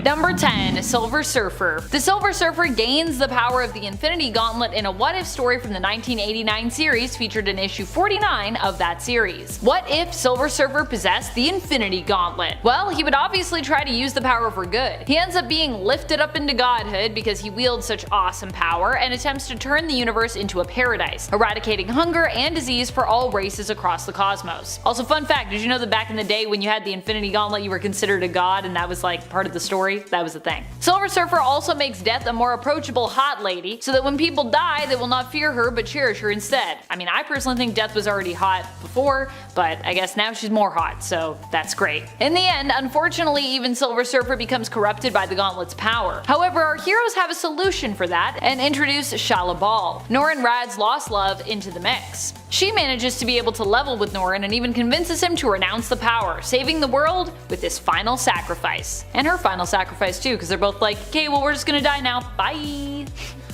Number 10. Silver Surfer. The Silver Surfer gains the power of the Infinity Gauntlet in a what-if story from the 1989 series featured in issue 49 of that series. What if Silver Surfer possessed the Infinity Gauntlet? Well, he would obviously try to use the power for good. He ends up being lifted up into godhood because he wields such awesome power and attempts to turn the universe into a paradise, eradicating hunger and disease for all races across the cosmos. Also, fun fact, did you know that back in the day when you had the Infinity Gauntlet you were considered a god and that was like part of the story? That was the thing. Silver Surfer also makes Death a more approachable hot lady so that when people die they will not fear her but cherish her instead. I mean, I personally think Death was already hot before, but I guess now she's more hot, so that's great. In the end, unfortunately, even Silver Surfer becomes corrupted by the Gauntlet's power. However, our heroes have a solution for that and introduce Shala Bal, Norrin Radd's lost love, into the mix. She manages to be able to level with Norrin and even convinces him to renounce the power, saving the world with this final sacrifice. And her final sacrifice too, because they're both like, okay, well, we're just gonna die now, bye.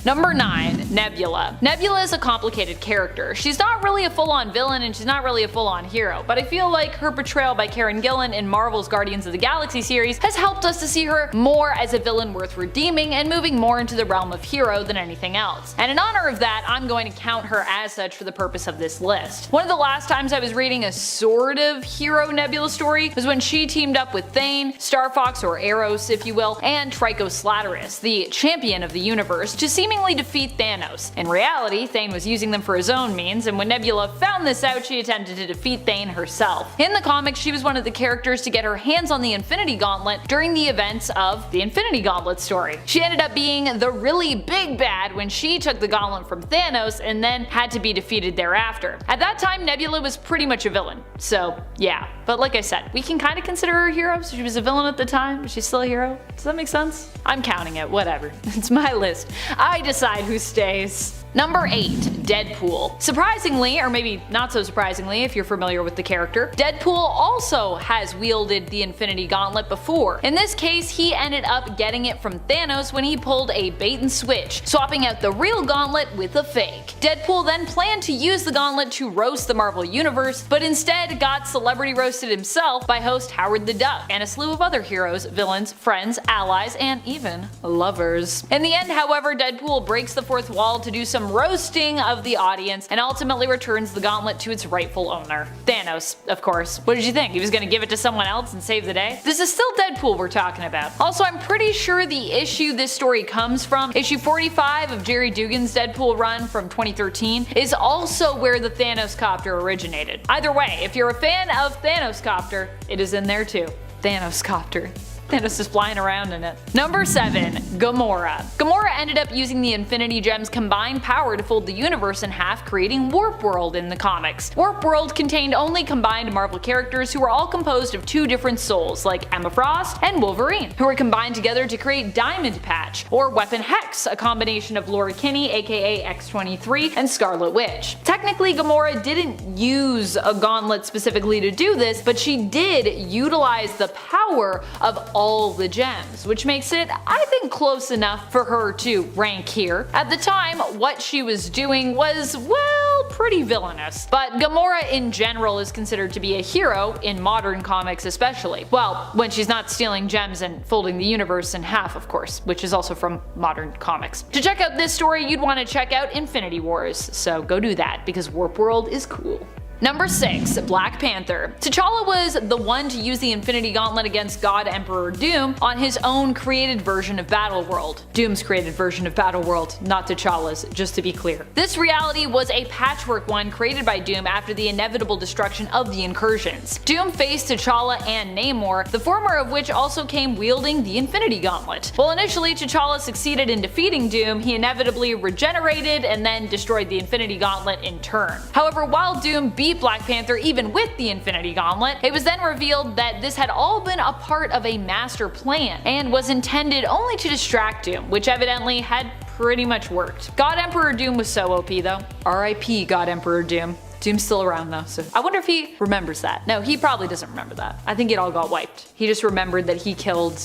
Number 9. Nebula. Nebula is a complicated character. She's not really a full-on villain and she's not really a full-on hero, but I feel like her portrayal by Karen Gillan in Marvel's Guardians of the Galaxy series has helped us to see her more as a villain worth redeeming and moving more into the realm of hero than anything else. And in honor of that, I'm going to count her as such for the purpose of this list. One of the last times I was reading a sort of hero Nebula story was when she teamed up with Thane, Star Fox or Eros if you will, and Trico Slatteris, the champion of the universe, to seemingly defeat Thanos. In reality, Thane was using them for his own means, and when Nebula found this out, she attempted to defeat Thane herself. In the comics, she was one of the characters to get her hands on the Infinity Gauntlet during the events of the Infinity Gauntlet story. She ended up being the really big bad when she took the gauntlet from Thanos and then had to be defeated thereafter. At that time, Nebula was pretty much a villain, so yeah. But like I said, we can kind of consider her a hero, so she was a villain at the time, but she's still a hero. Does that make sense? I'm counting it, whatever. It's my list. I decide who stays. Number 8. Deadpool. Surprisingly, or maybe not so surprisingly if you're familiar with the character, Deadpool also has wielded the Infinity Gauntlet before. In this case, he ended up getting it from Thanos when he pulled a bait and switch, swapping out the real gauntlet with a fake. Deadpool then planned to use the gauntlet to roast the Marvel Universe, but instead got celebrity roasted himself by host Howard the Duck and a slew of other heroes, villains, friends, allies, and even lovers. In the end, however, Deadpool breaks the fourth wall to do some roasting of the audience and ultimately returns the gauntlet to its rightful owner. Thanos, of course. What did you think? He was gonna give it to someone else and save the day? This is still Deadpool we're talking about. Also, I'm pretty sure the issue this story comes from, issue 45 of Jerry Dugan's Deadpool run from 2013, is also where the Thanos copter originated. Either way, if you're a fan of Thanos copter, it is in there too. Thanos copter. Thanos is flying around in it. Number 7. Gamora. Gamora ended up using the Infinity Gem's combined power to fold the universe in half, creating Warp World in the comics. Warp World contained only combined Marvel characters who were all composed of two different souls, like Emma Frost and Wolverine, who were combined together to create Diamond Patch, or Weapon Hex, a combination of Laura Kinney aka X-23 and Scarlet Witch. Technically, Gamora didn't use a gauntlet specifically to do this, but she did utilize the power of all the gems, which makes it, I think, close enough for her to rank here. At the time, what she was doing was, well, pretty villainous. But Gamora in general is considered to be a hero, in modern comics especially. Well, when she's not stealing gems and folding the universe in half, of course, which is also from modern comics. To check out this story, you'd want to check out Infinity Wars, so go do that, because Warp World is cool. Number 6. Black Panther. T'Challa was the one to use the Infinity Gauntlet against God Emperor Doom on his own created version of Battleworld. Doom's created version of Battleworld, not T'Challa's, just to be clear. This reality was a patchwork one created by Doom after the inevitable destruction of the Incursions. Doom faced T'Challa and Namor, the former of which also came wielding the Infinity Gauntlet. While initially T'Challa succeeded in defeating Doom, he inevitably regenerated and then destroyed the Infinity Gauntlet in turn. However, while Doom beat Black Panther even with the Infinity Gauntlet, it was then revealed that this had all been a part of a master plan and was intended only to distract Doom, which evidently had pretty much worked. God Emperor Doom was so OP though. RIP God Emperor Doom. Doom's still around though, so I wonder if he remembers that. No, he probably doesn't remember that. I think it all got wiped. He just remembered that he killed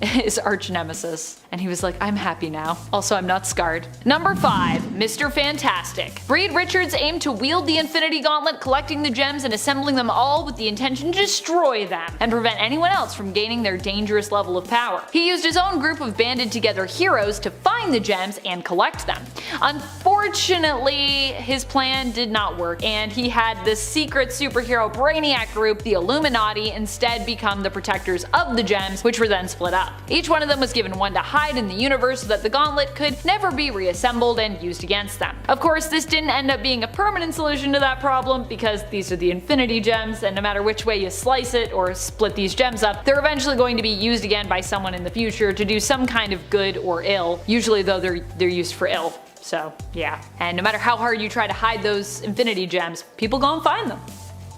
his arch nemesis. And he was like, I'm happy now. Also, I'm not scarred. Number 5. Mr. Fantastic. Reed Richards aimed to wield the Infinity Gauntlet, collecting the gems and assembling them all with the intention to destroy them and prevent anyone else from gaining their dangerous level of power. He used his own group of banded together heroes to find the gems and collect them. Unfortunately, his plan did not work, and he had this secret superhero Brainiac group, the Illuminati, instead become the protectors of the gems, which were then split up. Each one of them was given one to hide in the universe so that the gauntlet could never be reassembled and used against them. Of course, this didn't end up being a permanent solution to that problem, because these are the Infinity Gems, and no matter which way you slice it or split these gems up, they're eventually going to be used again by someone in the future to do some kind of good or ill. Usually though, they're used for ill. So yeah. And no matter how hard you try to hide those Infinity Gems, people go and find them.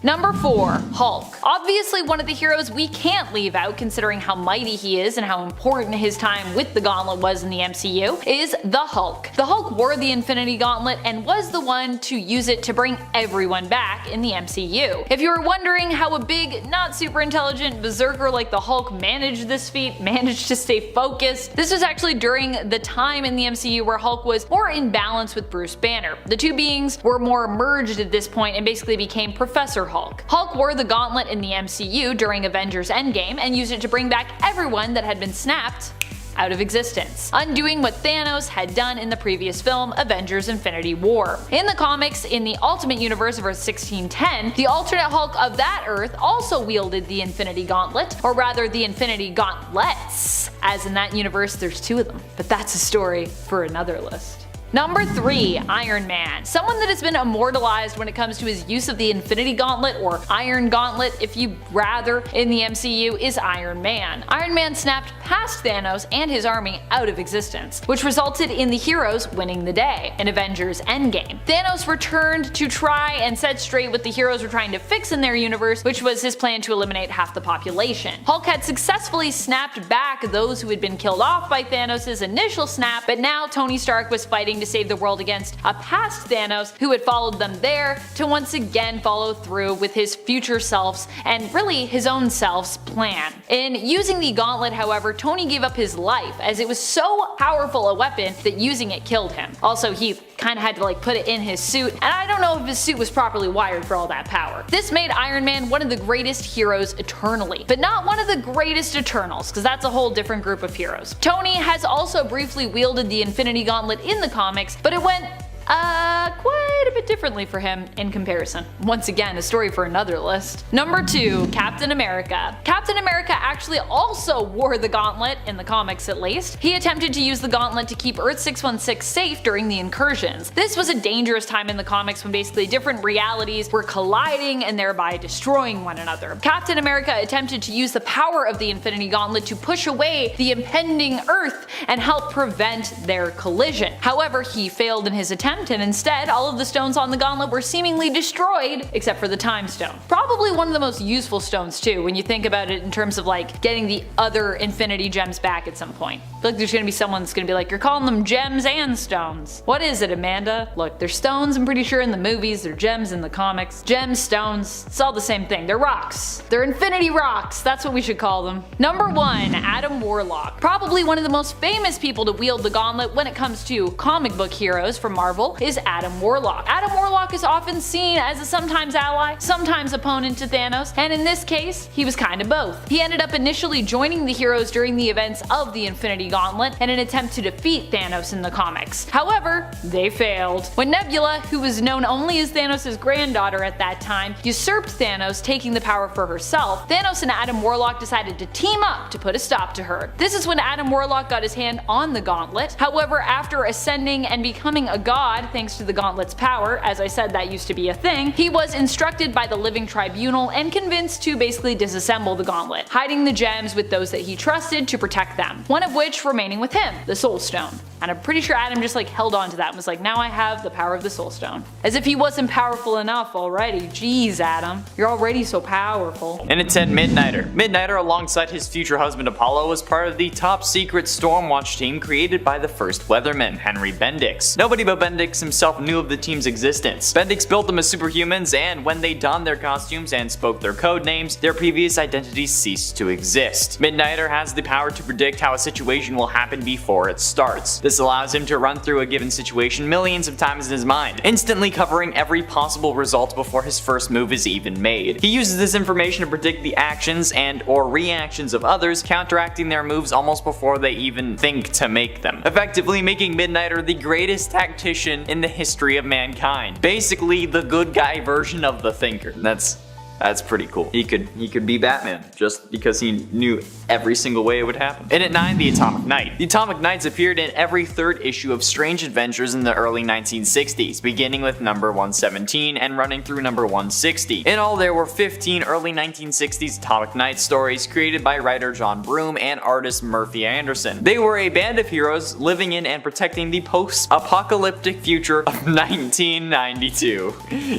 Number 4. Hulk. Obviously one of the heroes we can't leave out, considering how mighty he is and how important his time with the Gauntlet was in the MCU, is the Hulk. The Hulk wore the Infinity Gauntlet and was the one to use it to bring everyone back in the MCU. If you were wondering how a big, not super intelligent berserker like the Hulk managed this feat, managed to stay focused, this was actually during the time in the MCU where Hulk was more in balance with Bruce Banner. The two beings were more merged at this point and basically became Professor Hulk. Hulk wore the gauntlet in the MCU during Avengers Endgame and used it to bring back everyone that had been snapped out of existence, undoing what Thanos had done in the previous film, Avengers Infinity War. In the comics, in the Ultimate Universe of Earth 1610, the alternate Hulk of that Earth also wielded the Infinity Gauntlet, or rather the Infinity Gauntlets, as in that universe there's 2 of them, but that's a story for another list. Number 3. Iron Man. Someone that has been immortalized when it comes to his use of the Infinity Gauntlet, or Iron Gauntlet if you rather, in the MCU is Iron Man. Iron Man snapped past Thanos and his army out of existence, which resulted in the heroes winning the day in Avengers Endgame. Thanos returned to try and set straight what the heroes were trying to fix in their universe, which was his plan to eliminate half the population. Hulk had successfully snapped back those who had been killed off by Thanos' initial snap, but now Tony Stark was fighting to save the world against a past Thanos who had followed them there to once again follow through with his future self's and really his own self's plan. In using the gauntlet, however, Tony gave up his life as it was so powerful a weapon that using it killed him. Also, he kind of had to put it in his suit, and I don't know if his suit was properly wired for all that power. This made Iron Man one of the greatest heroes eternally, but not one of the greatest Eternals, because that's a whole different group of heroes. Tony has also briefly wielded the Infinity Gauntlet in the comics, but it went quite a bit differently for him in comparison. Once again, a story for another list. Number 2. Captain America. Captain America actually also wore the gauntlet, in the comics at least. He attempted to use the gauntlet to keep Earth 616 safe during the incursions. This was a dangerous time in the comics when basically different realities were colliding and thereby destroying one another. Captain America attempted to use the power of the Infinity Gauntlet to push away the impending Earth and help prevent their collision. However, he failed in his attempt, and instead all of the stones on the gauntlet were seemingly destroyed except for the Time Stone. Probably one of the most useful stones too when you think about it in terms of getting the other Infinity Gems back at some point. I feel like there's gonna be someone that's gonna be like, you're calling them gems and stones. What is it, Amanda? Look, they're stones I'm pretty sure in the movies, they're gems in the comics. Gems, stones, it's all the same thing. They're rocks. They're Infinity Rocks, that's what we should call them. Number 1. Adam Warlock. Probably one of the most famous people to wield the gauntlet when it comes to comic book heroes from Marvel is Adam Warlock. Adam Warlock is often seen as a sometimes ally, sometimes opponent to Thanos, and in this case, he was kind of both. He ended up initially joining the heroes during the events of the Infinity Gauntlet in an attempt to defeat Thanos in the comics. However, they failed. When Nebula, who was known only as Thanos' granddaughter at that time, usurped Thanos, taking the power for herself, Thanos and Adam Warlock decided to team up to put a stop to her. This is when Adam Warlock got his hand on the gauntlet. However, after ascending and becoming a god thanks to the gauntlet's power, as I said that used to be a thing, he was instructed by the Living Tribunal and convinced to basically disassemble the gauntlet, hiding the gems with those that he trusted to protect them, one of which remaining with him, the Soul Stone. And I'm pretty sure Adam just like held on to that and was like, now I have the power of the Soul Stone. As if he wasn't powerful enough already. Jeez, Adam. You're already so powerful. And it's Midnighter. Midnighter, alongside his future husband Apollo, was part of the top secret Stormwatch team created by the first weatherman, Henry Bendix. Nobody but Bendix himself knew of the team's existence. Bendix built them as superhumans, and when they donned their costumes and spoke their code names, their previous identities ceased to exist. Midnighter has the power to predict how a situation will happen before it starts. This allows him to run through a given situation millions of times in his mind, instantly covering every possible result before his first move is even made. He uses this information to predict the actions and or reactions of others, counteracting their moves almost before they even think to make them, effectively making Midnighter the greatest tactician in the history of mankind. Basically the good guy version of the Thinker. That's pretty cool. He could be Batman just because he knew every single way it would happen. And at 9, the Atomic Knight. The Atomic Knights appeared in every third issue of Strange Adventures in the early 1960s, beginning with number 117 and running through number 160. In all, there were 15 early 1960s Atomic Knight stories created by writer John Broome and artist Murphy Anderson. They were a band of heroes living in and protecting the post-apocalyptic future of 1992.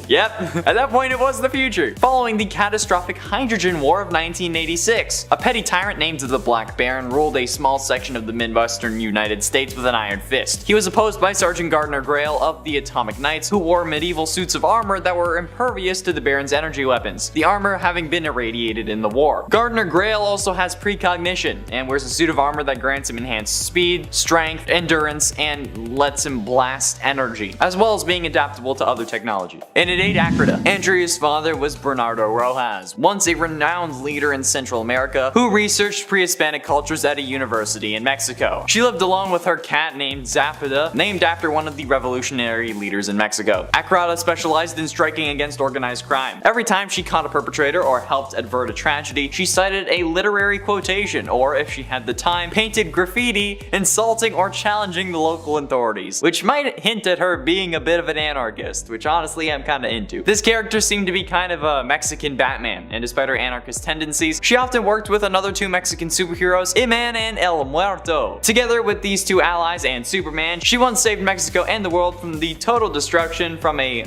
Yep, at that point it was the future. Following the catastrophic Hydrogen War of 1986, a petty tyrant named the Black Baron ruled a small section of the Midwestern United States with an iron fist. He was opposed by Sergeant Gardner Grail of the Atomic Knights, who wore medieval suits of armor that were impervious to the Baron's energy weapons, the armor having been irradiated in the war. Gardner Grail also has precognition, and wears a suit of armor that grants him enhanced speed, strength, endurance, and lets him blast energy, as well as being adaptable to other technology. And at 8, Acrita. Andrea's father was Bernardo Rojas, once a renowned leader in Central America who researched pre-Hispanic cultures at a university in Mexico. She lived alone with her cat named Zapata, named after one of the revolutionary leaders in Mexico. Acrita specialized in striking against organized crime. Every time she caught a perpetrator or helped avert a tragedy, she cited a literary quotation, or if she had the time, painted graffiti insulting or challenging the local authorities, which might hint at her being a bit of an anarchist, which honestly I'm kinda into. This character seemed to be kind of a Mexican Batman, and despite her anarchist tendencies, she often worked with another 2 Mexican superheroes, Iman and El Muerto. Together with these 2 allies and Superman, she once saved Mexico and the world from the total destruction from a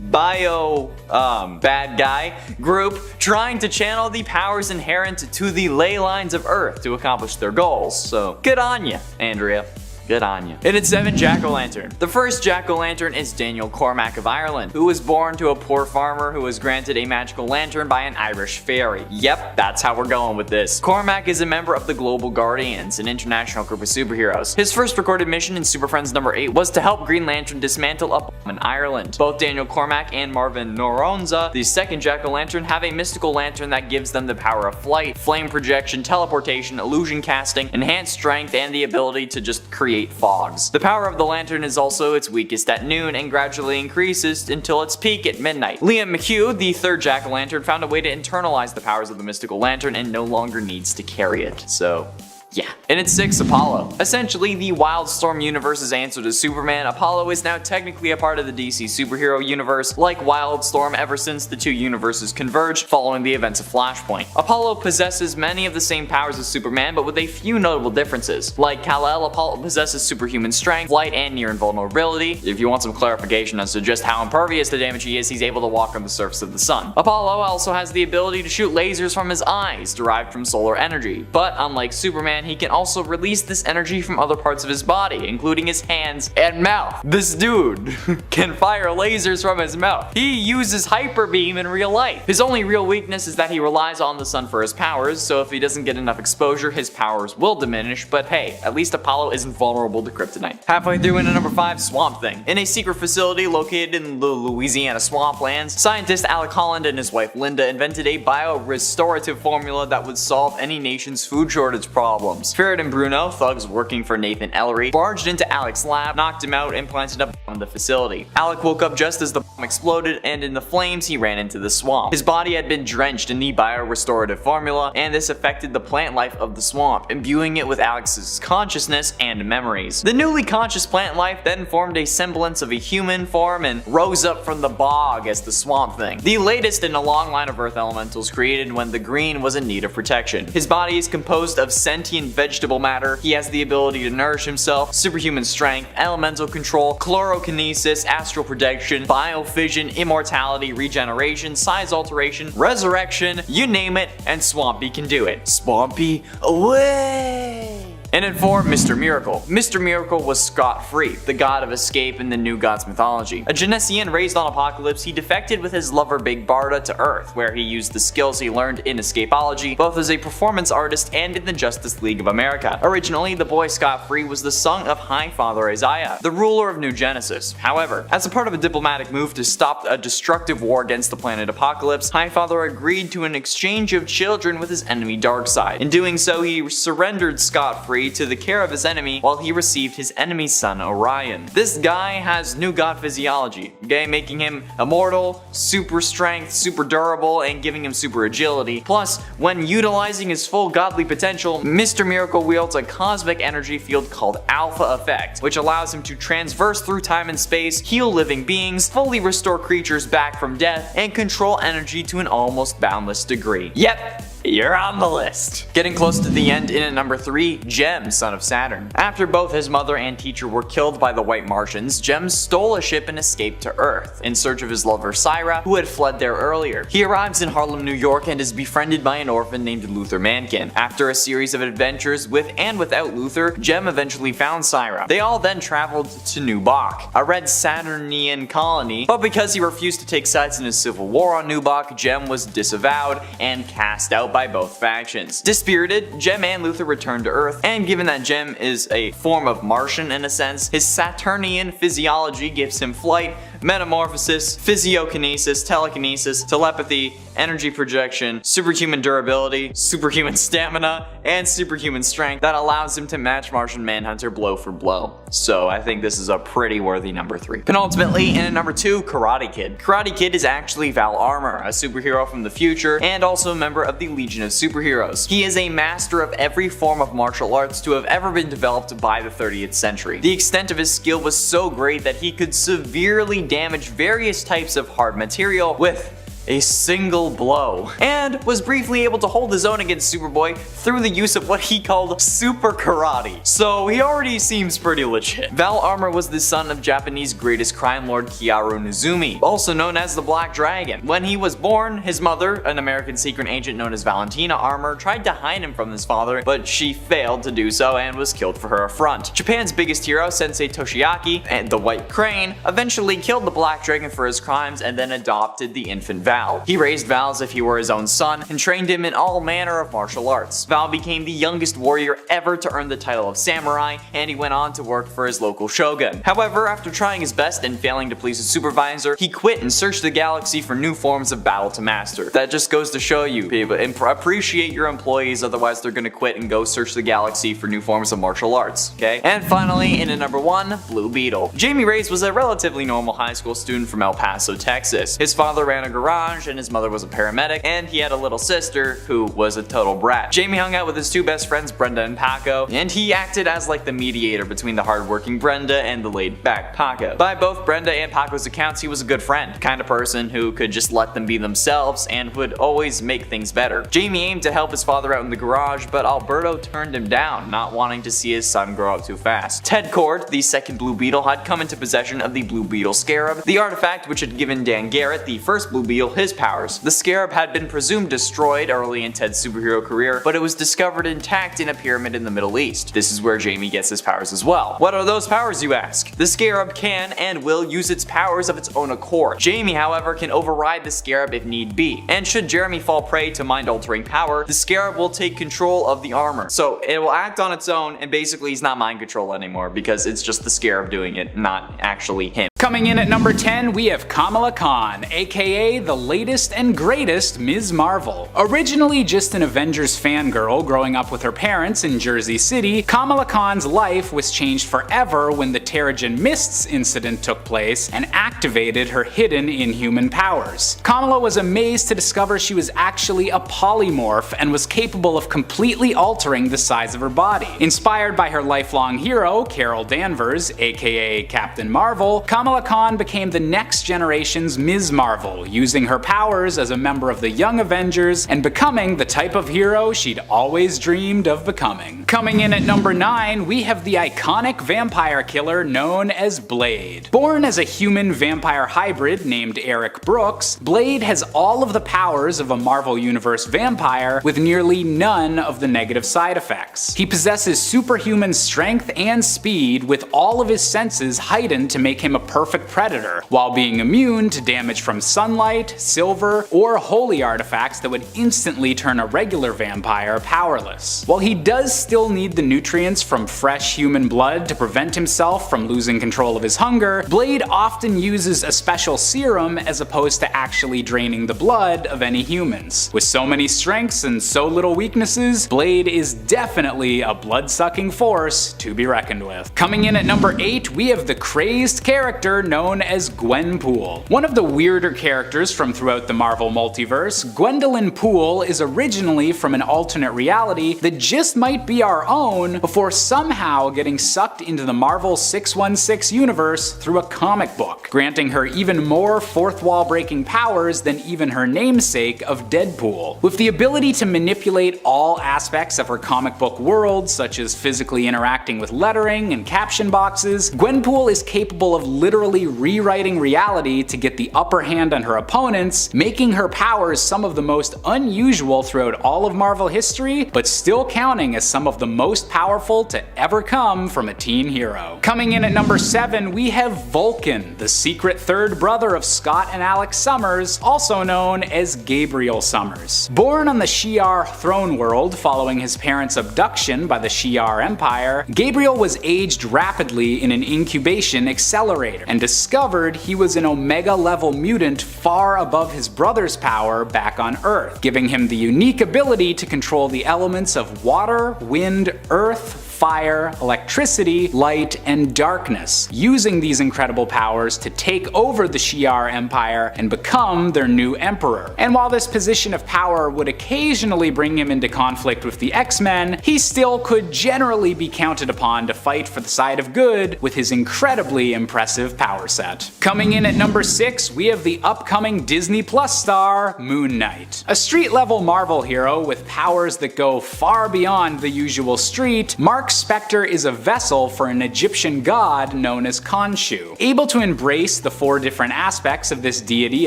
bad guy group trying to channel the powers inherent to the ley lines of Earth to accomplish their goals. So good on ya, Andrea. Good on you. And at 7, Jackolantern. The first Jackolantern is Daniel Cormac of Ireland, who was born to a poor farmer who was granted a magical lantern by an Irish fairy. Yep, that's how we're going with this. Cormac is a member of the Global Guardians, an international group of superheroes. His first recorded mission in Super Friends number 8 was to help Green Lantern dismantle a bomb in Ireland. Both Daniel Cormac and Marvin Noronza, the second Jackolantern, have a mystical lantern that gives them the power of flight, flame projection, teleportation, illusion casting, enhanced strength, and the ability to just create fogs. The power of the lantern is also its weakest at noon and gradually increases until its peak at midnight. Liam McHugh, the third Jack-o'-lantern, found a way to internalize the powers of the mystical lantern and no longer needs to carry it. So yeah. And at 6, Apollo. Essentially the Wildstorm universe's answer to Superman, Apollo is now technically a part of the DC superhero universe, like Wildstorm ever since the 2 universes converged following the events of Flashpoint. Apollo possesses many of the same powers as Superman, but with a few notable differences. Like Kal-El, Apollo possesses superhuman strength, flight, and near invulnerability. If you want some clarification as to just how impervious to damage he is, he's able to walk on the surface of the sun. Apollo also has the ability to shoot lasers from his eyes, derived from solar energy. But unlike Superman, he can also release this energy from other parts of his body, including his hands and mouth. This dude can fire lasers from his mouth. He uses hyper beam in real life. His only real weakness is that he relies on the sun for his powers, so if he doesn't get enough exposure, his powers will diminish, but hey, at least Apollo isn't vulnerable to kryptonite. Halfway through into number 5, Swamp Thing. In a secret facility located in the Louisiana swamplands, scientist Alec Holland and his wife Linda invented a bio-restorative formula that would solve any nation's food shortage problems. Ferret and Bruno, thugs working for Nathan Ellery, barged into Alec's lab, knocked him out, and planted a bomb in the facility. Alec woke up just as the bomb exploded, and in the flames he ran into the swamp. His body had been drenched in the bio-restorative formula, and this affected the plant life of the swamp, imbuing it with Alec's consciousness and memories. The newly conscious plant life then formed a semblance of a human form and rose up from the bog as the Swamp Thing, the latest in a long line of Earth elementals created when the Green was in need of protection. His body is composed of sentient sentient vegetable matter. He has the ability to nourish himself, superhuman strength, elemental control, chlorokinesis, astral projection, biofission, immortality, regeneration, size alteration, resurrection, you name it, and Swampy can do it. Swampy, away! And in 4, Mr. Miracle. Mr. Miracle was scot-free, the god of escape in the New Gods mythology. A Genesian raised on Apocalypse, he defected with his lover Big Barda to Earth, where he used the skills he learned in Escapology, both as a performance artist and in the Justice League of America. Originally, the boy scot-free was the son of High Father Isaiah, the ruler of New Genesis. However, as a part of a diplomatic move to stop a destructive war against the planet Apocalypse, High Father agreed to an exchange of children with his enemy Darkseid. In doing so, he surrendered scot-free to the care of his enemy while he received his enemy's son Orion. This guy has new god physiology, okay, making him immortal, super strength, super durable, and giving him super agility. Plus, when utilizing his full godly potential, Mr. Miracle wields a cosmic energy field called Alpha Effect, which allows him to transverse through time and space, heal living beings, fully restore creatures back from death, and control energy to an almost boundless degree. Yep, you're on the list. Getting close to the end in at number 3, Jem, son of Saturn. After both his mother and teacher were killed by the White Martians, Jem stole a ship and escaped to Earth, in search of his lover Syra, who had fled there earlier. He arrives in Harlem, New York and is befriended by an orphan named Luther Mankin. After a series of adventures with and without Luther, Jem eventually found Syra. They all then traveled to New Bok, a red Saturnian colony, but because he refused to take sides in his civil war on New Bok, Jem was disavowed and cast out by both factions. Dispirited, Jem and Luther returned to Earth, and given that Jem is a form of Martian in a sense, his Saturnian physiology gives him flight, metamorphosis, physiokinesis, telekinesis, telepathy, energy projection, superhuman durability, superhuman stamina, and superhuman strength that allows him to match Martian Manhunter blow for blow. So I think this is a pretty worthy number 3. Penultimately, in at number 2, Karate Kid. Karate Kid is actually Val Armor, a superhero from the future and also a member of the Legion of Superheroes. He is a master of every form of martial arts to have ever been developed by the 30th century. The extent of his skill was so great that he could severely damage various types of hard material with a single blow, and was briefly able to hold his own against Superboy through the use of what he called super karate. So he already seems pretty legit. Val Armor was the son of Japanese greatest crime lord Kiaru Nozumi, also known as the Black Dragon. When he was born, his mother, an American secret agent known as Valentina Armor, tried to hide him from his father, but she failed to do so and was killed for her affront. Japan's biggest hero, Sensei Toshiaki, and the White Crane, eventually killed the Black Dragon for his crimes and then adopted the infant Val. He raised Val as if he were his own son and trained him in all manner of martial arts. Val became the youngest warrior ever to earn the title of samurai, and he went on to work for his local shogun. However, after trying his best and failing to please his supervisor, he quit and searched the galaxy for new forms of battle to master. That just goes to show you, people, appreciate your employees, otherwise they're gonna quit and go search the galaxy for new forms of martial arts, okay? And finally, in at number 1, Blue Beetle. Jamie Reyes was a relatively normal high school student from El Paso, Texas. His father ran a garage and his mother was a paramedic, and he had a little sister who was a total brat. Jamie hung out with his 2 best friends, Brenda and Paco, and he acted as like the mediator between the hardworking Brenda and the laid-back Paco. By both Brenda and Paco's accounts, he was a good friend, the kind of person who could just let them be themselves and would always make things better. Jamie aimed to help his father out in the garage, but Alberto turned him down, not wanting to see his son grow up too fast. Ted Cord, the second Blue Beetle, had come into possession of the Blue Beetle Scarab, the artifact which had given Dan Garrett, the first Blue Beetle, his powers. The Scarab had been presumed destroyed early in Ted's superhero career, but it was discovered intact in a pyramid in the Middle East. This is where Jamie gets his powers as well. What are those powers, you ask? The Scarab can and will use its powers of its own accord. Jamie, however, can override the Scarab if need be, and should Jeremy fall prey to mind-altering power, the Scarab will take control of the armor. So it will act on its own, and basically he's not mind control anymore because it's just the Scarab doing it, not actually him. Coming in at number 10, we have Kamala Khan, aka the latest and greatest Ms. Marvel. Originally just an Avengers fangirl growing up with her parents in Jersey City, Kamala Khan's life was changed forever when the Terrigen Mists incident took place and activated her hidden inhuman powers. Kamala was amazed to discover she was actually a polymorph and was capable of completely altering the size of her body. Inspired by her lifelong hero, Carol Danvers, aka Captain Marvel, Kamala Khan became the next generation's Ms. Marvel, using her powers as a member of the Young Avengers and becoming the type of hero she'd always dreamed of becoming. Coming in at number 9, we have the iconic vampire killer known as Blade. Born as a human-vampire hybrid named Eric Brooks, Blade has all of the powers of a Marvel Universe vampire with nearly none of the negative side effects. He possesses superhuman strength and speed, with all of his senses heightened to make him a perfect predator, while being immune to damage from sunlight, silver, or holy artifacts that would instantly turn a regular vampire powerless. While he does still need the nutrients from fresh human blood to prevent himself from losing control of his hunger, Blade often uses a special serum as opposed to actually draining the blood of any humans. With so many strengths and so little weaknesses, Blade is definitely a blood-sucking force to be reckoned with. Coming in at number 8, we have the crazed character known as Gwenpool. One of the weirder characters from throughout the Marvel multiverse, Gwendolyn Poole is originally from an alternate reality that just might be our own before somehow getting sucked into the Marvel 616 universe through a comic book, granting her even more fourth wall breaking powers than even her namesake of Deadpool. With the ability to manipulate all aspects of her comic book world, such as physically interacting with lettering and caption boxes, Gwenpool is capable of literally rewriting reality to get the upper hand on her opponents, making her powers some of the most unusual throughout all of Marvel history, but still counting as some of the most powerful to ever come from a teen hero. Coming in at number 7, we have Vulcan, the secret third brother of Scott and Alex Summers, also known as Gabriel Summers. Born on the Shi'ar throne world following his parents' abduction by the Shi'ar Empire, Gabriel was aged rapidly in an incubation accelerator and discovered he was an Omega-level mutant far above his brother's power back on Earth, giving him the unique ability to control the elements of water, wind, earth, fire, electricity, light, and darkness, using these incredible powers to take over the Shi'ar Empire and become their new emperor. And while this position of power would occasionally bring him into conflict with the X-Men, he still could generally be counted upon to fight for the side of good with his incredibly impressive power set. Coming in at number 6, we have the upcoming Disney Plus star, Moon Knight. A street-level Marvel hero with powers that go far beyond the usual street, Mark Spector is a vessel for an Egyptian god known as Khonshu. Able to embrace the 4 different aspects of this deity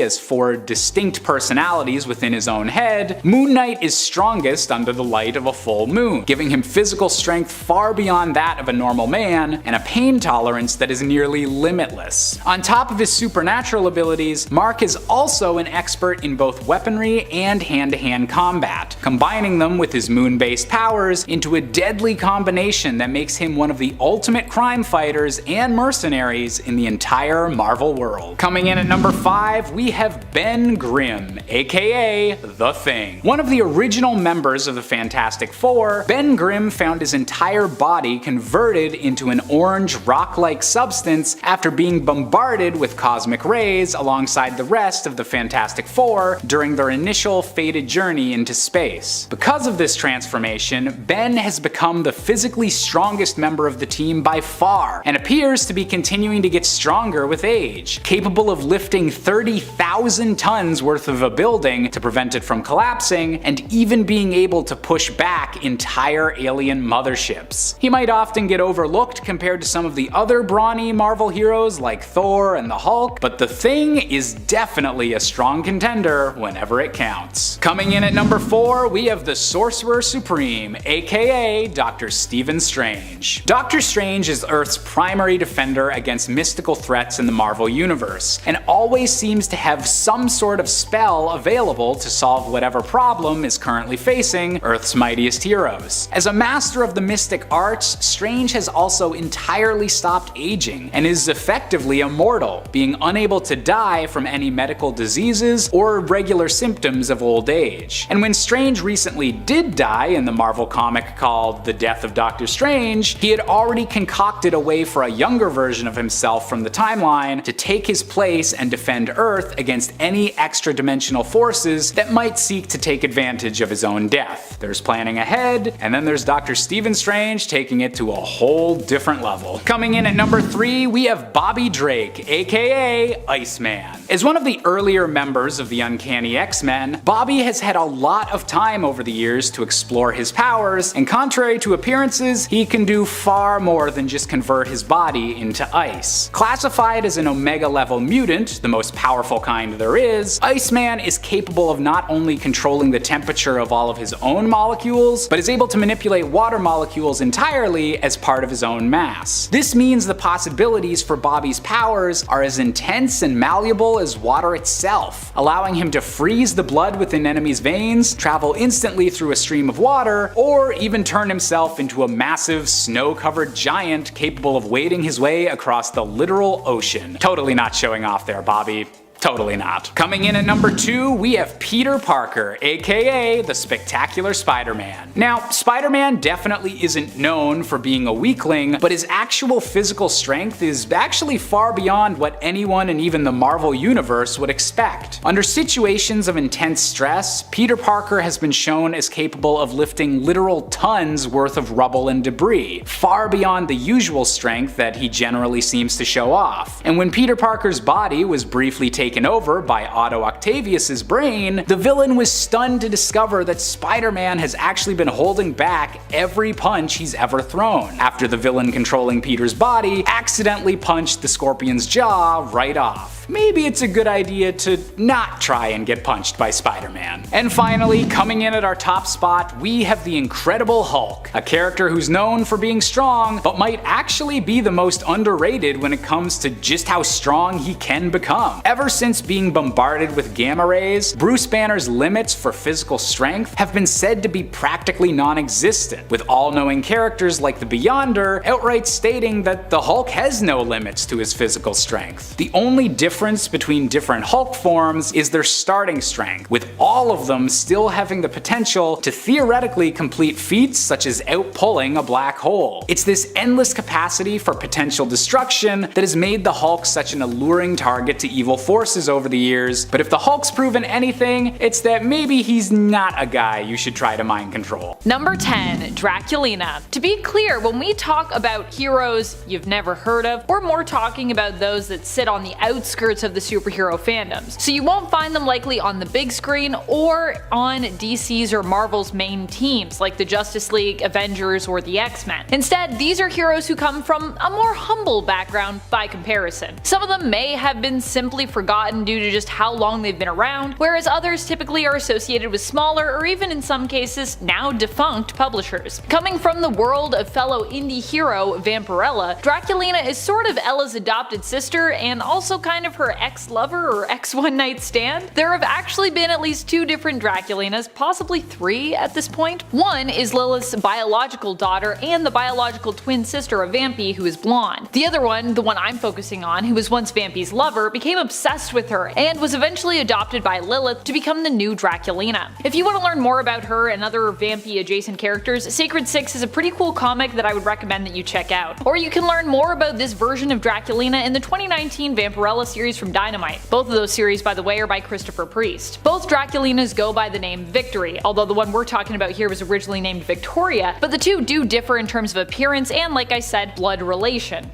as 4 distinct personalities within his own head, Moon Knight is strongest under the light of a full moon, giving him physical strength far beyond that of a normal man and a pain tolerance that is nearly limitless. On top of his supernatural abilities, Mark is also an expert in both weaponry and hand-to-hand combat, combining them with his moon-based powers into a deadly combination that makes him one of the ultimate crime fighters and mercenaries in the entire Marvel world. Coming in at number 5, we have Ben Grimm, aka The Thing. One of the original members of the Fantastic Four, Ben Grimm found his entire body converted into an orange rock-like substance after being bombarded with cosmic rays alongside the rest of the Fantastic Four during their initial fated journey into space. Because of this transformation, Ben has become the physically strongest member of the team by far, and appears to be continuing to get stronger with age, capable of lifting 30,000 tons worth of a building to prevent it from collapsing, and even being able to push back entire alien motherships. He might often get overlooked compared to some of the other brawny Marvel heroes like Thor and the Hulk, but the Thing is definitely a strong contender whenever it counts. Coming in at number 4, we have the Sorcerer Supreme, aka Dr. Stephen Strange. Doctor Strange is Earth's primary defender against mystical threats in the Marvel Universe, and always seems to have some sort of spell available to solve whatever problem is currently facing Earth's mightiest heroes. As a master of the mystic arts, Strange has also entirely stopped aging, and is effectively immortal, being unable to die from any medical diseases or regular symptoms of old age. And when Strange recently did die in the Marvel comic called The Death of Dr. Doctor Strange, he had already concocted a way for a younger version of himself from the timeline to take his place and defend Earth against any extra-dimensional forces that might seek to take advantage of his own death. There's planning ahead, and then there's Dr. Stephen Strange taking it to a whole different level. Coming in at number 3, we have Bobby Drake, aka Iceman. As one of the earlier members of the Uncanny X-Men, Bobby has had a lot of time over the years to explore his powers, and contrary to appearances, he can do far more than just convert his body into ice. Classified as an Omega-level mutant, the most powerful kind there is, Iceman is capable of not only controlling the temperature of all of his own molecules, but is able to manipulate water molecules entirely as part of his own mass. This means the possibilities for Bobby's powers are as intense and malleable as water itself, allowing him to freeze the blood within enemies' veins, travel instantly through a stream of water, or even turn himself into a massive, snow-covered giant capable of wading his way across the literal ocean. Totally not showing off there, Bobby. Totally not. Coming in at number 2, we have Peter Parker, aka the Spectacular Spider-Man. Now, Spider-Man definitely isn't known for being a weakling, but his actual physical strength is actually far beyond what anyone in even the Marvel Universe would expect. Under situations of intense stress, Peter Parker has been shown as capable of lifting literal tons worth of rubble and debris, far beyond the usual strength that he generally seems to show off. And when Peter Parker's body was briefly taken over by Otto Octavius's brain, the villain was stunned to discover that Spider-Man has actually been holding back every punch he's ever thrown, after the villain controlling Peter's body accidentally punched the Scorpion's jaw right off. Maybe it's a good idea to not try and get punched by Spider-Man. And finally, coming in at our top spot, we have the Incredible Hulk, a character who's known for being strong, but might actually be the most underrated when it comes to just how strong he can become. Ever since being bombarded with gamma rays, Bruce Banner's limits for physical strength have been said to be practically non-existent, with all-knowing characters like the Beyonder outright stating that the Hulk has no limits to his physical strength. The only difference between different Hulk forms is their starting strength, with all of them still having the potential to theoretically complete feats such as outpulling a black hole. It's this endless capacity for potential destruction that has made the Hulk such an alluring target to evil forces over the years, but if the Hulk's proven anything, it's that maybe he's not a guy you should try to mind control. Number 10, Draculana. To be clear, when we talk about heroes you've never heard of, we're more talking about those that sit on the outskirts of the superhero fandoms, so you won't find them likely on the big screen or on DC's or Marvel's main teams like the Justice League, Avengers, or the X-Men. Instead, these are heroes who come from a more humble background by comparison. Some of them may have been simply forgotten due to just how long they've been around, whereas others typically are associated with smaller or even in some cases now defunct publishers. Coming from the world of fellow indie hero Vampirella, Draculana is sort of Ella's adopted sister and also kind of her ex-lover or ex-one-night stand. There have actually been at least 2 different Draculanas, possibly 3 at this point. One is Lilith's biological daughter and the biological twin sister of Vampy, who is blonde. The other one, the one I'm focusing on, who was once Vampy's lover, became obsessed with her and was eventually adopted by Lilith to become the new Draculana. If you want to learn more about her and other Vampy adjacent characters, Sacred 6 is a pretty cool comic that I would recommend that you check out. Or you can learn more about this version of Draculana in the 2019 Vampirella series from Dynamite. Both of those series, by the way, are by Christopher Priest. Both Draculanas go by the name Victory, although the one we're talking about here was originally named Victoria, but the two do differ in terms of appearance and, like I said, blood relation.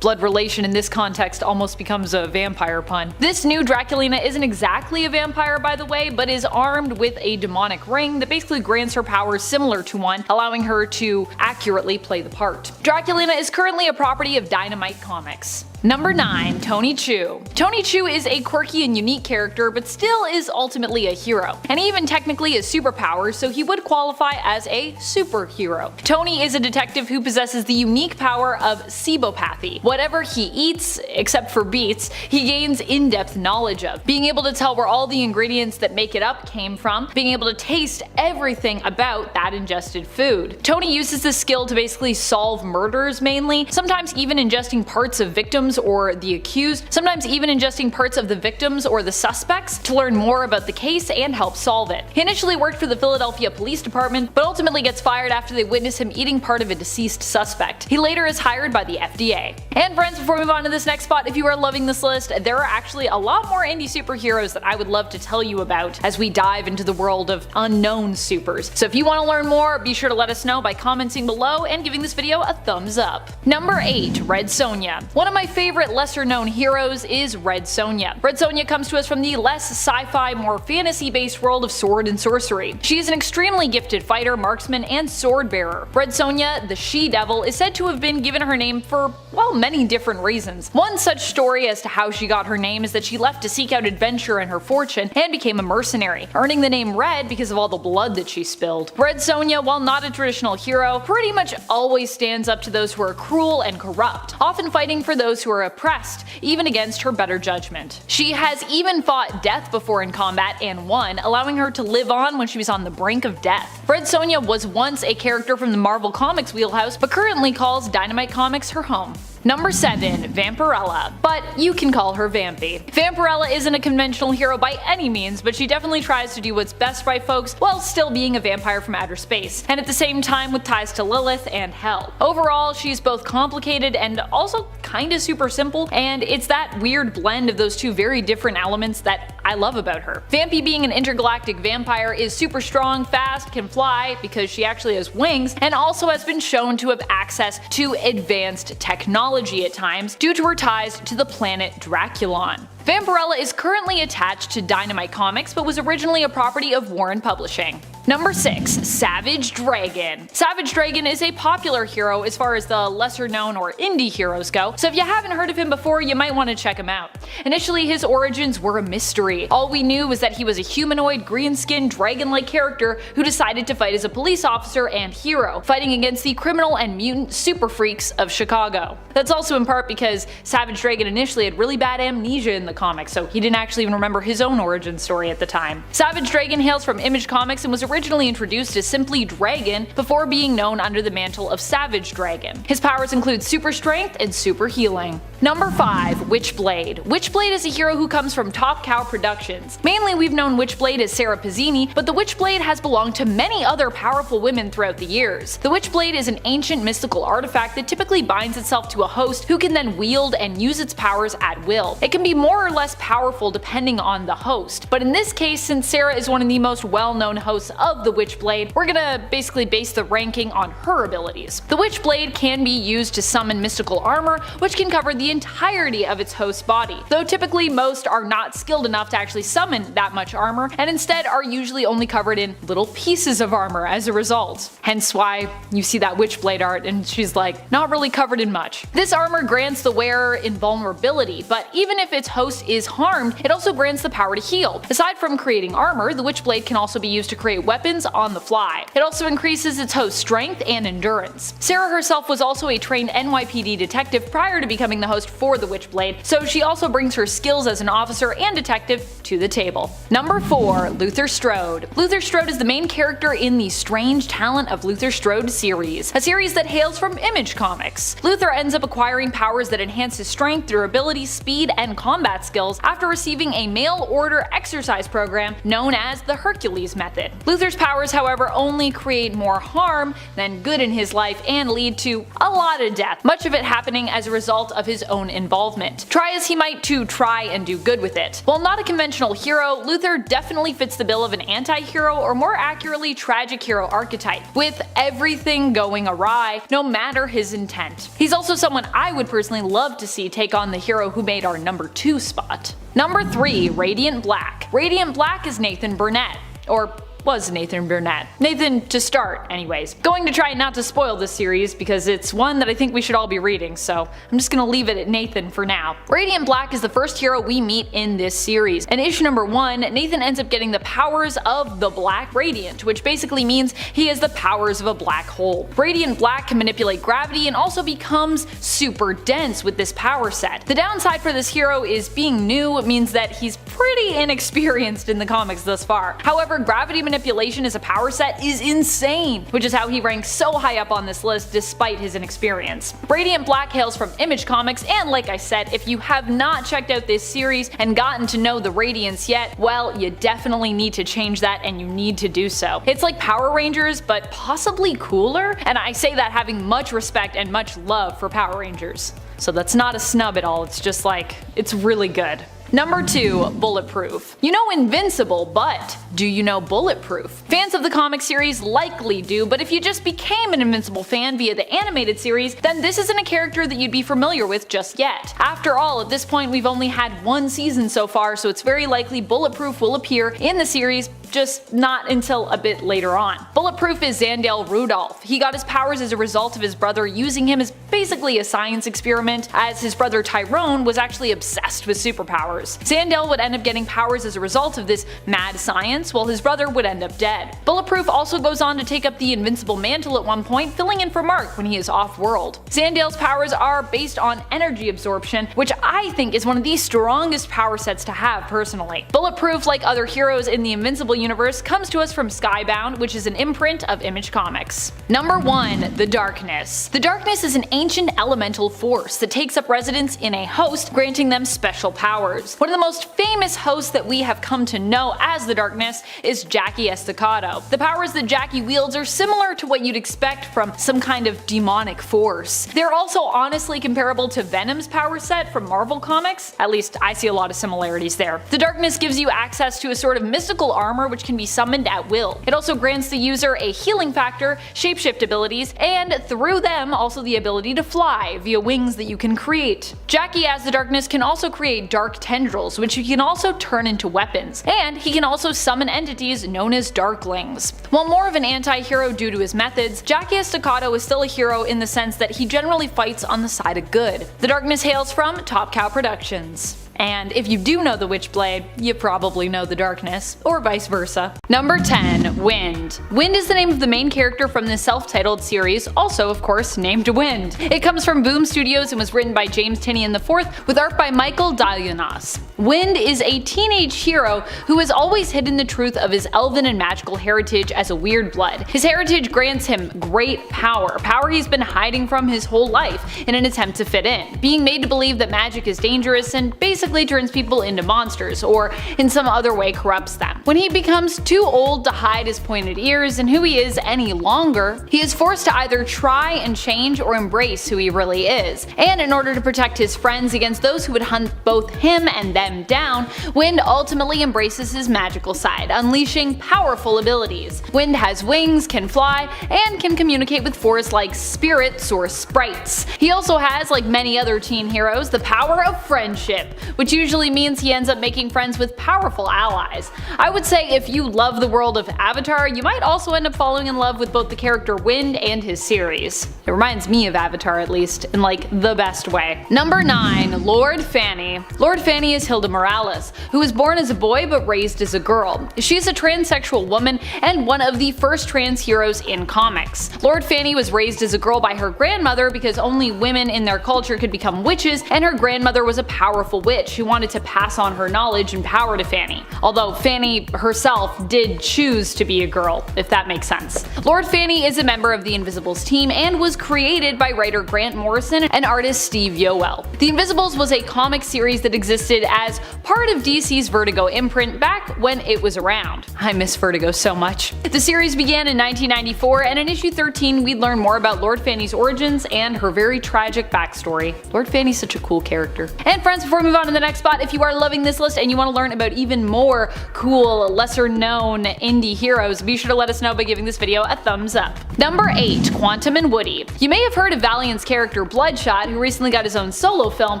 Blood relation in this context almost becomes a vampire pun. This new Draculana isn't exactly a vampire, by the way, but is armed with a demonic ring that basically grants her powers similar to one, allowing her to accurately play the part. Draculana is currently a property of Dynamite Comics. Number 9, Tony Chu. Tony Chu is a quirky and unique character, but still is ultimately a hero, and even technically has superpowers, so he would qualify as a superhero. Tony is a detective who possesses the unique power of sebopathy. Whatever he eats, except for beets, he gains in-depth knowledge of, being able to tell where all the ingredients that make it up came from, being able to taste everything about that ingested food. Tony uses this skill to basically solve murders mainly, sometimes even ingesting parts of victims victims or the accused, sometimes even ingesting parts of the victims or the suspects to learn more about the case and help solve it. He initially worked for the Philadelphia Police Department, but ultimately gets fired after they witness him eating part of a deceased suspect. He later is hired by the FDA. And friends, before we move on to this next spot, if you are loving this list, there are actually a lot more indie superheroes that I would love to tell you about as we dive into the world of unknown supers. So if you want to learn more, be sure to let us know by commenting below and giving this video a thumbs up. Number 8. Red Sonja. One of my favorite lesser known heroes is Red Sonja. Red Sonja comes to us from the less sci-fi, more fantasy-based world of sword and sorcery. She is an extremely gifted fighter, marksman, and sword bearer. Red Sonja, the she-devil, is said to have been given her name for, well, many different reasons. One such story as to how she got her name is that she left to seek out adventure and her fortune and became a mercenary, earning the name Red because of all the blood that she spilled. Red Sonja, while not a traditional hero, pretty much always stands up to those who are cruel and corrupt, often fighting for those who are oppressed, even against her better judgment. She has even fought death before in combat and won, allowing her to live on when she was on the brink of death. Red Sonja was once a character from the Marvel Comics wheelhouse, but currently calls Dynamite Comics her home. Number 7. Vampirella, but you can call her Vampy. Vampirella isn't a conventional hero by any means, but she definitely tries to do what's best by folks while still being a vampire from outer space, and at the same time with ties to Lilith and Hell. Overall, she's both complicated and also kinda super simple, and it's that weird blend of those two very different elements that I love about her. Vampy, being an intergalactic vampire, is super strong, fast, can fly because she actually has wings, and also has been shown to have access to advanced technology at times due to her ties to the planet Draculana. Vampirella is currently attached to Dynamite Comics, but was originally a property of Warren Publishing. Number 6. Savage Dragon. Savage Dragon is a popular hero as far as the lesser known or indie heroes go, so if you haven't heard of him before, you might want to check him out. Initially, his origins were a mystery. All we knew was that he was a humanoid, green-skinned, dragon-like character who decided to fight as a police officer and hero, fighting against the criminal and mutant super freaks of Chicago. That's also in part because Savage Dragon initially had really bad amnesia in the comics, so he didn't actually even remember his own origin story at the time. Savage Dragon hails from Image Comics and was originally introduced as simply Dragon before being known under the mantle of Savage Dragon. His powers include super strength and super healing. Number 5. Witchblade. Witchblade is a hero who comes from Top Cow Productions. Mainly we've known Witchblade as Sarah Pizzini, but the Witchblade has belonged to many other powerful women throughout the years. The Witchblade is an ancient mystical artifact that typically binds itself to a host who can then wield and use its powers at will. It can be more or less powerful depending on the host, but in this case, since Sarah is one of the most well-known hosts of the Witchblade, we're gonna basically base the ranking on her abilities. The Witchblade can be used to summon mystical armor, which can cover the entirety of its host's body, though typically most are not skilled enough to actually summon that much armor, and instead are usually only covered in little pieces of armor as a result. Hence why you see that Witchblade art and she's like, not really covered in much. This armor grants the wearer invulnerability, but even if its host is harmed, it also grants the power to heal. Aside from creating armor, the Witchblade can also be used to create weapons on the fly. It also increases its host's strength and endurance. Sarah herself was also a trained NYPD detective prior to becoming the host for the Witchblade, so she also brings her skills as an officer and detective to the table. Number 4. Luther Strode. Luther Strode is the main character in the Strange Talent of Luther Strode series, a series that hails from Image Comics. Luther ends up acquiring powers that enhance his strength, durability, speed, and combat skills after receiving a mail order exercise program known as the Hercules Method. Luther's powers, however, only create more harm than good in his life and lead to a lot of death, much of it happening as a result of his own involvement. Try as he might to try and do good with it. While not a conventional hero, Luther definitely fits the bill of an anti-hero, or more accurately tragic hero archetype, with everything going awry no matter his intent. He's also someone I would personally love to see take on the hero who made our number 2 spot. Number 3. Radiant Black. Radiant Black is Nathan Burnett, or was Nathan Burnett. Nathan to start, anyways. Going to try not to spoil this series because it's one that I think we should all be reading, so I'm just gonna leave it at Nathan for now. Radiant Black is the first hero we meet in this series. In issue number 1, Nathan ends up getting the powers of the Black Radiant, which basically means he has the powers of a black hole. Radiant Black can manipulate gravity and also becomes super dense with this power set. The downside for this hero is being new means that he's pretty inexperienced in the comics thus far. However, gravity manipulation as a power set is insane, which is how he ranks so high up on this list despite his inexperience. Radiant Black hails from Image Comics, and like I said, if you have not checked out this series and gotten to know the Radiants yet, well, you definitely need to change that, and you need to do so. It's like Power Rangers, but possibly cooler, and I say that having much respect and much love for Power Rangers. So that's not a snub at all, it's just like, it's really good. Number 2, Bulletproof. You know Invincible, but do you know Bulletproof? Fans of the comic series likely do, but if you just became an Invincible fan via the animated series, then this isn't a character that you'd be familiar with just yet. After all, at this point we've only had one season so far, so it's very likely Bulletproof will appear in the series, just not until a bit later on. Bulletproof is Xandel Rudolph. He got his powers as a result of his brother using him as basically a science experiment, as his brother Tyrone was actually obsessed with superpowers. Xandel would end up getting powers as a result of this mad science, while his brother would end up dead. Bulletproof also goes on to take up the Invincible mantle at one point, filling in for Mark when he is off-world. Xandel's powers are based on energy absorption, which I think is one of the strongest power sets to have personally. Bulletproof, like other heroes in the Invincible universe, comes to us from Skybound, which is an imprint of Image Comics. Number 1, the Darkness. The Darkness is an ancient elemental force that takes up residence in a host, granting them special powers. One of the most famous hosts that we have come to know as the Darkness is Jackie Estacado. The powers that Jackie wields are similar to what you'd expect from some kind of demonic force. They're also honestly comparable to Venom's power set from Marvel Comics, at least I see a lot of similarities there. The Darkness gives you access to a sort of mystical armor which can be summoned at will. It also grants the user a healing factor, shapeshift abilities, and through them also the ability to fly via wings that you can create. Jackie as the Darkness can also create dark tendrils, which he can also turn into weapons, and he can also summon entities known as Darklings. While more of an anti-hero due to his methods, Jackie Estacado is still a hero in the sense that he generally fights on the side of good. The Darkness hails from Top Cow Productions. And if you do know the Witchblade, you probably know the Darkness, or vice versa. Number 10, Wind. Wind is the name of the main character from the self-titled series, also of course named Wind. It comes from Boom Studios and was written by James Tynion IV with art by Michael Dalianos. Wind is a teenage hero who has always hidden the truth of his elven and magical heritage as a weird blood. His heritage grants him great power he's been hiding from his whole life in an attempt to fit in, being made to believe that magic is dangerous and basically turns people into monsters, or in some other way corrupts them. When he becomes too old to hide his pointed ears and who he is any longer, he is forced to either try and change or embrace who he really is. And in order to protect his friends against those who would hunt both him and them down, Wind ultimately embraces his magical side, unleashing powerful abilities. Wind has wings, can fly, and can communicate with forest-like spirits or sprites. He also has, like many other teen heroes, the power of friendship, which usually means he ends up making friends with powerful allies. I would say if you love the world of Avatar, you might also end up falling in love with both the character Wind and his series. It reminds me of Avatar, at least, in like the best way. Number 9, Lord Fanny. Lord Fanny is Hilda Morales, who was born as a boy but raised as a girl. She is a transsexual woman and one of the first trans heroes in comics. Lord Fanny was raised as a girl by her grandmother because only women in their culture could become witches, and her grandmother was a powerful witch who wanted to pass on her knowledge and power to Fanny, although Fanny herself did choose to be a girl, if that makes sense. Lord Fanny is a member of the Invisibles team and was created by writer Grant Morrison and artist Steve Yoel. The Invisibles was a comic series that existed as part of DC's Vertigo imprint back when it was around. I miss Vertigo so much. The series began in 1994, and in issue 13 we'd learn more about Lord Fanny's origins and her very tragic backstory. Lord Fanny's such a cool character. And friends, before we move on to the next spot, if you are loving this list and you want to learn about even more cool, lesser known indie heroes, be sure to let us know by giving this video a thumbs up. Number 8, Quantum and Woody. You may have heard of Valiant's character Bloodshot, who recently got his own solo film,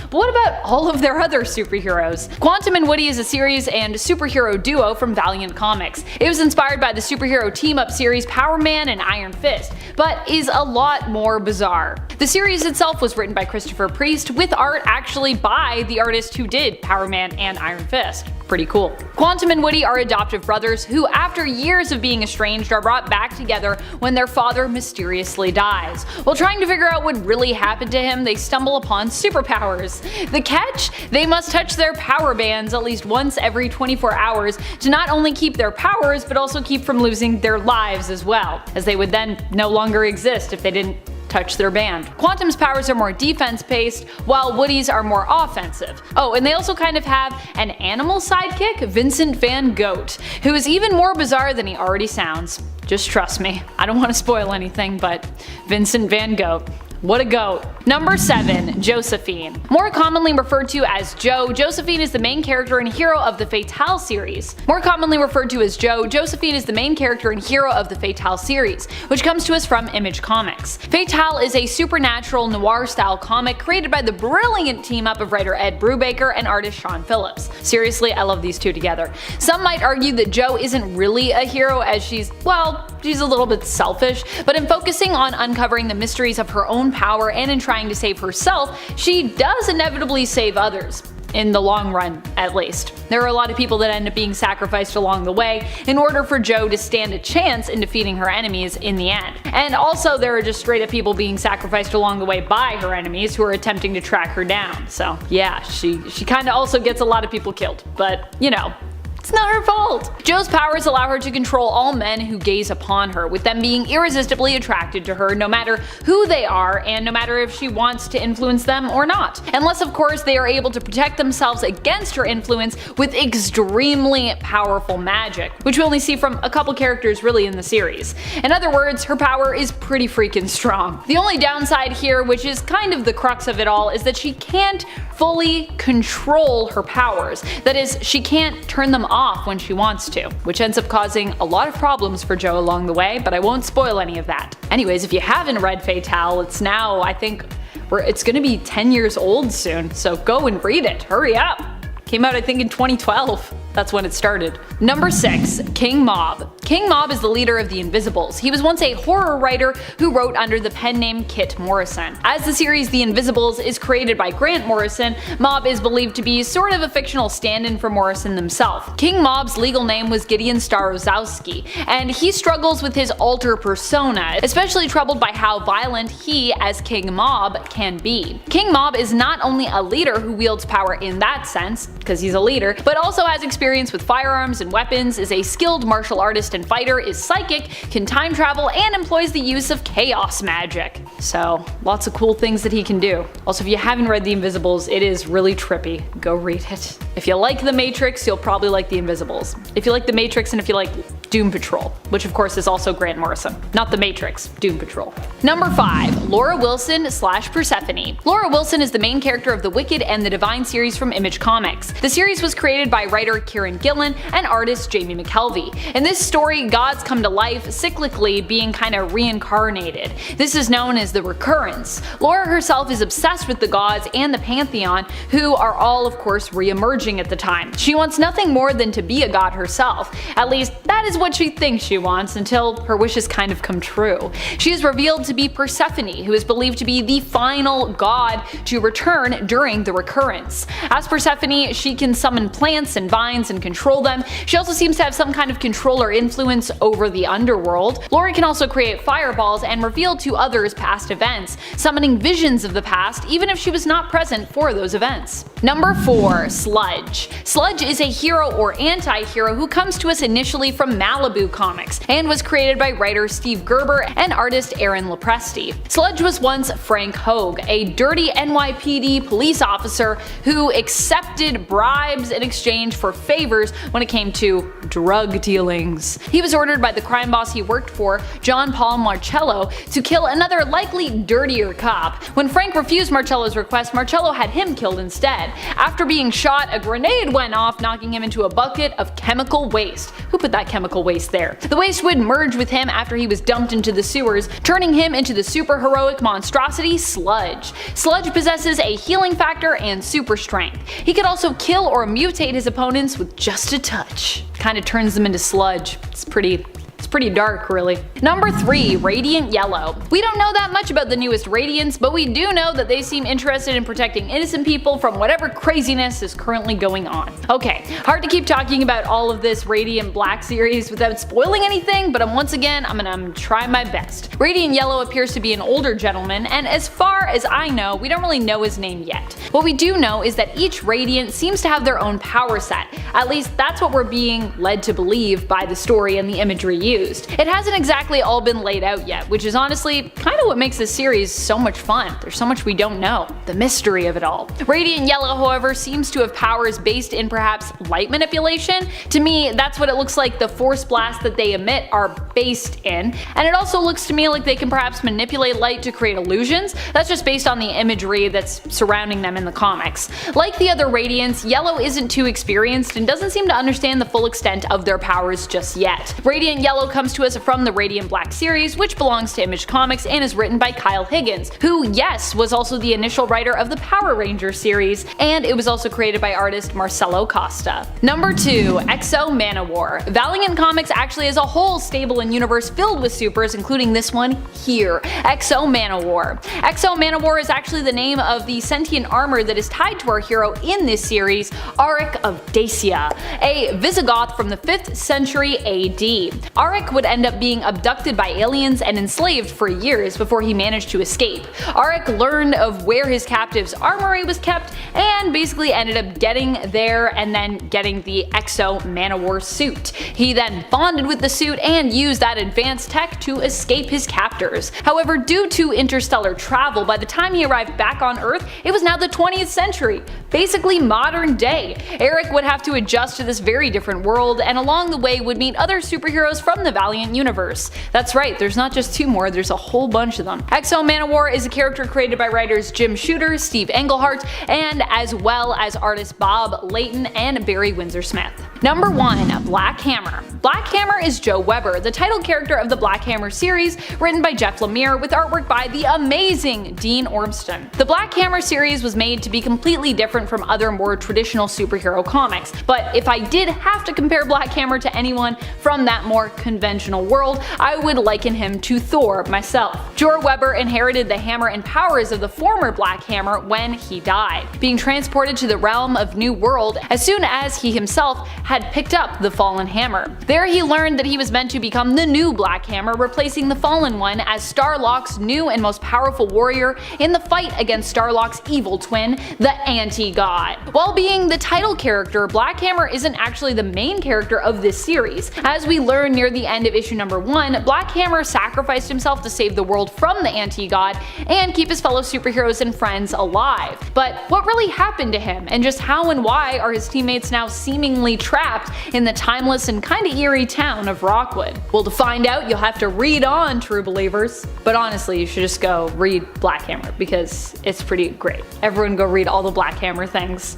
but what about all of their other superheroes? Quantum and Woody is a series and superhero duo from Valiant Comics. It was inspired by the superhero team-up series Power Man and Iron Fist, but is a lot more bizarre. The series itself was written by Christopher Priest, with art actually by the artist artist who did Power Man and Iron Fist. Pretty cool. Quantum and Woody are adoptive brothers who, after years of being estranged, are brought back together when their father mysteriously dies. While trying to figure out what really happened to him, they stumble upon superpowers. The catch? They must touch their power bands at least once every 24 hours to not only keep their powers, but also keep from losing their lives as well, as they would then no longer exist if they didn't touch their band. Quantum's powers are more defense-based, while Woody's are more offensive. Oh, and they also kind of have an animal sidekick, Vincent Van Gogh, who is even more bizarre than he already sounds. Just trust me. I don't want to spoil anything, but Vincent Van Gogh. What a goat. Number 7. Josephine. More commonly referred to as Jo, Josephine is the main character and hero of the Fatale series. More commonly referred to as Jo, Josephine is the main character and hero of the Fatale series, which comes to us from Image Comics. Fatale is a supernatural noir-style comic created by the brilliant team-up of writer Ed Brubaker and artist Sean Phillips. Seriously, I love these two together. Some might argue that Jo isn't really a hero as she's a little bit selfish, but in focusing on uncovering the mysteries of her own power and in trying to save herself, she does inevitably save others. In the long run, at least. There are a lot of people that end up being sacrificed along the way in order for Jo to stand a chance in defeating her enemies in the end. And also there are just straight up people being sacrificed along the way by her enemies who are attempting to track her down. So yeah, she kinda also gets a lot of people killed, but you know, it's not her fault. Jo's powers allow her to control all men who gaze upon her, with them being irresistibly attracted to her no matter who they are and no matter if she wants to influence them or not. Unless of course they are able to protect themselves against her influence with extremely powerful magic, which we only see from a couple characters really in the series. In other words, her power is pretty freaking strong. The only downside here, which is kind of the crux of it all, is that she can't fully control her powers. That is, she can't turn them off when she wants to, which ends up causing a lot of problems for Jo along the way, but I won't spoil any of that. Anyways, if you haven't read Fatale, it's now, I think, it's gonna be 10 years old soon, so go and read it. Hurry up! Came out I think in 2012. That's when it started. Number 6. King Mob. King Mob is the leader of the Invisibles. He was once a horror writer who wrote under the pen name Kit Morrison. As the series The Invisibles is created by Grant Morrison, Mob is believed to be sort of a fictional stand-in for Morrison himself. King Mob's legal name was Gideon Starozowski, and he struggles with his alter persona, especially troubled by how violent he, as King Mob, can be. King Mob is not only a leader who wields power in that sense, because he's a leader, but also has experience with firearms and weapons, is a skilled martial artist and fighter, is psychic, can time travel, and employs the use of chaos magic. So, lots of cool things that he can do. Also, if you haven't read The Invisibles, it is really trippy. Go read it. If you like The Matrix, you'll probably like The Invisibles. If you like The Matrix and if you like Doom Patrol, which of course is also Grant Morrison. Not The Matrix, Doom Patrol. Number 5. Laura Wilson / Persephone. Laura Wilson is the main character of the Wicked and the Divine series from Image Comics. The series was created by writer Kieran Gillen and artist Jamie McKelvey. In this story, gods come to life cyclically, being kinda reincarnated. This is known as the recurrence. Laura herself is obsessed with the gods and the pantheon, who are all of course re-emerging at the time. She wants nothing more than to be a god herself. At least that is what she thinks she wants, until her wishes kind of come true. She is revealed to be Persephone, who is believed to be the final god to return during the recurrence. As Persephone, she can summon plants and vines and control them. She also seems to have some kind of control or influence over the underworld. Laura can also create fireballs and reveal to others past events, summoning visions of the past even if she was not present for those events. Number 4. Sludge. Sludge is a hero or anti-hero who comes to us initially from Malibu Comics and was created by writer Steve Gerber and artist Aaron Lopresti. Sludge was once Frank Hogue, a dirty NYPD police officer who accepted bribes in exchange for favors when it came to drug dealings. He was ordered by the crime boss he worked for, John Paul Marcello, to kill another likely dirtier cop. When Frank refused Marcello's request, Marcello had him killed instead. After being shot, a grenade went off, knocking him into a bucket of chemical waste. Who put that chemical waste there? The waste would merge with him after he was dumped into the sewers, turning him into the super-heroic monstrosity Sludge. Sludge possesses a healing factor and super strength. He could also kill or mutate his opponents with just a touch. Kinda turns them into sludge. It's pretty It's pretty dark, really. Number 3. Radiant Yellow. We don't know that much about the newest Radiants, but we do know that they seem interested in protecting innocent people from whatever craziness is currently going on. Okay, hard to keep talking about all of this Radiant Black series without spoiling anything, but once again, I'm gonna try my best. Radiant Yellow appears to be an older gentleman, and as far as I know, we don't really know his name yet. What we do know is that each Radiant seems to have their own power set. At least that's what we're being led to believe by the story and the imagery used. It hasn't exactly all been laid out yet, which is honestly kind of what makes this series so much fun. There's so much we don't know. The mystery of it all. Radiant Yellow, however, seems to have powers based in perhaps light manipulation. To me, that's what it looks like the force blasts that they emit are based in, and it also looks to me like they can perhaps manipulate light to create illusions. That's just based on the imagery that's surrounding them in the comics. Like the other Radiants, Yellow isn't too experienced and doesn't seem to understand the full extent of their powers just yet. Radiant Yellow comes to us from the Radiant Black series, which belongs to Image Comics and is written by Kyle Higgins, who, yes, was also the initial writer of the Power Rangers series, and it was also created by artist Marcelo Costa. Number 2. EXO Manowar. Valiant Comics actually has a whole stable and universe filled with supers, including this one here, EXO Manowar. EXO Manowar is actually the name of the sentient armor that is tied to our hero in this series, Auric of Dacia, a Visigoth from the 5th century AD. Auric would end up being abducted by aliens and enslaved for years before he managed to escape. Auric learned of where his captive's armory was kept and basically ended up getting there and then getting the EXO Manowar suit. He then bonded with the suit and used that advanced tech to escape his captors. However, due to interstellar travel, by the time he arrived back on Earth, it was now the 20th century, basically modern day. Eric would have to adjust to this very different world, and along the way would meet other superheroes from the Valiant universe. That's right, there's not just 2 more, there's a whole bunch of them. EXO Manowar is a character created by writers Jim Shooter, Steve Englehart, and as well as artists Bob Layton and Barry Windsor-Smith. Number 1. Black Hammer. Black Hammer is Joe Weber, the title character of the Black Hammer series, written by Jeff Lemire with artwork by the amazing Dean Ormston. The Black Hammer series was made to be completely different from other more traditional superhero comics, but if I did have to compare Black Hammer to anyone from that more conventional world, I would liken him to Thor myself. Joe Weber inherited the hammer and powers of the former Black Hammer when he died, being transported to the realm of New World as soon as he himself had picked up the fallen hammer. There he learned that he was meant to become the new Black Hammer, replacing the fallen one as Starlock's new and most powerful warrior in the fight against Starlock's evil twin, the Anti-God. While being the title character, Black Hammer isn't actually the main character of this series. As we learn near the end of issue number 1, Black Hammer sacrificed himself to save the world from the Anti-God and keep his fellow superheroes and friends alive. But what really happened to him, and just how and why are his teammates now seemingly trapped in the timeless and kinda eerie town of Rockwood? Well, to find out, you'll have to read on, true believers. But honestly, you should just go read Black Hammer because it's pretty great. Everyone go read all the Black Hammer things.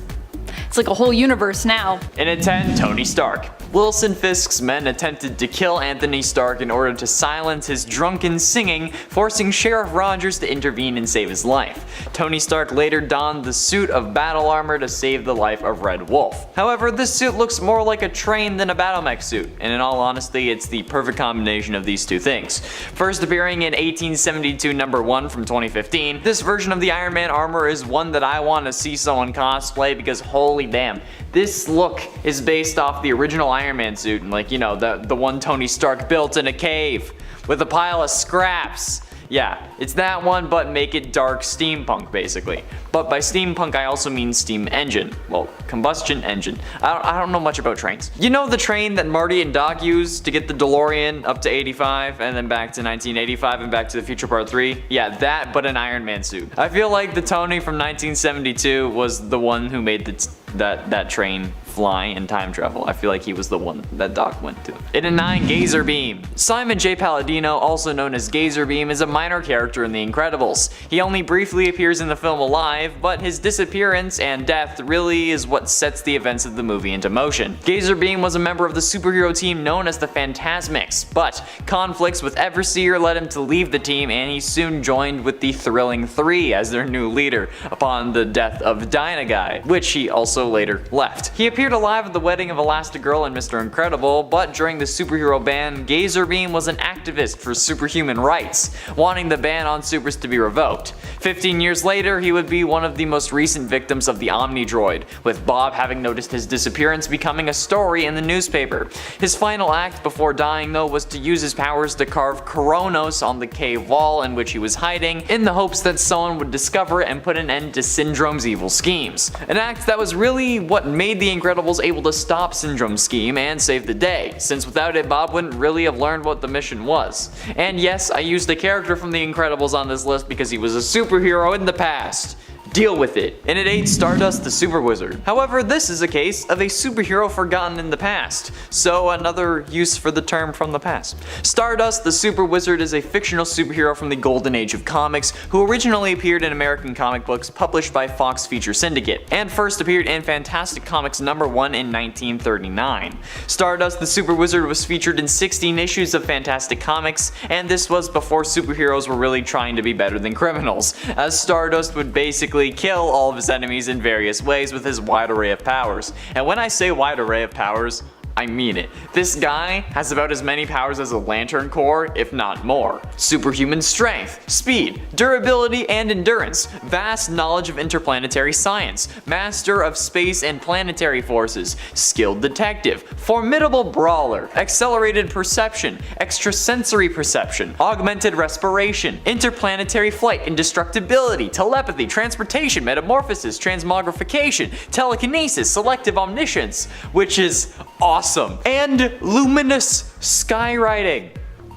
It's like a whole universe now. In at 10, Tony Stark. Wilson Fisk's men attempted to kill Anthony Stark in order to silence his drunken singing, forcing Sheriff Rogers to intervene and save his life. Tony Stark later donned the suit of battle armor to save the life of Red Wolf. However, this suit looks more like a train than a battle mech suit, and in all honesty, it's the perfect combination of these two things. First appearing in 1872 number 1 from 2015, this version of the Iron Man armor is one that I want to see someone cosplay because holy damn, this look is based off the original Iron Man suit, and like, you know, the one Tony Stark built in a cave with a pile of scraps. Yeah, it's that one, but make it dark steampunk basically. But by steampunk I also mean steam engine. Well, combustion engine. I don't know much about trains. You know the train that Marty and Doc used to get the DeLorean up to 85 and then back to 1985 and Back to the Future Part 3? Yeah, that, but an Iron Man suit. I feel like the Tony from 1972 was the one who made that train fly and time travel. I feel like he was the one that Doc went to. In a 9, Gazer Beam. Simon J. Palladino, also known as Gazer Beam, is a minor character in The Incredibles. He only briefly appears in the film alive, but his disappearance and death really is what sets the events of the movie into motion. Gazer Beam was a member of the superhero team known as the Phantasmics, but conflicts with Everseer led him to leave the team, and he soon joined with the Thrilling Three as their new leader upon the death of Dynaguy, which he also later left. He appeared appeared alive at the wedding of Elastigirl and Mr. Incredible, but during the superhero ban, Gazerbeam was an activist for superhuman rights, wanting the ban on supers to be revoked. 15 years later, he would be one of the most recent victims of the Omnidroid, with Bob having noticed his disappearance becoming a story in the newspaper. His final act before dying though was to use his powers to carve Kronos on the cave wall in which he was hiding, in the hopes that someone would discover it and put an end to Syndrome's evil schemes. An act that was really what made the Incredibles able to stop Syndrome's scheme and save the day, since without it Bob wouldn't really have learned what the mission was. And yes, I used a character from the Incredibles on this list because he was a superhero in the past. Deal with it. And it ain't Stardust the Super Wizard. However, this is a case of a superhero forgotten in the past, so another use for the term from the past. Stardust the Super Wizard is a fictional superhero from the golden age of comics who originally appeared in American comic books published by Fox Feature Syndicate, and first appeared in Fantastic Comics #1 in 1939. Stardust the Super Wizard was featured in 16 issues of Fantastic Comics, and this was before superheroes were really trying to be better than criminals, as Stardust would basically kill all of his enemies in various ways with his wide array of powers. And when I say wide array of powers, I mean it. This guy has about as many powers as a Lantern Corps, if not more. Superhuman strength, speed, durability, and endurance, vast knowledge of interplanetary science, master of space and planetary forces, skilled detective, formidable brawler, accelerated perception, extrasensory perception, augmented respiration, interplanetary flight, indestructibility, telepathy, transportation, metamorphosis, transmogrification, telekinesis, selective omniscience, which is awesome. And luminous skywriting.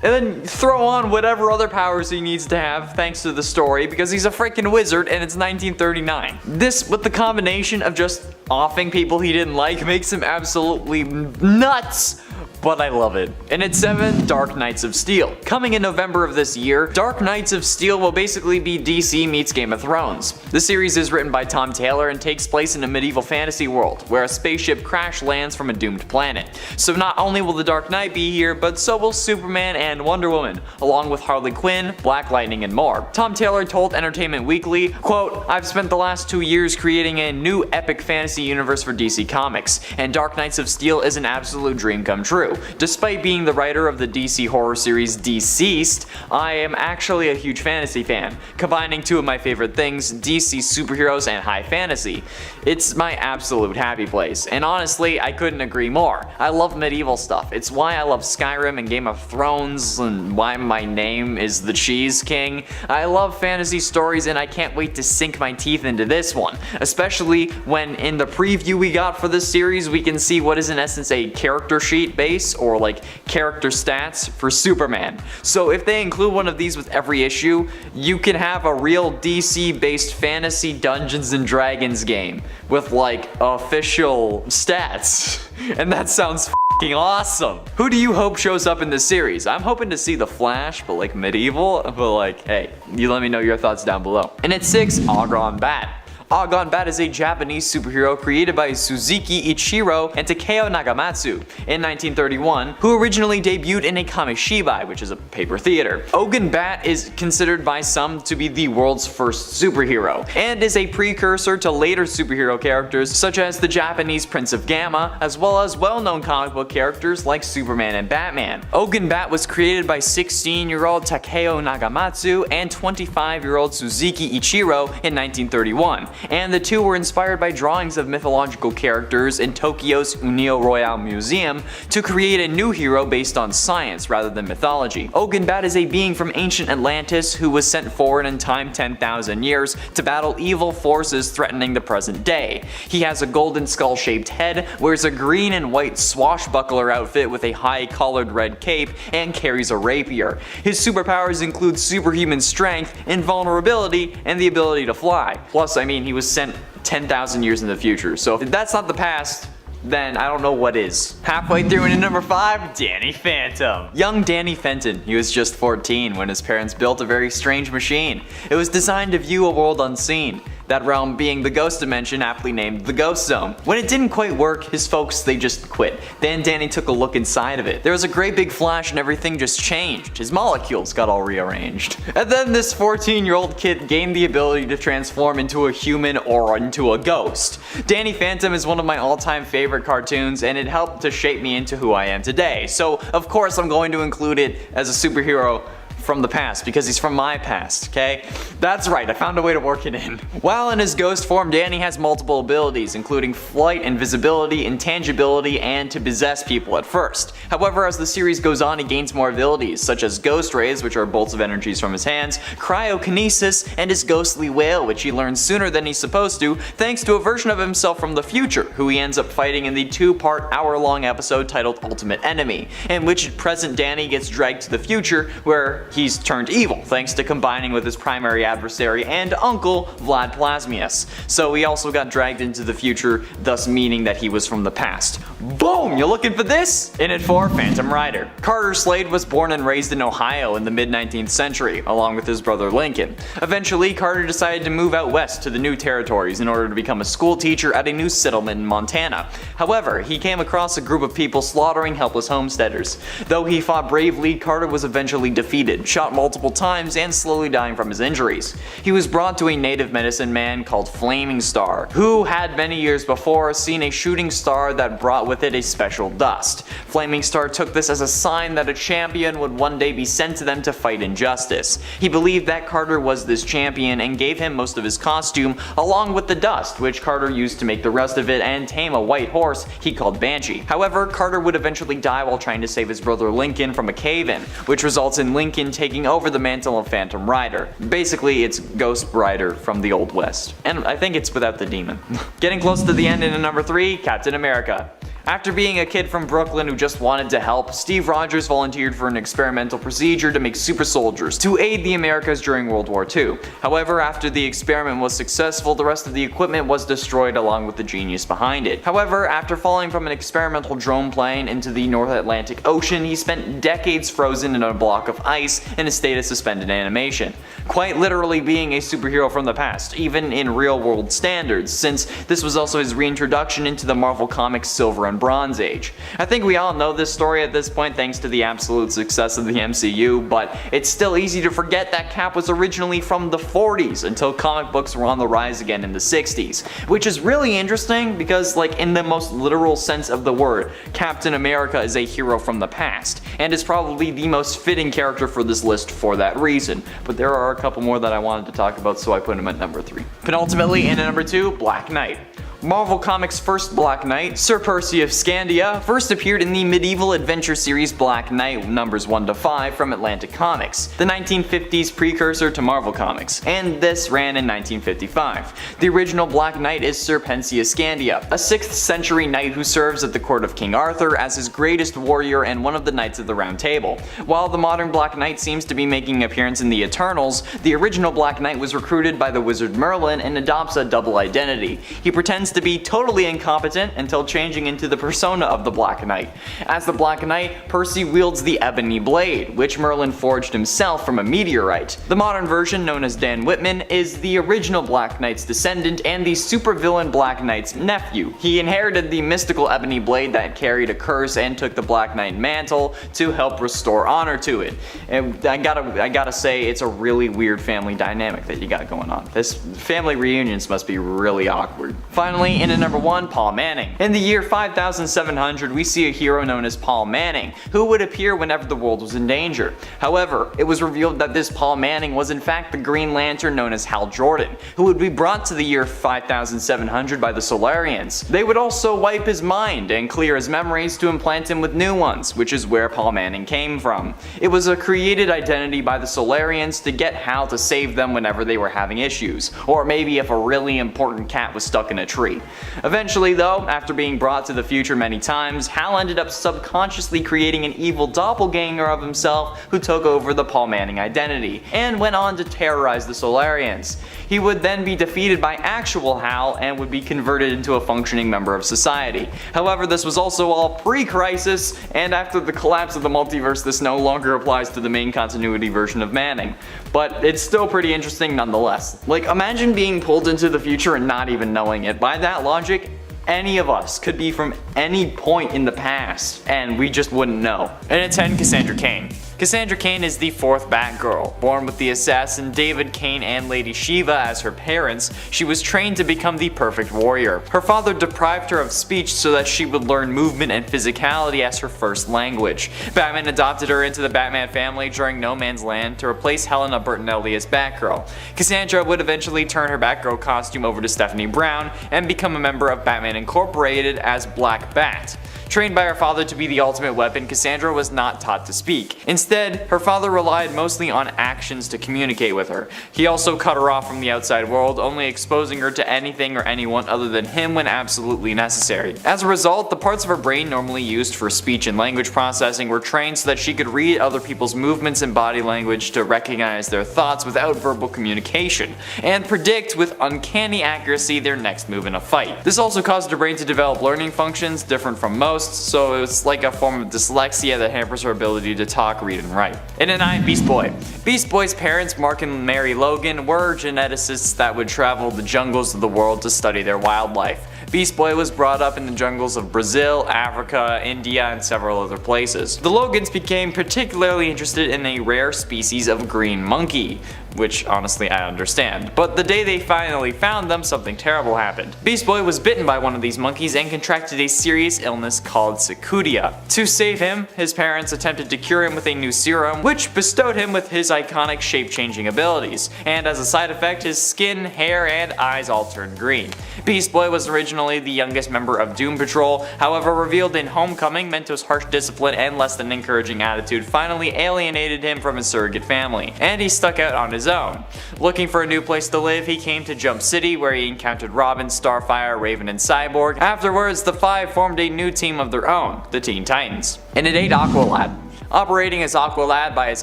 And then throw on whatever other powers he needs to have thanks to the story, because he's a freaking wizard and it's 1939. This, with the combination of just offing people he didn't like, makes him absolutely nuts. But I love it. And at 7, Dark Knights of Steel. Coming in November of this year, Dark Knights of Steel will basically be DC meets Game of Thrones. The series is written by Tom Taylor and takes place in a medieval fantasy world, where a spaceship crash lands from a doomed planet. So not only will the Dark Knight be here, but so will Superman and Wonder Woman, along with Harley Quinn, Black Lightning, and more. Tom Taylor told Entertainment Weekly, quote, "I've spent the last 2 years creating a new epic fantasy universe for DC Comics, and Dark Knights of Steel is an absolute dream come true. Despite being the writer of the DC horror series Deceased, I am actually a huge fantasy fan, combining two of my favorite things, DC superheroes and high fantasy. It's my absolute happy place, and honestly, I couldn't agree more. I love medieval stuff. It's why I love Skyrim and Game of Thrones, and why my name is the Cheese King. I love fantasy stories, and I can't wait to sink my teeth into this one, especially when in the preview we got for this series, we can see what is in essence a character sheet base, or like character stats for Superman. So if they include one of these with every issue, you can have a real DC based fantasy Dungeons and Dragons game with like official stats. And that sounds f***ing awesome. Who do you hope shows up in this series? I'm hoping to see the Flash, but like medieval, but like, hey, you let me know your thoughts down below. And at 6, Argon Bat. Argon Bat is a Japanese superhero created by Suzuki Ichiro and Takeo Nagamatsu in 1931, who originally debuted in a kamishibai, which is a paper theater. Argon Bat is considered by some to be the world's first superhero, and is a precursor to later superhero characters such as the Japanese Prince of Gamma, as well as well-known comic book characters like Superman and Batman. Argon Bat was created by 16-year-old Takeo Nagamatsu and 25-year-old Suzuki Ichiro in 1931. And the two were inspired by drawings of mythological characters in Tokyo's Unio Royale Museum to create a new hero based on science rather than mythology. Argon Bat is a being from ancient Atlantis who was sent forward in time 10,000 years to battle evil forces threatening the present day. He has a golden skull-shaped head, wears a green and white swashbuckler outfit with a high-collared red cape, and carries a rapier. His superpowers include superhuman strength, invulnerability, and the ability to fly. Plus, I mean, he was sent 10,000 years in the future, so if that's not the past, then I don't know what is. Halfway through into number 5, Danny Phantom. Young Danny Fenton, he was just 14 when his parents built a very strange machine. It was designed to view a world unseen. that realm being the ghost dimension aptly named the Ghost Zone. When it didn't quite work, his folks, they just quit. Then Danny took a look inside of it. There was a great big flash and everything just changed. His molecules got all rearranged. And then this 14-year-old kid gained the ability to transform into a human or into a ghost. Danny Phantom is one of my all-time favorite cartoons, and it helped to shape me into who I am today. So of course I'm going to include it as a superhero from the past, because he's from my past, okay? That's right, I found a way to work it in. While in his ghost form, Danny has multiple abilities, including flight, invisibility, intangibility, and to possess people at first. However, as the series goes on, he gains more abilities, such as ghost rays, which are bolts of energies from his hands, cryokinesis, and his ghostly wail, which he learns sooner than he's supposed to, thanks to a version of himself from the future, who he ends up fighting in the 2-part hour-long episode titled Ultimate Enemy, in which present Danny gets dragged to the future, where he's turned evil, thanks to combining with his primary adversary and uncle, Vlad Plasmius. So he also got dragged into the future, thus meaning that he was from the past. Boom! You looking for this? In it for Phantom Rider. Carter Slade was born and raised in Ohio in the mid-19th century, along with his brother Lincoln. Eventually, Carter decided to move out west to the new territories in order to become a school teacher at a new settlement in Montana. However, he came across a group of people slaughtering helpless homesteaders. Though he fought bravely, Carter was eventually defeated, shot multiple times, and slowly dying from his injuries. He was brought to a native medicine man called Flaming Star, who had many years before seen a shooting star that brought with it a special dust. Flaming Star took this as a sign that a champion would one day be sent to them to fight injustice. He believed that Carter was this champion and gave him most of his costume, along with the dust, which Carter used to make the rest of it and tame a white horse he called Banshee. However, Carter would eventually die while trying to save his brother Lincoln from a cave-in, which results in Lincoln taking over the mantle of Phantom Rider. Basically, it's Ghost Rider from the Old West. And I think it's without the demon. Getting close to the end in number 3, Captain America. After being a kid from Brooklyn who just wanted to help, Steve Rogers volunteered for an experimental procedure to make super soldiers to aid the Americas during World War II. However, after the experiment was successful, the rest of the equipment was destroyed along with the genius behind it. However, after falling from an experimental drone plane into the North Atlantic Ocean, he spent decades frozen in a block of ice in a state of suspended animation. Quite literally being a superhero from the past, even in real world standards, since this was also his reintroduction into the Marvel Comics Silver and Bronze Age. I think we all know this story at this point thanks to the absolute success of the MCU, but it's still easy to forget that Cap was originally from the 40s until comic books were on the rise again in the 60s, which is really interesting because, like, in the most literal sense of the word, Captain America is a hero from the past, and is probably the most fitting character for this list for that reason. But there are a couple more that I wanted to talk about, so I put him at number 3. Penultimately, in at number 2, Black Knight. Marvel Comics' first Black Knight, Sir Percy of Scandia, first appeared in the medieval adventure series Black Knight numbers 1 to 5 from Atlantic Comics, the 1950s precursor to Marvel Comics, and this ran in 1955. The original Black Knight is Sir Percy of Scandia, a 6th century knight who serves at the court of King Arthur as his greatest warrior and one of the Knights of the Round Table. While the modern Black Knight seems to be making an appearance in the Eternals, the original Black Knight was recruited by the wizard Merlin and adopts a double identity. He pretends to be totally incompetent until changing into the persona of the Black Knight. As the Black Knight, Percy wields the Ebony Blade, which Merlin forged himself from a meteorite. The modern version, known as Dan Whitman, is the original Black Knight's descendant and the supervillain Black Knight's nephew. He inherited the mystical Ebony Blade that carried a curse and took the Black Knight mantle to help restore honor to it. And I gotta say, it's a really weird family dynamic that you got going on. This family reunions must be really awkward. Finally, in at number 1, Paul Manning. In the year 5700, we see a hero known as Paul Manning, who would appear whenever the world was in danger. However, it was revealed that this Paul Manning was in fact the Green Lantern known as Hal Jordan, who would be brought to the year 5700 by the Solarians. They would also wipe his mind and clear his memories to implant him with new ones, which is where Paul Manning came from. It was a created identity by the Solarians to get Hal to save them whenever they were having issues, or maybe if a really important cat was stuck in a tree. history. Eventually though, after being brought to the future many times, Hal ended up subconsciously creating an evil doppelganger of himself who took over the Paul Manning identity, and went on to terrorize the Solarians. He would then be defeated by actual Hal and would be converted into a functioning member of society. However, this was also all pre-Crisis, and after the collapse of the multiverse this no longer applies to the main continuity version of Manning. But it's still pretty interesting nonetheless. Like, imagine being pulled into the future and not even knowing it. By that logic, any of us could be from any point in the past, and we just wouldn't know. And at 10, Cassandra Kane. Cassandra Kane is the fourth Batgirl. Born with the assassin David Kane and Lady Shiva as her parents, she was trained to become the perfect warrior. Her father deprived her of speech so that she would learn movement and physicality as her first language. Batman adopted her into the Batman family during No Man's Land to replace Helena Bertinelli as Batgirl. Cassandra would eventually turn her Batgirl costume over to Stephanie Brown and become a member of Batman Incorporated as Black Bat. Trained by her father to be the ultimate weapon, Cassandra was not taught to speak. Instead, her father relied mostly on actions to communicate with her. He also cut her off from the outside world, only exposing her to anything or anyone other than him when absolutely necessary. As a result, the parts of her brain normally used for speech and language processing were trained so that she could read other people's movements and body language to recognize their thoughts without verbal communication, and predict with uncanny accuracy their next move in a fight. This also caused her brain to develop learning functions different from most, so it's like a form of dyslexia that hampers her ability to talk, read, and write. And at 9, Beast Boy. Beast Boy's parents, Mark and Mary Logan, were geneticists that would travel the jungles of the world to study their wildlife. Beast Boy was brought up in the jungles of Brazil, Africa, India, and several other places. The Logans became particularly interested in a rare species of green monkey, which honestly I understand. But the day they finally found them, something terrible happened. Beast Boy was bitten by one of these monkeys and contracted a serious illness called cicudia. To save him, his parents attempted to cure him with a new serum, which bestowed him with his iconic shape-changing abilities, and as a side effect, his skin, hair, and eyes all turned green. Beast Boy was originally the youngest member of Doom Patrol, however revealed in Homecoming, Mento's harsh discipline and less than encouraging attitude finally alienated him from his surrogate family, and he stuck out on his own. Looking for a new place to live, he came to Jump City, where he encountered Robin, Starfire, Raven, and Cyborg. Afterwards, the five formed a new team of their own, the Teen Titans. And at 8, Aqualad. Operating as Aqualad by his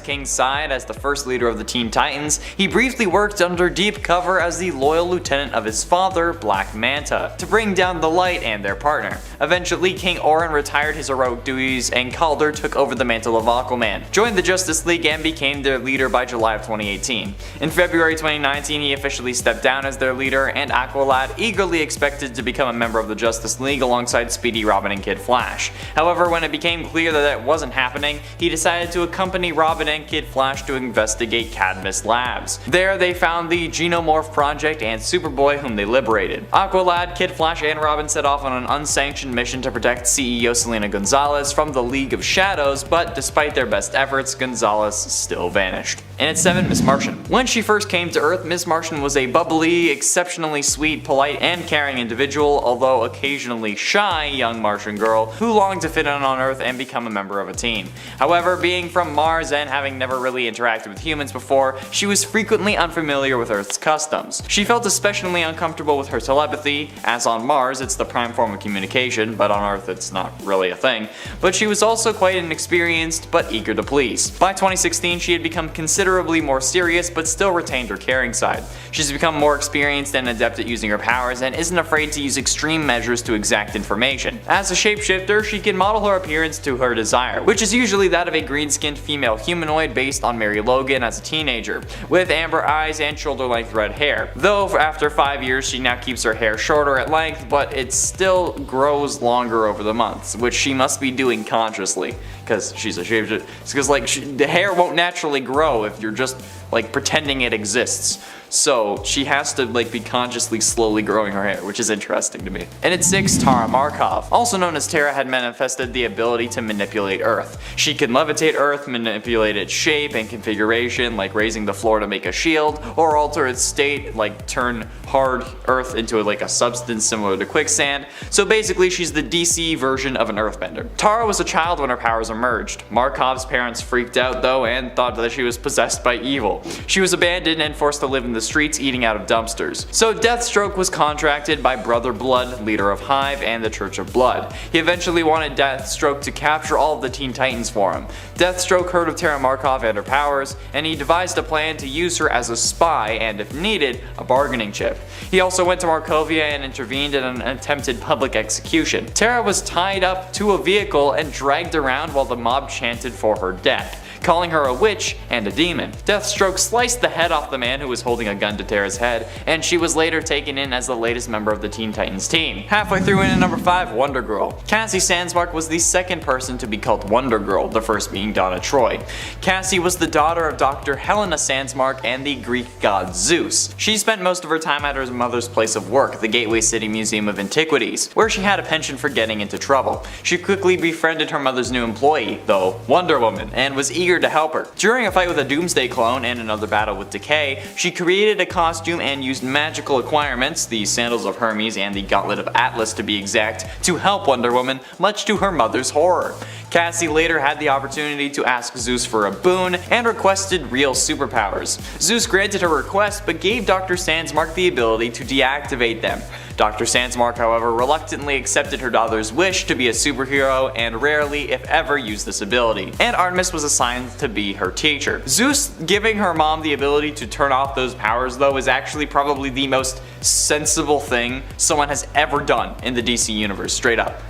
king's side as the first leader of the Teen Titans, he briefly worked under deep cover as the loyal lieutenant of his father, Black Manta, to bring down the Light and their partner. Eventually, King Orin retired his heroic duties and Calder took over the mantle of Aquaman, joined the Justice League, and became their leader by July of 2018. In February 2019, he officially stepped down as their leader, and Aqualad eagerly expected to become a member of the Justice League alongside Speedy, Robin, and Kid Flash. However, when it became clear that that wasn't happening, he decided to accompany Robin and Kid Flash to investigate Cadmus Labs. There they found the Genomorph Project and Superboy, whom they liberated. Aqualad, Kid Flash, and Robin set off on an unsanctioned mission to protect CEO Selena Gonzalez from the League of Shadows, but despite their best efforts, Gonzalez still vanished. And at 7, Miss Martian. When she first came to Earth, Miss Martian was a bubbly, exceptionally sweet, polite, and caring individual, although occasionally shy young Martian girl who longed to fit in on Earth and become a member of a team. However, being from Mars and having never really interacted with humans before, she was frequently unfamiliar with Earth's customs. She felt especially uncomfortable with her telepathy, as on Mars it's the prime form of communication, but on Earth it's not really a thing. But she was also quite inexperienced, but eager to please. By 2016, she had become considerably more serious, but still retained her caring side. She's become more experienced and adept at using her powers, and isn't afraid to use extreme measures to exact information. As a shapeshifter, she can model her appearance to her desire, which is usually that of a green-skinned female humanoid based on Mary Logan as a teenager, with amber eyes and shoulder-length red hair. Though after 5 years she now keeps her hair shorter at length, but it still grows longer over the months, which she must be doing consciously, because she's a shapeshifter. It's because the hair won't naturally grow if you're just pretending it exists. So she has to be consciously slowly growing her hair, which is interesting to me. And at 6, Tara Markov. Also known as Tara, had manifested the ability to manipulate Earth. She can levitate Earth, manipulate its shape and configuration, like raising the floor to make a shield, or alter its state, like turn hard Earth into a substance similar to quicksand. So basically she's the DC version of an Earthbender. Tara was a child when her powers emerged. Markov's parents freaked out though and thought that she was possessed by evil. vehicle. She was abandoned and forced to live in the streets eating out of dumpsters. So Deathstroke was contracted by Brother Blood, leader of Hive and the Church of Blood. He eventually wanted Deathstroke to capture all of the Teen Titans for him. Deathstroke heard of Tara Markov and her powers, and he devised a plan to use her as a spy and, if needed, a bargaining chip. He also went to Markovia and intervened in an attempted public execution. Tara was tied up to a vehicle and dragged around while the mob chanted for her death, calling her a witch and a demon. Deathstroke sliced the head off the man who was holding a gun to Tara's head, and she was later taken in as the latest member of the Teen Titans team. Halfway through in at number 5, Wonder Girl. Cassie Sandsmark was the second person to be called Wonder Girl, the first being Donna Troy. Cassie was the daughter of Dr. Helena Sandsmark and the Greek god Zeus. She spent most of her time at her mother's place of work, the Gateway City Museum of Antiquities, where she had a penchant for getting into trouble. She quickly befriended her mother's new employee, though, Wonder Woman, and was eager to help her. During a fight with a Doomsday clone and another battle with Decay, she created a costume and used magical acquirements, the Sandals of Hermes and the Gauntlet of Atlas to be exact, to help Wonder Woman, much to her mother's horror. Cassie later had the opportunity to ask Zeus for a boon and requested real superpowers. Zeus granted her request but gave Dr. Sandsmark the ability to deactivate them. Dr. Sandsmark, however, reluctantly accepted her daughter's wish to be a superhero and rarely, if ever, used this ability, and Artemis was assigned to be her teacher. Zeus giving her mom the ability to turn off those powers, though, is actually probably the most sensible thing someone has ever done in the DC universe, straight up.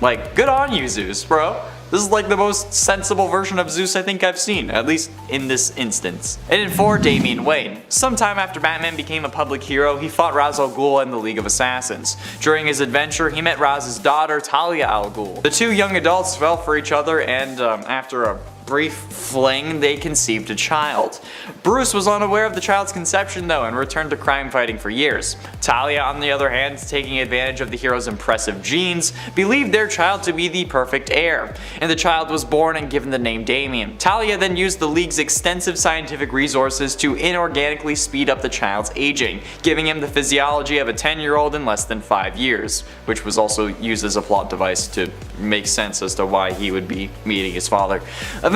Like, good on you, Zeus, bro. This is like the most sensible version of Zeus I think I've seen, at least in this instance. And in 4, Damian Wayne. Sometime after Batman became a public hero, he fought Ra's al Ghul and the League of Assassins. During his adventure, he met Raz's daughter, Talia al Ghul. The two young adults fell for each other and, after a brief fling, they conceived a child. Bruce was unaware of the child's conception though and returned to crime fighting for years. Talia, on the other hand, taking advantage of the hero's impressive genes, believed their child to be the perfect heir, and the child was born and given the name Damian. Talia then used the League's extensive scientific resources to inorganically speed up the child's aging, giving him the physiology of a 10-year-old in less than 5 years, which was also used as a plot device to make sense as to why he would be meeting his father.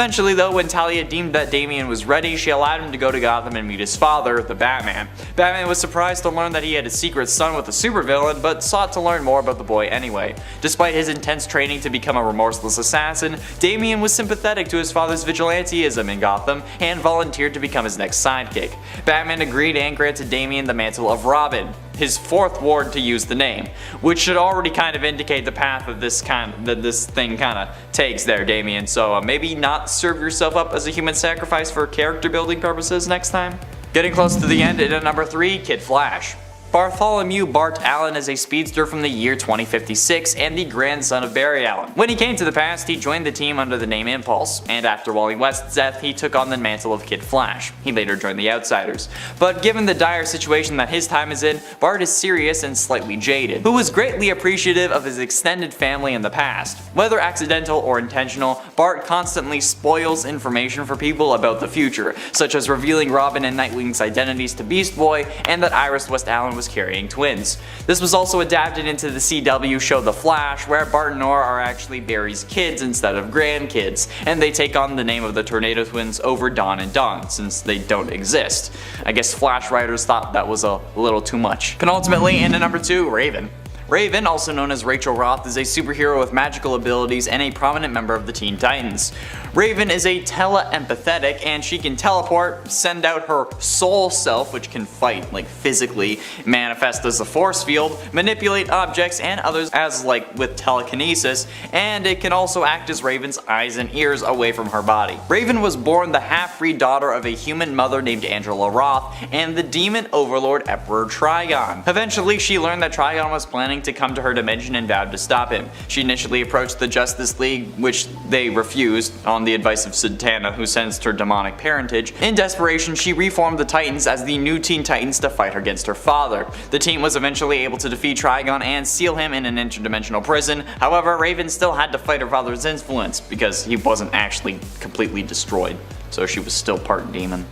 Eventually though, when Talia deemed that Damian was ready, she allowed him to go to Gotham and meet his father, the Batman. Batman was surprised to learn that he had a secret son with a supervillain, but sought to learn more about the boy anyway. Despite his intense training to become a remorseless assassin, Damian was sympathetic to his father's vigilanteism in Gotham and volunteered to become his next sidekick. Batman agreed and granted Damian the mantle of Robin, his 4th ward to use the name, which should already kind of indicate the path of this thing kind of takes there, Damian, so maybe not serve yourself up as a human sacrifice for character building purposes next time. Getting close to the end, at number 3, Kid Flash. Bartholomew Bart Allen is a speedster from the year 2056 and the grandson of Barry Allen. When he came to the past, he joined the team under the name Impulse, and after Wally West's death, he took on the mantle of Kid Flash. He later joined the Outsiders. But given the dire situation that his time is in, Bart is serious and slightly jaded, who was greatly appreciative of his extended family in the past. Whether accidental or intentional, Bart constantly spoils information for people about the future, such as revealing Robin and Nightwing's identities to Beast Boy, and that Iris West Allen was carrying twins. This was also adapted into the CW show The Flash, where Bart and Nora are actually Barry's kids instead of grandkids, and they take on the name of the Tornado Twins over Dawn and Dawn, since they don't exist. I guess Flash writers thought that was a little too much. Penultimately, in at number 2, Raven. Raven, also known as Rachel Roth, is a superhero with magical abilities and a prominent member of the Teen Titans. Raven is a tele-empathetic, and she can teleport, send out her soul self, which can fight, like physically, manifest as a force field, manipulate objects and others as like with telekinesis, and it can also act as Raven's eyes and ears away from her body. Raven was born the half-breed daughter of a human mother named Angela Roth and the demon overlord Emperor Trigon. Eventually, she learned that Trigon was planning to come to her dimension and vowed to stop him. She initially approached the Justice League, which they refused on the advice of Zatanna, who sensed her demonic parentage. In desperation, she reformed the Titans as the new Teen Titans to fight against her father. The team was eventually able to defeat Trigon and seal him in an interdimensional prison. However, Raven still had to fight her father's influence because he wasn't actually completely destroyed, so she was still part demon.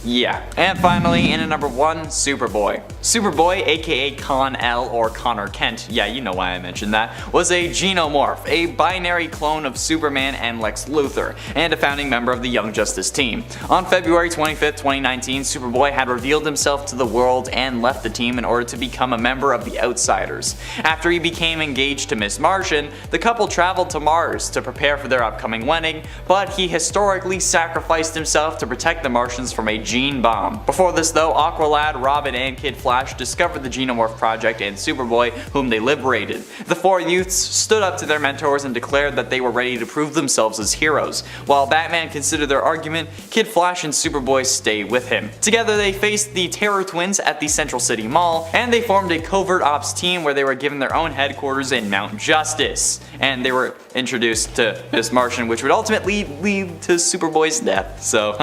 Yeah. And finally, in at number 1, Superboy. Superboy, aka Con-El or Connor Kent, yeah, you know why I mentioned that, was a genomorph, a binary clone of Superman and Lex Luthor, and a founding member of the Young Justice team. On February 25th, 2019, Superboy had revealed himself to the world and left the team in order to become a member of the Outsiders. After he became engaged to Miss Martian, the couple traveled to Mars to prepare for their upcoming wedding, but he historically sacrificed himself to protect the Martians from a gene bomb. Before this though, Aqualad, Robin, and Kid Flash discovered the Genomorph Project and Superboy, whom they liberated. The 4 youths stood up to their mentors and declared that they were ready to prove themselves as heroes. While Batman considered their argument, Kid Flash and Superboy stayed with him. Together they faced the Terror Twins at the Central City Mall, and they formed a covert ops team where they were given their own headquarters in Mount Justice. And they were introduced to Miss Martian, which would ultimately lead to Superboy's death, so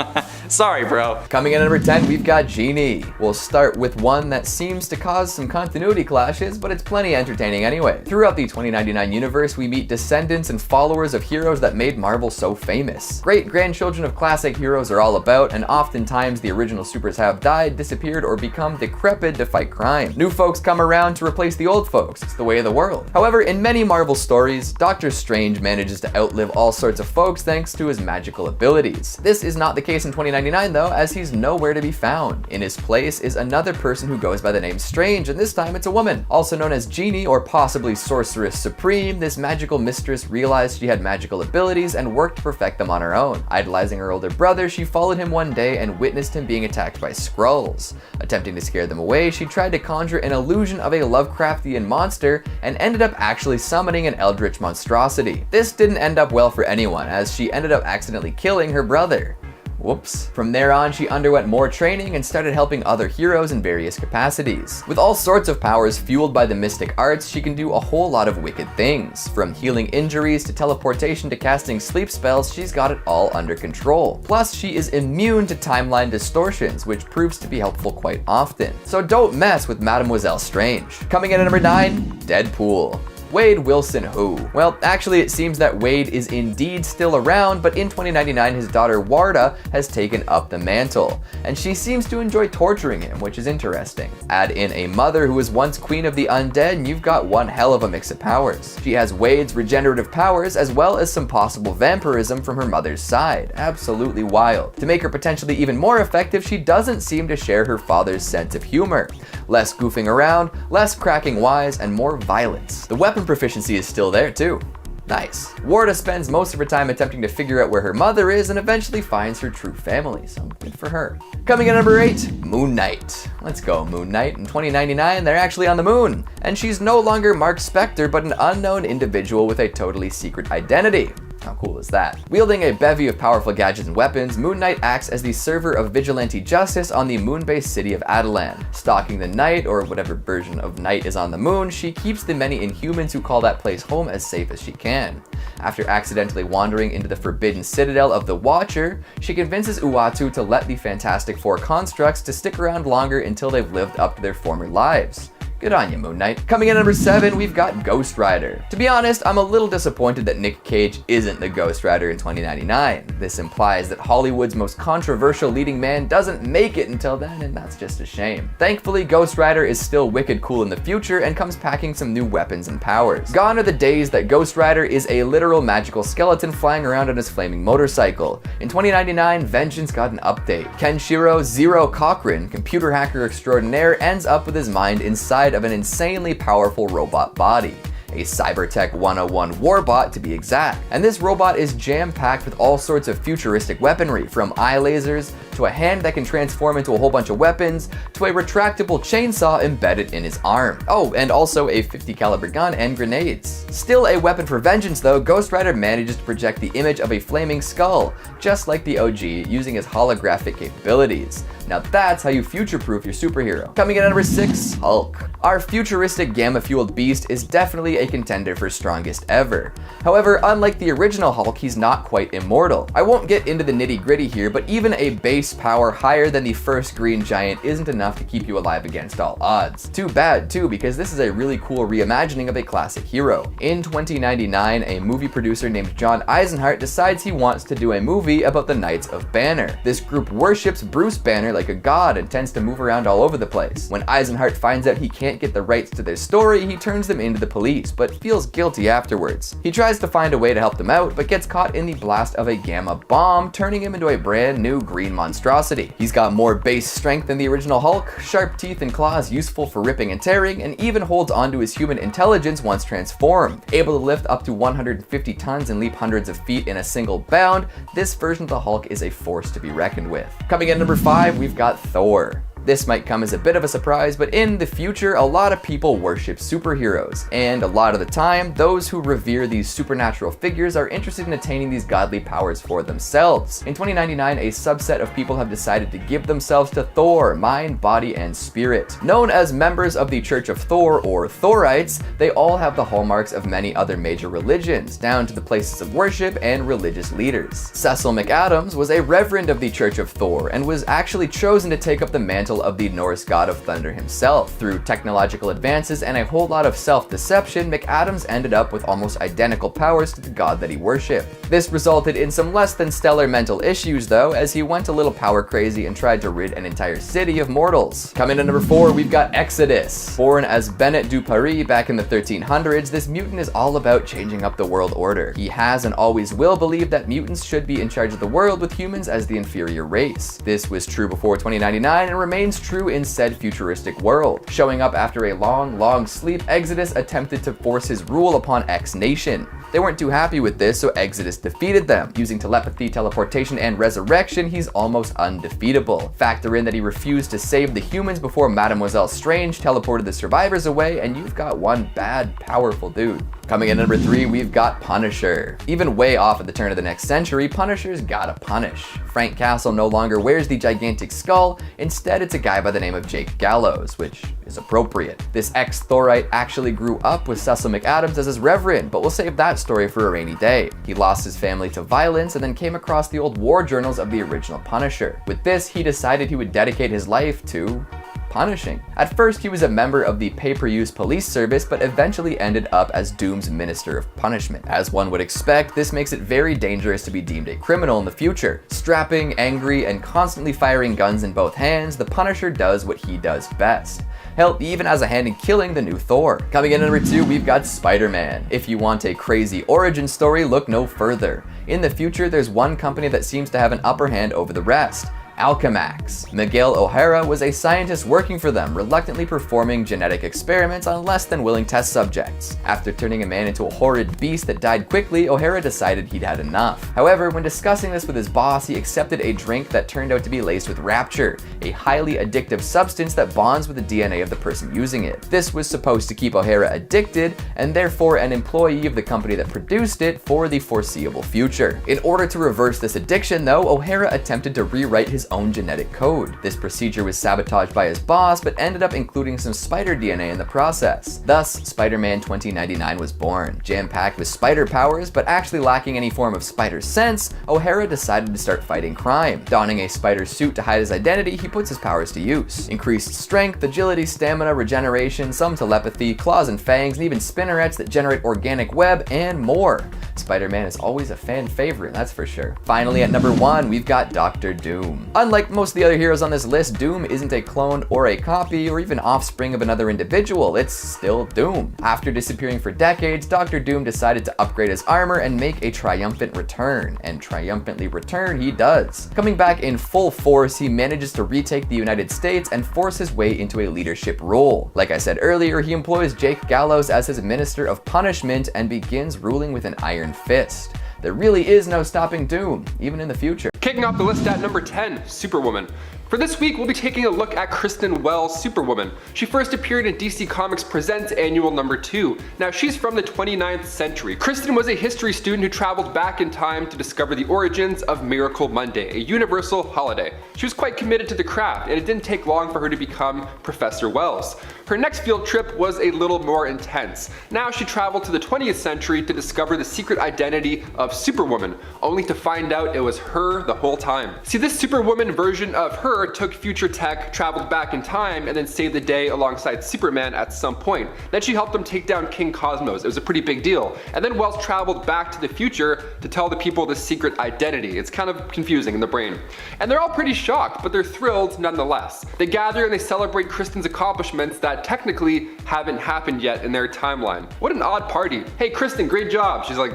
sorry bro. Coming in at number 10, we've got Genie. We'll start with one that seems to cause some continuity clashes, but it's plenty entertaining anyway. Throughout the 2099 universe, we meet descendants and followers of heroes that made Marvel so famous. Great-grandchildren of classic heroes are all about, and oftentimes the original supers have died, disappeared, or become decrepit to fight crime. New folks come around to replace the old folks. It's the way of the world. However, in many Marvel stories, Doctor Strange manages to outlive all sorts of folks thanks to his magical abilities. This is not the case in 2099 though, as he's nowhere to be found. In his place is another person who goes by the name Strange, and this time it's a woman. Also known as Genie or possibly Sorceress Supreme, this magical mistress realized she had magical abilities and worked to perfect them on her own. Idolizing her older brother, she followed him one day and witnessed him being attacked by Skrulls. Attempting to scare them away, she tried to conjure an illusion of a Lovecraftian monster and ended up actually summoning an eldritch monstrosity. This didn't end up well for anyone, as she ended up accidentally killing her brother. Whoops. From there on, she underwent more training and started helping other heroes in various capacities. With all sorts of powers fueled by the mystic arts, she can do a whole lot of wicked things. From healing injuries to teleportation to casting sleep spells, she's got it all under control. Plus, she is immune to timeline distortions, which proves to be helpful quite often. So don't mess with Mademoiselle Strange. Coming in at number 9, Deadpool. Wade Wilson who? Well, actually it seems that Wade is indeed still around, but in 2099 his daughter Warda has taken up the mantle, and she seems to enjoy torturing him, which is interesting. Add in a mother who was once queen of the undead and you've got one hell of a mix of powers. She has Wade's regenerative powers as well as some possible vampirism from her mother's side. Absolutely wild. To make her potentially even more effective, she doesn't seem to share her father's sense of humor. Less goofing around, less cracking wise, and more violence. The weapon proficiency is still there too. Nice. Warda spends most of her time attempting to figure out where her mother is and eventually finds her true family, so good for her. Coming in at number 8, Moon Knight. Let's go, Moon Knight. In 2099, they're actually on the moon, and she's no longer Mark Spector, but an unknown individual with a totally secret identity. How cool is that? Wielding a bevy of powerful gadgets and weapons, Moon Knight acts as the server of vigilante justice on the moon-based city of Adelan. Stalking the night, or whatever version of night is on the moon, she keeps the many Inhumans who call that place home as safe as she can. After accidentally wandering into the forbidden citadel of the Watcher, she convinces Uatu to let the Fantastic Four constructs to stick around longer until they've lived up to their former lives. Good on you, Moon Knight. Coming in at number 7, we've got Ghost Rider. To be honest, I'm a little disappointed that Nick Cage isn't the Ghost Rider in 2099. This implies that Hollywood's most controversial leading man doesn't make it until then, and that's just a shame. Thankfully, Ghost Rider is still wicked cool in the future and comes packing some new weapons and powers. Gone are the days that Ghost Rider is a literal magical skeleton flying around on his flaming motorcycle. In 2099, Vengeance got an update. Kenshiro Zero Cochran, computer hacker extraordinaire, ends up with his mind inside of an insanely powerful robot body. A Cybertech 101 warbot to be exact. And this robot is jam-packed with all sorts of futuristic weaponry, from eye lasers to a hand that can transform into a whole bunch of weapons to a retractable chainsaw embedded in his arm. Oh, and also a 50 caliber gun and grenades. Still a weapon for vengeance though, Ghost Rider manages to project the image of a flaming skull, just like the OG, using his holographic capabilities. Now that's how you future-proof your superhero. Coming in at number 6, Hulk. Our futuristic gamma-fueled beast is definitely a a contender for strongest ever. However, unlike the original Hulk, he's not quite immortal. I won't get into the nitty-gritty here, but even a base power higher than the first Green Giant isn't enough to keep you alive against all odds. Too bad too, because this is a really cool reimagining of a classic hero. In 2099, a movie producer named John Eisenhart decides he wants to do a movie about the Knights of Banner. This group worships Bruce Banner like a god and tends to move around all over the place. When Eisenhart finds out he can't get the rights to their story, he turns them into the police, but feels guilty afterwards. He tries to find a way to help them out, but gets caught in the blast of a gamma bomb, turning him into a brand new green monstrosity. He's got more base strength than the original Hulk, sharp teeth and claws useful for ripping and tearing, and even holds onto his human intelligence once transformed. Able to lift up to 150 tons and leap hundreds of feet in a single bound, this version of the Hulk is a force to be reckoned with. Coming in number 5, we've got Thor. This might come as a bit of a surprise, but in the future, a lot of people worship superheroes, and a lot of the time, those who revere these supernatural figures are interested in attaining these godly powers for themselves. In 2099, a subset of people have decided to give themselves to Thor, mind, body, and spirit. Known as members of the Church of Thor, or Thorites, they all have the hallmarks of many other major religions, down to the places of worship and religious leaders. Cecil McAdams was a reverend of the Church of Thor, and was actually chosen to take up the mantle of the Norse god of thunder himself. Through technological advances and a whole lot of self-deception, McAdams ended up with almost identical powers to the god that he worshipped. This resulted in some less than stellar mental issues though, as he went a little power crazy and tried to rid an entire city of mortals. Coming in number 4, we've got Exodus. Born as Bennett du Paris back in the 1300s, this mutant is all about changing up the world order. He has and always will believe that mutants should be in charge of the world, with humans as the inferior race. This was true before 2099 and remains true in said futuristic world. Showing up after a long sleep, Exodus attempted to force his rule upon X Nation. They weren't too happy with this, so Exodus defeated them. Using telepathy, teleportation, and resurrection, he's almost undefeatable. Factor in that he refused to save the humans before Mademoiselle Strange teleported the survivors away, and you've got one bad, powerful dude. Coming in number 3, we've got Punisher. Even way off at the turn of the next century, Punisher's gotta punish. Frank Castle no longer wears the gigantic skull, instead it's a guy by the name of Jake Gallows, which is appropriate. This ex-Thorite actually grew up with Cecil McAdams as his reverend, but we'll save that story for a rainy day. He lost his family to violence and then came across the old war journals of the original Punisher. With this, he decided he would dedicate his life to punishing. At first, he was a member of the pay-per-use police service, but eventually ended up as Doom's Minister of Punishment. As one would expect, this makes it very dangerous to be deemed a criminal in the future. Strapping, angry, and constantly firing guns in both hands, the Punisher does what he does best. Hell, he even has a hand in killing the new Thor. Coming in at number 2, we've got Spider-Man. If you want a crazy origin story, look no further. In the future, there's one company that seems to have an upper hand over the rest. Alchemax. Miguel O'Hara was a scientist working for them, reluctantly performing genetic experiments on less than willing test subjects. After turning a man into a horrid beast that died quickly, O'Hara decided he'd had enough. However, when discussing this with his boss, he accepted a drink that turned out to be laced with Rapture, a highly addictive substance that bonds with the DNA of the person using it. This was supposed to keep O'Hara addicted, and therefore an employee of the company that produced it for the foreseeable future. In order to reverse this addiction though, O'Hara attempted to rewrite his own genetic code. This procedure was sabotaged by his boss, but ended up including some spider DNA in the process. Thus, Spider-Man 2099 was born. Jam-packed with spider powers, but actually lacking any form of spider sense, O'Hara decided to start fighting crime. Donning a spider suit to hide his identity, he puts his powers to use. Increased strength, agility, stamina, regeneration, some telepathy, claws and fangs, and even spinnerets that generate organic web, and more. Spider-Man is always a fan favorite, that's for sure. Finally, at number 1, we've got Dr. Doom. Unlike most of the other heroes on this list, Doom isn't a clone or a copy or even offspring of another individual, it's still Doom. After disappearing for decades, Dr. Doom decided to upgrade his armor and make a triumphant return, and triumphantly return he does. Coming back in full force, he manages to retake the United States and force his way into a leadership role. Like I said earlier, he employs Jake Gallows as his Minister of Punishment and begins ruling with an iron fist. There really is no stopping Doom, even in the future. Kicking off the list at number 10, Superwoman. For this week, we'll be taking a look at Kristen Wells' Superwoman. She first appeared in DC Comics Presents Annual number 2. Now, she's from the 29th century. Kristen was a history student who traveled back in time to discover the origins of Miracle Monday, a universal holiday. She was quite committed to the craft, and it didn't take long for her to become Professor Wells. Her next field trip was a little more intense. Now she traveled to the 20th century to discover the secret identity of Superwoman, only to find out it was her the whole time. See, this Superwoman version of her took future tech, traveled back in time, and then saved the day alongside Superman at some point. Then she helped him take down King Cosmos. It was a pretty big deal. And then Wells traveled back to the future to tell the people the secret identity. It's kind of confusing in the brain. And they're all pretty shocked, but they're thrilled nonetheless. They gather and they celebrate Kristen's accomplishments that technically haven't happened yet in their timeline. What an odd party. Hey Kristen, great job. She's like,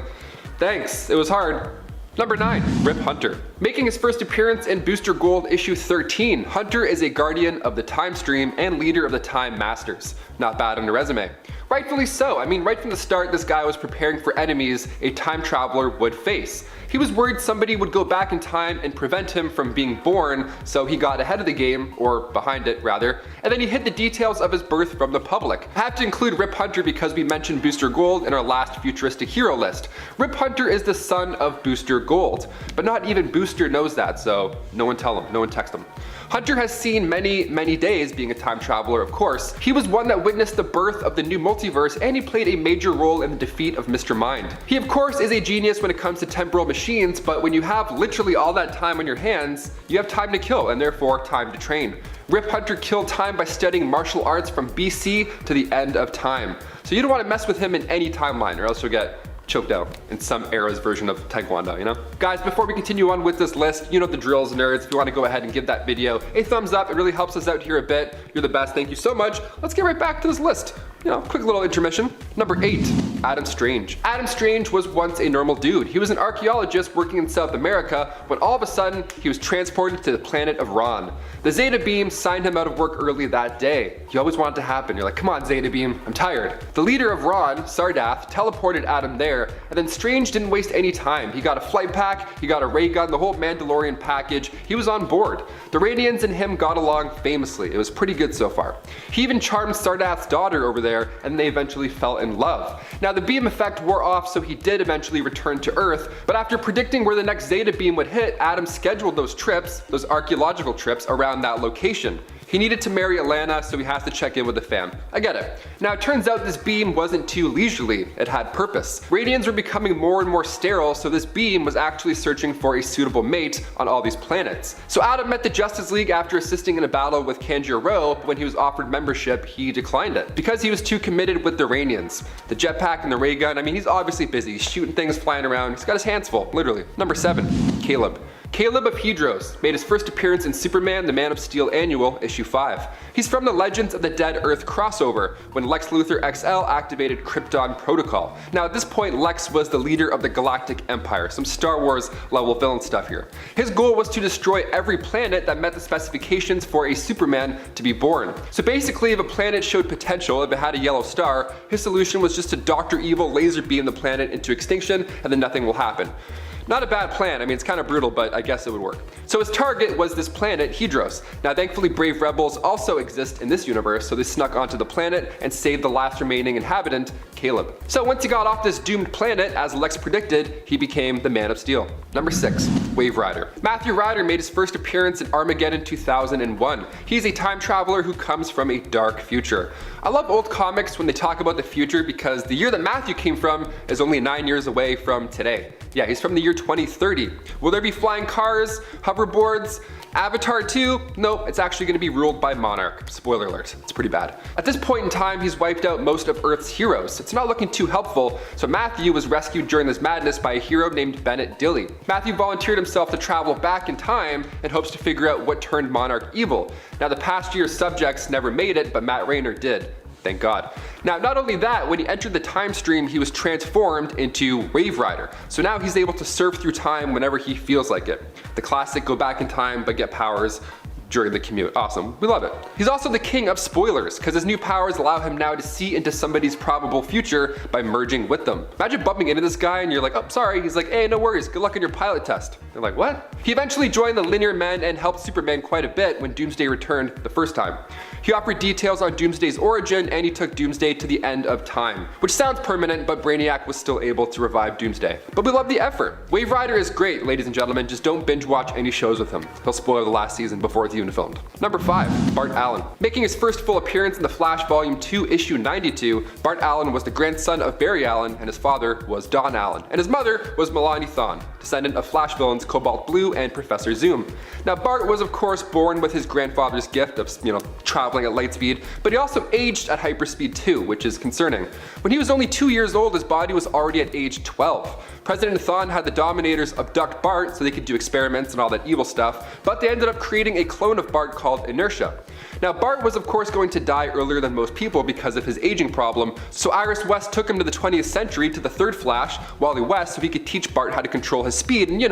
thanks, it was hard. Number 9, Rip Hunter. Making his first appearance in Booster Gold issue 13, Hunter is a guardian of the time stream and leader of the Time Masters. Not bad on the resume. Rightfully so. I mean, right from the start, this guy was preparing for enemies a time traveler would face. He was worried somebody would go back in time and prevent him from being born, so he got ahead of the game, or behind it rather, and then he hid the details of his birth from the public. I have to include Rip Hunter because we mentioned Booster Gold in our last futuristic hero list. Rip Hunter is the son of Booster Gold, but not even Booster knows that, so no one tell him, no one text him. Hunter has seen many days being a time traveler, of course. He was one that witnessed the birth of the new multiverse, and he played a major role in the defeat of Mr. Mind. He of course is a genius when it comes to temporal machines, but when you have literally all that time on your hands, you have time to kill and therefore time to train. Rip Hunter killed time by studying martial arts from BC to the end of time. So you don't want to mess with him in any timeline or else you'll get choked out in some era's version of Taekwondo, you know? Guys, before we continue on with this list, you know the drills, nerds. If you want to go ahead and give that video a thumbs up, it really helps us out here a bit. You're the best, thank you so much. Let's get right back to this list. You know, quick little intermission. Number 8, Adam Strange. Adam Strange was once a normal dude. He was an archaeologist working in South America when all of a sudden he was transported to the planet of Ron. The Zeta Beam signed him out of work early that day. You always want it to happen. You're like, come on Zeta Beam, I'm tired. The leader of Ron, Sardath, teleported Adam there, and then Strange didn't waste any time. He got a flight pack, he got a ray gun, the whole Mandalorian package. He was on board. The Radians and him got along famously. It was pretty good so far. He even charmed Sardath's daughter over there, and they eventually fell in love. Now the beam effect wore off, so he did eventually return to Earth, but after predicting where the next Zeta Beam would hit, Adam scheduled those trips, those archaeological trips, around that location. He needed to marry Alana, so he has to check in with the fam. I get it. Now it turns out this beam wasn't too leisurely, it had purpose. Radians were becoming more and more sterile, so this beam was actually searching for a suitable mate on all these planets. So Adam met the Justice League after assisting in a battle with Kanjuro, but when he was offered membership, he declined it, because he was too committed with the Radians. The jetpack and the ray gun, I mean, he's obviously busy, he's shooting things flying around, he's got his hands full, literally. Number 7, Caleb. Caleb of Hedros made his first appearance in Superman the Man of Steel Annual, issue 5. He's from the Legends of the Dead Earth crossover, when Lex Luthor XL activated Krypton Protocol. Now at this point, Lex was the leader of the Galactic Empire, some Star Wars level villain stuff here. His goal was to destroy every planet that met the specifications for a Superman to be born. So basically, if a planet showed potential, if it had a yellow star, his solution was just to Dr. Evil laser beam the planet into extinction, and then nothing will happen. Not a bad plan, I mean it's kind of brutal, but I guess it would work. So his target was this planet, Hedros. Now thankfully brave rebels also exist in this universe, so they snuck onto the planet and saved the last remaining inhabitant, Caleb. So once he got off this doomed planet, as Lex predicted, he became the Man of Steel. Number 6, Wave Rider. Matthew Ryder made his first appearance in Armageddon 2001. He's a time traveler who comes from a dark future. I love old comics when they talk about the future because the year that Matthew came from is only 9 years away from today. Yeah, he's from the year 2030. Will there be flying cars, hoverboards? Avatar 2? Nope, it's actually going to be ruled by Monarch. Spoiler alert, it's pretty bad. At this point in time, he's wiped out most of Earth's heroes. It's not looking too helpful, so Matthew was rescued during this madness by a hero named Bennett Dilly. Matthew volunteered himself to travel back in time and hopes to figure out what turned Monarch evil. Now the past year's subjects never made it, but Matt Rayner did. Thank God. Now, not only that, when he entered the time stream, he was transformed into Wave Rider. So now he's able to surf through time whenever he feels like it. The classic go back in time but get powers during the commute. Awesome, we love it. He's also the king of spoilers, because his new powers allow him now to see into somebody's probable future by merging with them. Imagine bumping into this guy and you're like, oh, sorry. He's like, hey, no worries, good luck on your pilot test. They're like, what? He eventually joined the Linear Men and helped Superman quite a bit when Doomsday returned the first time. He offered details on Doomsday's origin, and he took Doomsday to the end of time, which sounds permanent, but Brainiac was still able to revive Doomsday. But we love the effort. Wave Rider is great, ladies and gentlemen, just don't binge watch any shows with him. He'll spoil the last season before it's even filmed. Number 5, Bart Allen. Making his first full appearance in The Flash Volume 2, Issue 92, Bart Allen was the grandson of Barry Allen, and his father was Don Allen, and his mother was Melanie Thawne, descendant of Flash villains Cobalt Blue and Professor Zoom. Now Bart was of course born with his grandfather's gift of, traveling at light speed, but he also aged at hyperspeed too, which is concerning. When he was only 2 years old, his body was already at age 12. President Thawne had the Dominators abduct Bart so they could do experiments and all that evil stuff, but they ended up creating a clone of Bart called Inertia. Now Bart was of course going to die earlier than most people because of his aging problem, so Iris West took him to the 20th century to the third Flash, Wally West, so he could teach Bart how to control his speed and,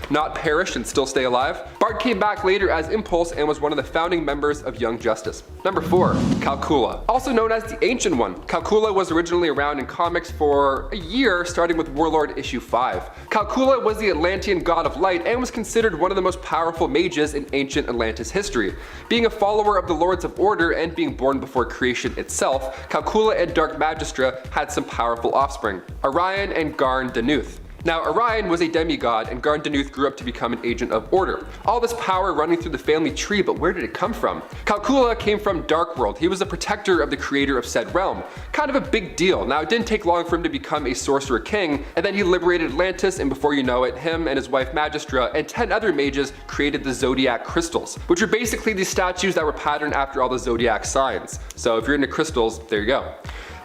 not perish and still stay alive. Bart came back later as Impulse and was one of the founding members of Young Justice. Number 4, Calcula. Also known as the Ancient One, Calcula was originally around in comics for a year, starting with Warlord issue 5. Calcula was the Atlantean god of light and was considered one of the most powerful mages in ancient Atlantis history. Being a follower of the Lords of Order and being born before creation itself, Calcula and Dark Magistra had some powerful offspring, Orion and Garn Danuth. Now Orion was a demigod and Garn Danuth grew up to become an agent of Order. All this power running through the family tree, but where did it come from? Calcula came from Darkworld. He was a protector of the creator of said realm. Kind of a big deal. Now it didn't take long for him to become a sorcerer king, and then he liberated Atlantis, and before you know it, him and his wife Magistra and 10 other mages created the Zodiac Crystals, which are basically these statues that were patterned after all the Zodiac signs. So if you're into crystals, there you go.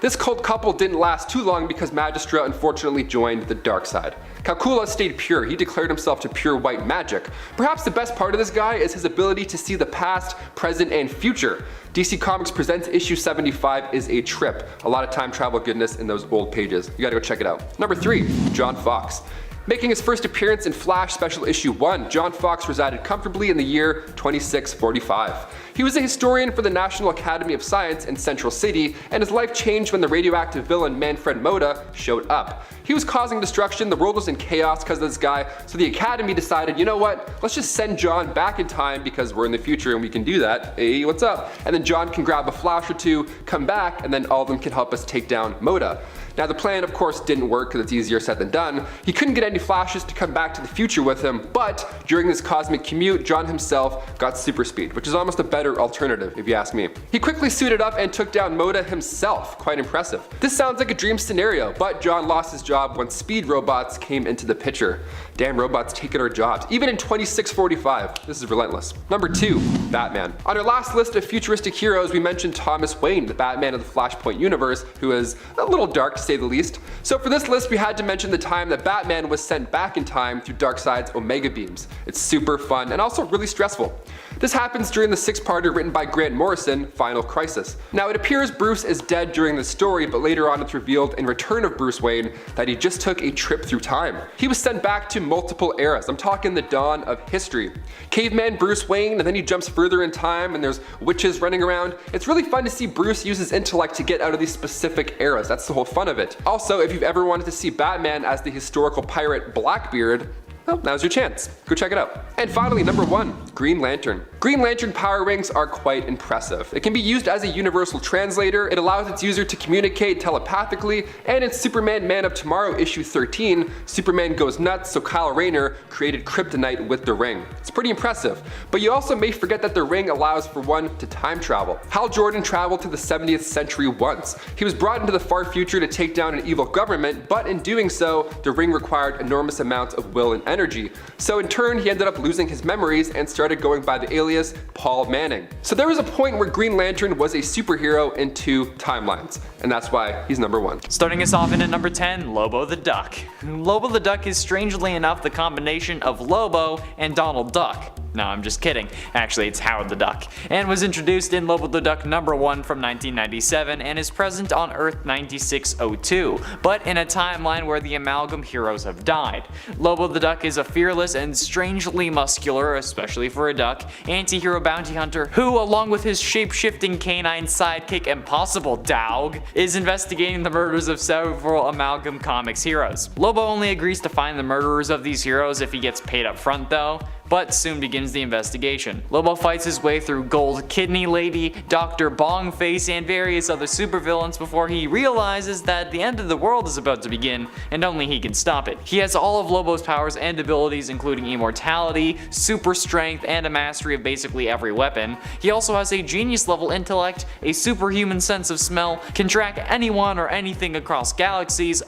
This cult couple didn't last too long because Magistra unfortunately joined the dark side. Calcula stayed pure. He declared himself to pure white magic. Perhaps the best part of this guy is his ability to see the past, present, and future. DC Comics Presents issue 75 is a trip. A lot of time travel goodness in those old pages. You gotta go check it out. Number 3, John Fox. Making his first appearance in Flash Special Issue 1, John Fox resided comfortably in the year 2645. He was a historian for the National Academy of Science in Central City, and his life changed when the radioactive villain Manfred Moda showed up. He was causing destruction, the world was in chaos because of this guy, so the Academy decided, you know what, let's just send John back in time because we're in the future and we can do that. Hey, what's up? And then John can grab a Flash or two, come back, and then all of them can help us take down Moda. Now the plan of course didn't work because it's easier said than done. He couldn't get any Flashes to come back to the future with him, but during this cosmic commute, John himself got super speed, which is almost a better alternative if you ask me. He quickly suited up and took down Moda himself, quite impressive. This sounds like a dream scenario, but John lost his job when speed robots came into the picture. Damn robots taking our jobs, even in 2645. This is relentless. Number 2, Batman. On our last list of futuristic heroes, we mentioned Thomas Wayne, the Batman of the Flashpoint universe, who is a little dark to say the least. So for this list, we had to mention the time that Batman was sent back in time through Darkseid's Omega Beams. It's super fun and also really stressful. This happens during the 6-parter written by Grant Morrison, Final Crisis. Now it appears Bruce is dead during the story, but later on it's revealed in Return of Bruce Wayne that he just took a trip through time. He was sent back to multiple eras. I'm talking the dawn of history. Caveman Bruce Wayne, and then he jumps further in time and there's witches running around. It's really fun to see Bruce use his intellect to get out of these specific eras. That's the whole fun of it. Also, if you've ever wanted to see Batman as the historical pirate Blackbeard, well, now's your chance. Go check it out. And finally, number 1, Green Lantern. Green Lantern power rings are quite impressive. It can be used as a universal translator, it allows its user to communicate telepathically, and in Superman Man of Tomorrow issue 13, Superman goes nuts, so Kyle Rayner created kryptonite with the ring. It's pretty impressive, but you also may forget that the ring allows for one to time travel. Hal Jordan traveled to the 70th century once. He was brought into the far future to take down an evil government, but in doing so, the ring required enormous amounts of will and energy. So in turn, he ended up losing his memories and started going by the alias Paul Manning. So there was a point where Green Lantern was a superhero in 2 timelines, and that's why he's number 1. Starting us off in at number 10, Lobo the Duck. Lobo the Duck is strangely enough the combination of Lobo and Donald Duck. No, I'm just kidding. Actually, it's Howard the Duck. And was introduced in Lobo the Duck #1 from 1997 and is present on Earth 9602, but in a timeline where the Amalgam heroes have died. Lobo the Duck is a fearless and strangely muscular, especially for a duck, anti-hero bounty hunter who, along with his shape-shifting canine sidekick Impossible Dog, is investigating the murders of several Amalgam Comics heroes. Lobo only agrees to find the murderers of these heroes if he gets paid up front though, but soon begins the investigation. Lobo fights his way through Gold Kidney Lady, Dr. Bongface, and various other supervillains before he realizes that the end of the world is about to begin, and only he can stop it. He has all of Lobo's powers and abilities, including immortality, super strength, and a mastery of basically every weapon. He also has a genius level intellect, a superhuman sense of smell, can track anyone or anything across galaxies,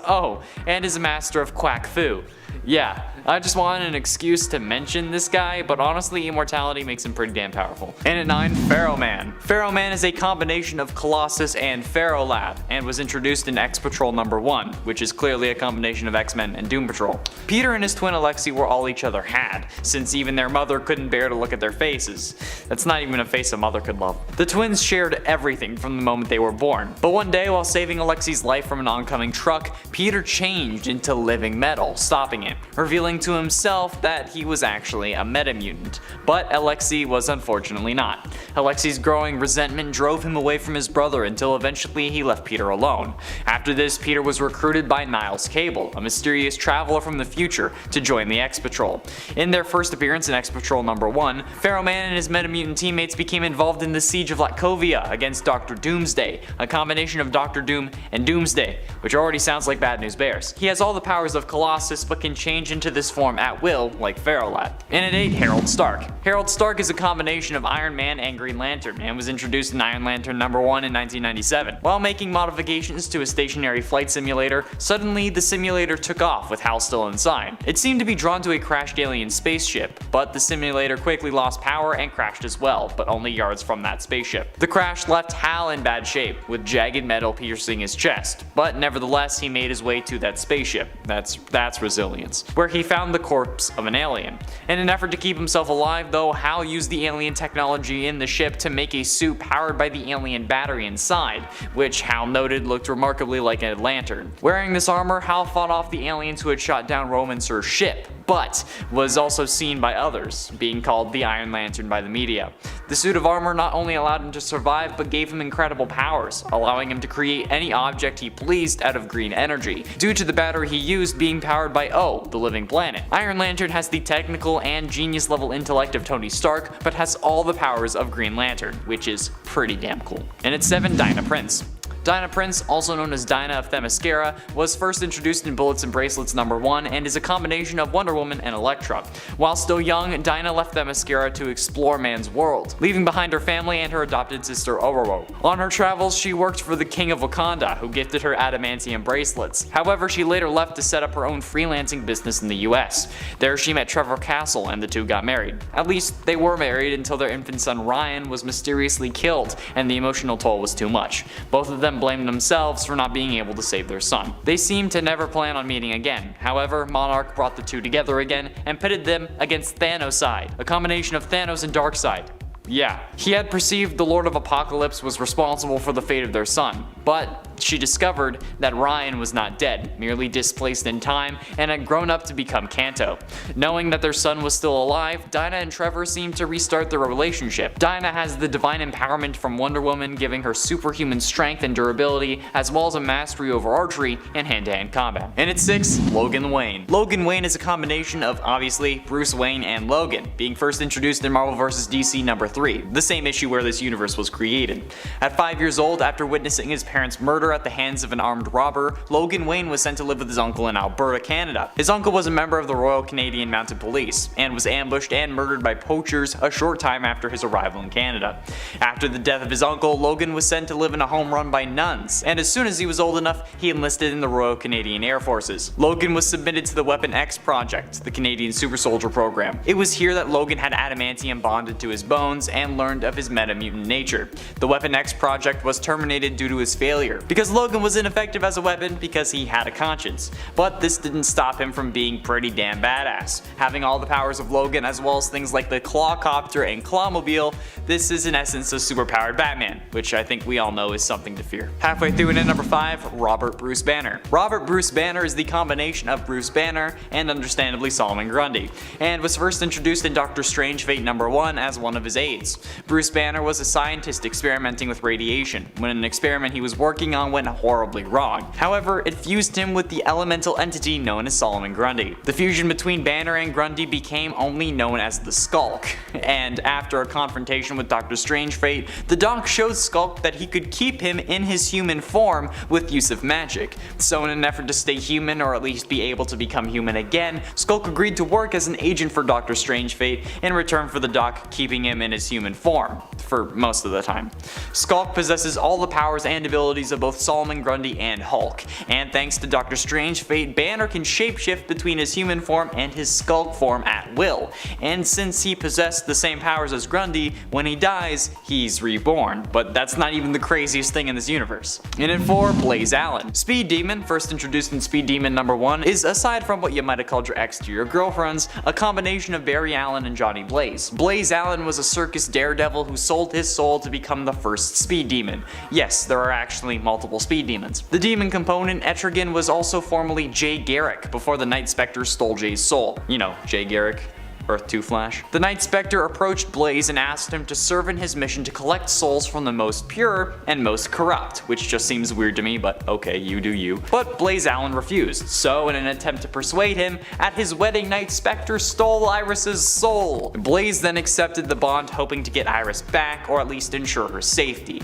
and is a master of quack fu. Yeah, I just wanted an excuse to mention this guy, but honestly immortality makes him pretty damn powerful. And at 9, Pharaoh Man. Pharaoh Man is a combination of Colossus and Pharaoh Lad, and was introduced in X-Patrol #1, which is clearly a combination of X-Men and Doom Patrol. Peter and his twin Alexei were all each other had, since even their mother couldn't bear to look at their faces. That's not even a face a mother could love. The twins shared everything from the moment they were born, but one day while saving Alexei's life from an oncoming truck, Peter changed into living metal, stopping it, revealing to himself that he was actually a metamutant, but Alexei was unfortunately not. Alexei's growing resentment drove him away from his brother until eventually he left Peter alone. After this, Peter was recruited by Niles Cable, a mysterious traveler from the future, to join the X-Patrol. In their first appearance in X-Patrol #1, Pharaoh Man and his metamutant teammates became involved in the siege of Latkovia against Dr. Doomsday, a combination of Dr. Doom and Doomsday, which already sounds like Bad News Bears. He has all the powers of Colossus but can change into this form at will, like Pharaoh Lad. And at 8, Harold Stark. Harold Stark is a combination of Iron Man and Green Lantern, and was introduced in Iron Lantern #1 in 1997. While making modifications to a stationary flight simulator, suddenly the simulator took off with Hal still inside. It seemed to be drawn to a crashed alien spaceship, but the simulator quickly lost power and crashed as well, but only yards from that spaceship. The crash left Hal in bad shape, with jagged metal piercing his chest, but nevertheless he made his way to that spaceship. That's resilience. Where he found the corpse of an alien. In an effort to keep himself alive though, Hal used the alien technology in the ship to make a suit powered by the alien battery inside, which Hal noted looked remarkably like a lantern. Wearing this armor, Hal fought off the aliens who had shot down Romancer's ship, but was also seen by others, being called the Iron Lantern by the media. The suit of armor not only allowed him to survive, but gave him incredible powers, allowing him to create any object he pleased out of green energy, due to the battery he used being powered by the living planet. Iron Lantern has the technical and genius level intellect of Tony Stark, but has all the powers of Green Lantern, which is pretty damn cool. And at 7, Dinah Prince. Dinah Prince, also known as Dinah of Themyscira, was first introduced in Bullets and Bracelets #1 and is a combination of Wonder Woman and Elektra. While still young, Dinah left Themyscira to explore man's world, leaving behind her family and her adopted sister Ororo. On her travels, she worked for the King of Wakanda, who gifted her adamantium bracelets. However, she later left to set up her own freelancing business in the US. There she met Trevor Castle and the two got married. At least, they were married until their infant son Ryan was mysteriously killed and the emotional toll was too much. Both of them blamed themselves for not being able to save their son. They seemed to never plan on meeting again. However, Monarch brought the two together again and pitted them against Thanoside, a combination of Thanos and Darkseid. Yeah, he had perceived the Lord of Apocalypse was responsible for the fate of their son, but she discovered that Ryan was not dead, merely displaced in time, and had grown up to become Kanto. Knowing that their son was still alive, Dinah and Trevor seemed to restart their relationship. Dinah has the divine empowerment from Wonder Woman, giving her superhuman strength and durability, as well as a mastery over archery and hand-to-hand combat. And at 6, Logan Wayne. Logan Wayne is a combination of, obviously, Bruce Wayne and Logan, being first introduced in Marvel vs. DC #3, the same issue where this universe was created. At 5 years old, after witnessing his parents' murder at the hands of an armed robber, Logan Wayne was sent to live with his uncle in Alberta, Canada. His uncle was a member of the Royal Canadian Mounted Police, and was ambushed and murdered by poachers a short time after his arrival in Canada. After the death of his uncle, Logan was sent to live in a home run by nuns, and as soon as he was old enough, he enlisted in the Royal Canadian Air Forces. Logan was submitted to the Weapon X Project, the Canadian Super Soldier program. It was here that Logan had adamantium bonded to his bones and learned of his metamutant nature. The Weapon X Project was terminated due to his failure, because Logan was ineffective as a weapon because he had a conscience. But this didn't stop him from being pretty damn badass. Having all the powers of Logan as well as things like the Clawcopter and Clawmobile, this is in essence a superpowered Batman, which I think we all know is something to fear. Halfway through and at number 5, Robert Bruce Banner. Robert Bruce Banner is the combination of Bruce Banner and understandably Solomon Grundy, and was first introduced in Doctor Strange Fate number 1 as one of his aides. Bruce Banner was a scientist experimenting with radiation, when an experiment he was working on went horribly wrong. However, it fused him with the elemental entity known as Solomon Grundy. The fusion between Banner and Grundy became only known as the Skulk, and after a confrontation with Doctor Strange Fate, the Doc showed Skulk that he could keep him in his human form with use of magic. So in an effort to stay human, or at least be able to become human again, Skulk agreed to work as an agent for Doctor Strange Fate in return for the Doc keeping him in his human form, for most of the time. Skulk possesses all the powers and abilities of both Solomon Grundy and Hulk, and thanks to Doctor Strange Fate, Banner can shapeshift between his human form and his Skulk form at will, and since he possessed the same powers as Grundy, when he dies, he's reborn. But that's not even the craziest thing in this universe. And at 4, Blaze Allen. Speed Demon, first introduced in Speed Demon number 1, is, aside from what you might have called your ex to your girlfriends, a combination of Barry Allen and Johnny Blaze. Blaze Allen was a circus daredevil who sold his soul to become the first Speed Demon. Yes, there are actually multiple Speed Demons. The demon component, Etrigan, was also formerly Jay Garrick, before the Night Spectre stole Jay's soul. You know, Jay Garrick. Earth 2 Flash. The Night Spectre approached Blaze and asked him to serve in his mission to collect souls from the most pure and most corrupt, which just seems weird to me, but okay, you do you. But Blaze Allen refused, so in an attempt to persuade him, at his wedding Night Spectre stole Iris's soul. Blaze then accepted the bond, hoping to get Iris back, or at least ensure her safety.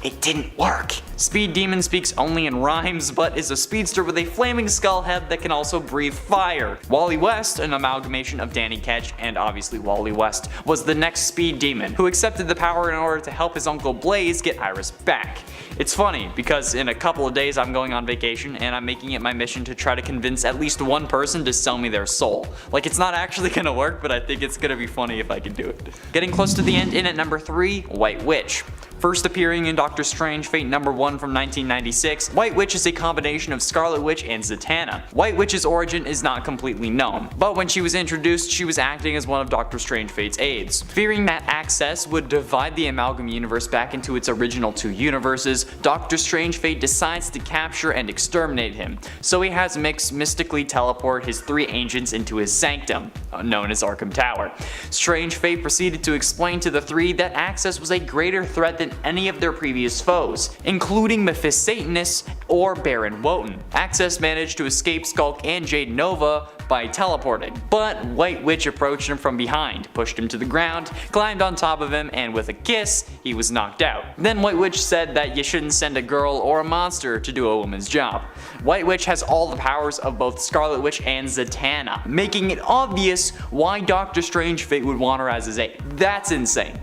It didn't work. Speed Demon speaks only in rhymes, but is a speedster with a flaming skull head that can also breathe fire. Wally West, an amalgamation of Danny Ketch and obviously Wally West, was the next Speed Demon, who accepted the power in order to help his uncle Blaze get Iris back. It's funny, because in a couple of days I'm going on vacation and I'm making it my mission to try to convince at least one person to sell me their soul. Like, it's not actually gonna work, but I think it's gonna be funny if I can do it. Getting close to the end, in at number 3, White Witch. First appearing in Doctor Strange Fate number 1 from 1996, White Witch is a combination of Scarlet Witch and Zatanna. White Witch's origin is not completely known, but when she was introduced, she was acting as one of Doctor Strange Fate's aides. Fearing that access would divide the Amalgam universe back into its original 2 universes, Doctor Strange Fate decides to capture and exterminate him, so he has Mix mystically teleport his 3 agents into his sanctum, known as Arkham Tower. Strange Fate proceeded to explain to the 3 that Access was a greater threat than any of their previous foes, including Mephisatanus or Baron Wotan. Access managed to escape Skulk and Jade Nova by teleporting, but White Witch approached him from behind, pushed him to the ground, climbed on top of him, and with a kiss, he was knocked out. Then White Witch said that you shouldn't send a girl or a monster to do a woman's job. White Witch has all the powers of both Scarlet Witch and Zatanna, making it obvious why Doctor Strange Fate would want her as his aide. That's insane.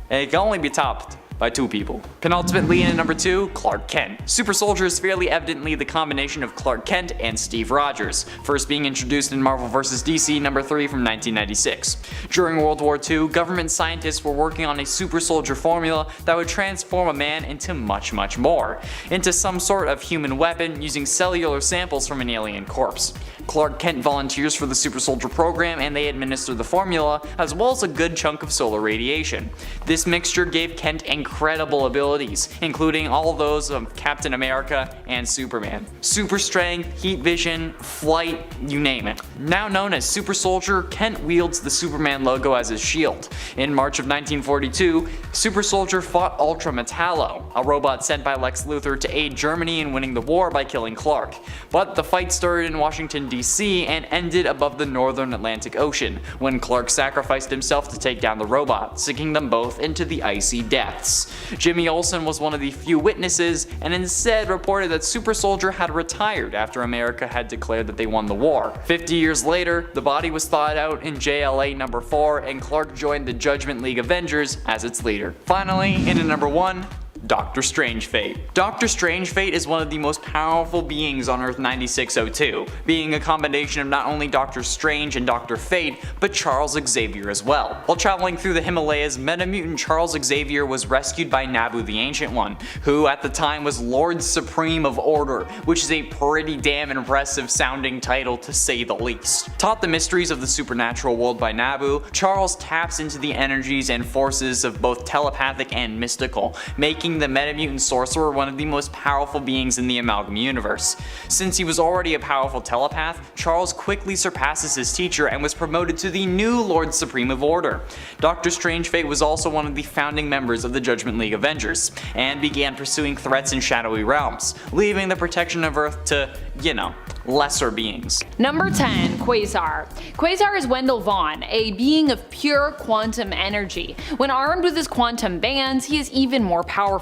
And it can only be topped by 2 people. Penultimately, in at number 2, Clark Kent. Super Soldier is fairly evidently the combination of Clark Kent and Steve Rogers, first being introduced in Marvel vs. DC number 3 from 1996. During World War II, government scientists were working on a Super Soldier formula that would transform a man into much more, into some sort of human weapon using cellular samples from an alien corpse. Clark Kent volunteers for the Super Soldier program and they administer the formula, as well as a good chunk of solar radiation. This mixture gave Kent incredible abilities, including all those of Captain America and Superman. Super strength, heat vision, flight, you name it. Now known as Super Soldier, Kent wields the Superman logo as his shield. In March of 1942, Super Soldier fought Ultra Metallo, a robot sent by Lex Luthor to aid Germany in winning the war by killing Clark. But the fight started in Washington, DC and ended above the northern Atlantic Ocean, when Clark sacrificed himself to take down the robot, sinking them both into the icy depths. Jimmy Olsen was one of the few witnesses and instead reported that Super Soldier had retired after America had declared that they won the war. 50 years later, the body was thawed out in JLA number 4 and Clark joined the Judgment League Avengers as its leader. Finally, in at number 1, Dr. Strange Fate. Dr. Strange Fate is one of the most powerful beings on Earth 9602, being a combination of not only Dr. Strange and Dr. Fate, but Charles Xavier as well. While traveling through the Himalayas, Metamutant Charles Xavier was rescued by Nabu the Ancient One, who at the time was Lord Supreme of Order, which is a pretty damn impressive sounding title to say the least. Taught the mysteries of the supernatural world by Nabu, Charles taps into the energies and forces of both telepathic and mystical, making the Metamutant Sorcerer one of the most powerful beings in the Amalgam universe. Since he was already a powerful telepath, Charles quickly surpasses his teacher and was promoted to the new Lord Supreme of Order. Dr. Strange Fate was also one of the founding members of the Judgment League Avengers, and began pursuing threats in shadowy realms, leaving the protection of Earth to, you know, lesser beings. Number 10. Quasar. Quasar is Wendell Vaughn, a being of pure quantum energy. When armed with his quantum bands, he is even more powerful.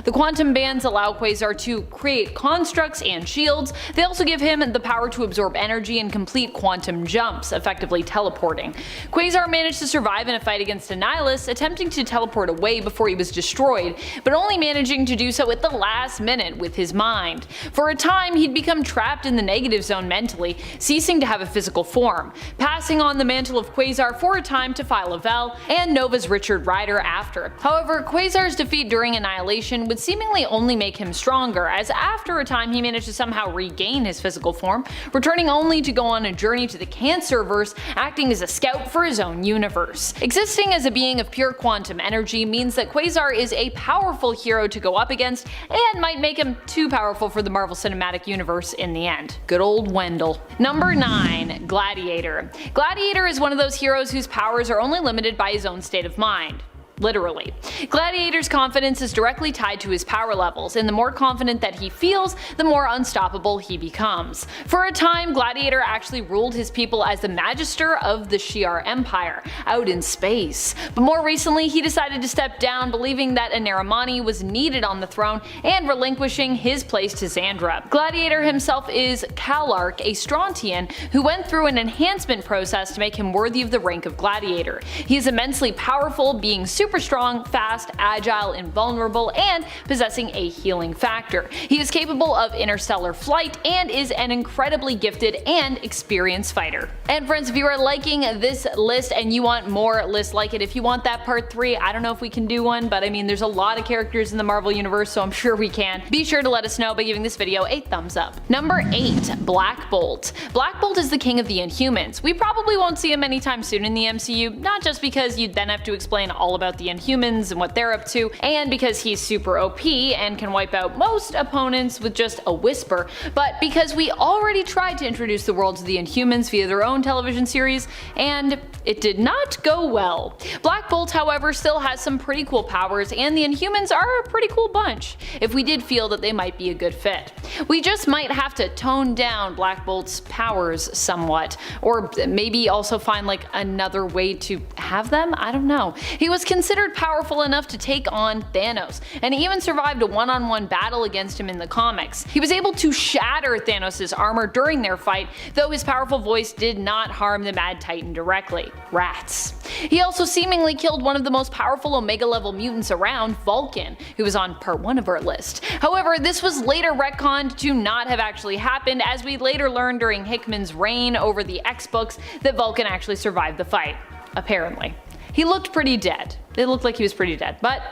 The quantum bands allow Quasar to create constructs and shields. They also give him the power to absorb energy and complete quantum jumps, effectively teleporting. Quasar managed to survive in a fight against Annihilus, attempting to teleport away before he was destroyed, but only managing to do so at the last minute with his mind. For a time, he'd become trapped in the negative zone mentally, ceasing to have a physical form, passing on the mantle of Quasar for a time to Phyla Vell and Nova's Richard Rider after. However, Quasar's defeat during Annihilation would seemingly only make him stronger, as after a time he managed to somehow regain his physical form, returning only to go on a journey to the Cancerverse, acting as a scout for his own universe. Existing as a being of pure quantum energy means that Quasar is a powerful hero to go up against, and might make him too powerful for the Marvel Cinematic Universe in the end. Good old Wendell. Number 9. Gladiator. Gladiator is one of those heroes whose powers are only limited by his own state of mind. Literally. Gladiator's confidence is directly tied to his power levels, and the more confident that he feels, the more unstoppable he becomes. For a time, Gladiator actually ruled his people as the Magister of the Shi'ar Empire, out in space. But more recently, he decided to step down, believing that Aneramani was needed on the throne, and relinquishing his place to Xandra. Gladiator himself is Kalark, a Strontian, who went through an enhancement process to make him worthy of the rank of Gladiator. He is immensely powerful, being super strong, fast, agile, invulnerable, and possessing a healing factor. He is capable of interstellar flight and is an incredibly gifted and experienced fighter. And friends, if you are liking this list and you want more lists like it, if you want that part 3, I don't know if we can do one, but I mean there's a lot of characters in the Marvel Universe, so I'm sure we can. Be sure to let us know by giving this video a thumbs up. Number 8. Black Bolt. Black Bolt is the king of the Inhumans. We probably won't see him anytime soon in the MCU, not just because you'd then have to explain all about the Inhumans and what they're up to, and because he's super OP and can wipe out most opponents with just a whisper, but because we already tried to introduce the world to the Inhumans via their own television series, and it did not go well. Black Bolt, however, still has some pretty cool powers, and the Inhumans are a pretty cool bunch, if we did feel that they might be a good fit. We just might have to tone down Black Bolt's powers somewhat, or maybe also find like another way to have them? I don't know. He was considered powerful enough to take on Thanos, and he even survived a one-on-one battle against him in the comics. He was able to shatter Thanos' armor during their fight, though his powerful voice did not harm the Mad Titan directly. Rats. He also seemingly killed one of the most powerful Omega level mutants around, Vulcan, who was on part 1 of our list. However, this was later retconned to not have actually happened, as we later learned during Hickman's reign over the X-Books that Vulcan actually survived the fight. Apparently. He looked pretty dead. It looked like he was pretty dead, but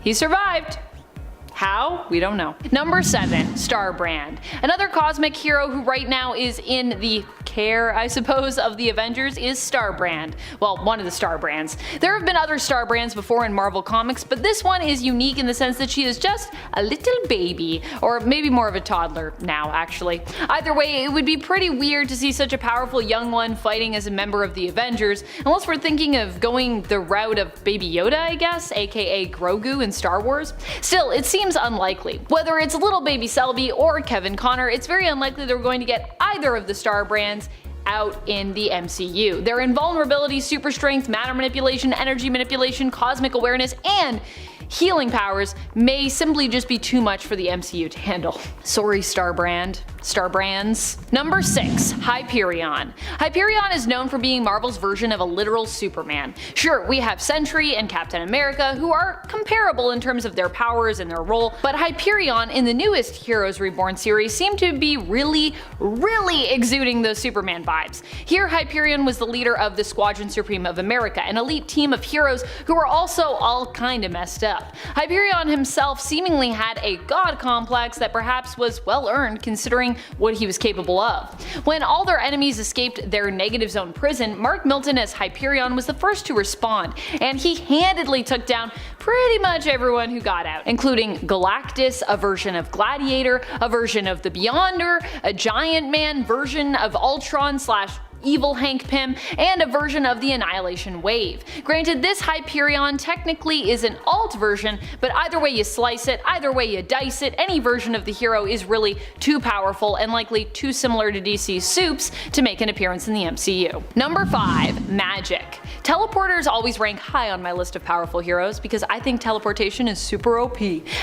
he survived. How? We don't know. Number 7. Starbrand. Another cosmic hero who right now is in the care, I suppose, of the Avengers is Starbrand. Well, one of the Starbrands. There have been other Starbrands before in Marvel Comics, but this one is unique in the sense that she is just a little baby, or maybe more of a toddler now, actually. Either way, it would be pretty weird to see such a powerful young one fighting as a member of the Avengers, unless we're thinking of going the route of Baby Yoda, I guess, aka Grogu in Star Wars. Still, it seems unlikely. Whether it's little baby Selby or Kevin Connor, it's very unlikely that we're going to get either of the Starbrands out in the MCU. Their invulnerability, super strength, matter manipulation, energy manipulation, cosmic awareness, and healing powers may simply just be too much for the MCU to handle. Sorry, Starbrand. Star brands. Number 6. Hyperion. Hyperion is known for being Marvel's version of a literal Superman. Sure, we have Sentry and Captain America who are comparable in terms of their powers and their role, but Hyperion in the newest Heroes Reborn series seemed to be really exuding those Superman vibes. Here Hyperion was the leader of the Squadron Supreme of America, an elite team of heroes who were also all kinda messed up. Hyperion himself seemingly had a god complex that perhaps was well earned considering what he was capable of. When all their enemies escaped their negative zone prison, Mark Milton as Hyperion was the first to respond, and he handedly took down pretty much everyone who got out, including Galactus, a version of Gladiator, a version of the Beyonder, a Giant Man version of Ultron / Evil Hank Pym, and a version of the Annihilation Wave. Granted, this Hyperion technically is an alt version, but either way you slice it, either way you dice it, any version of the hero is really too powerful and likely too similar to DC's Supes to make an appearance in the MCU. Number 5. Magic. Teleporters always rank high on my list of powerful heroes because I think teleportation is super OP,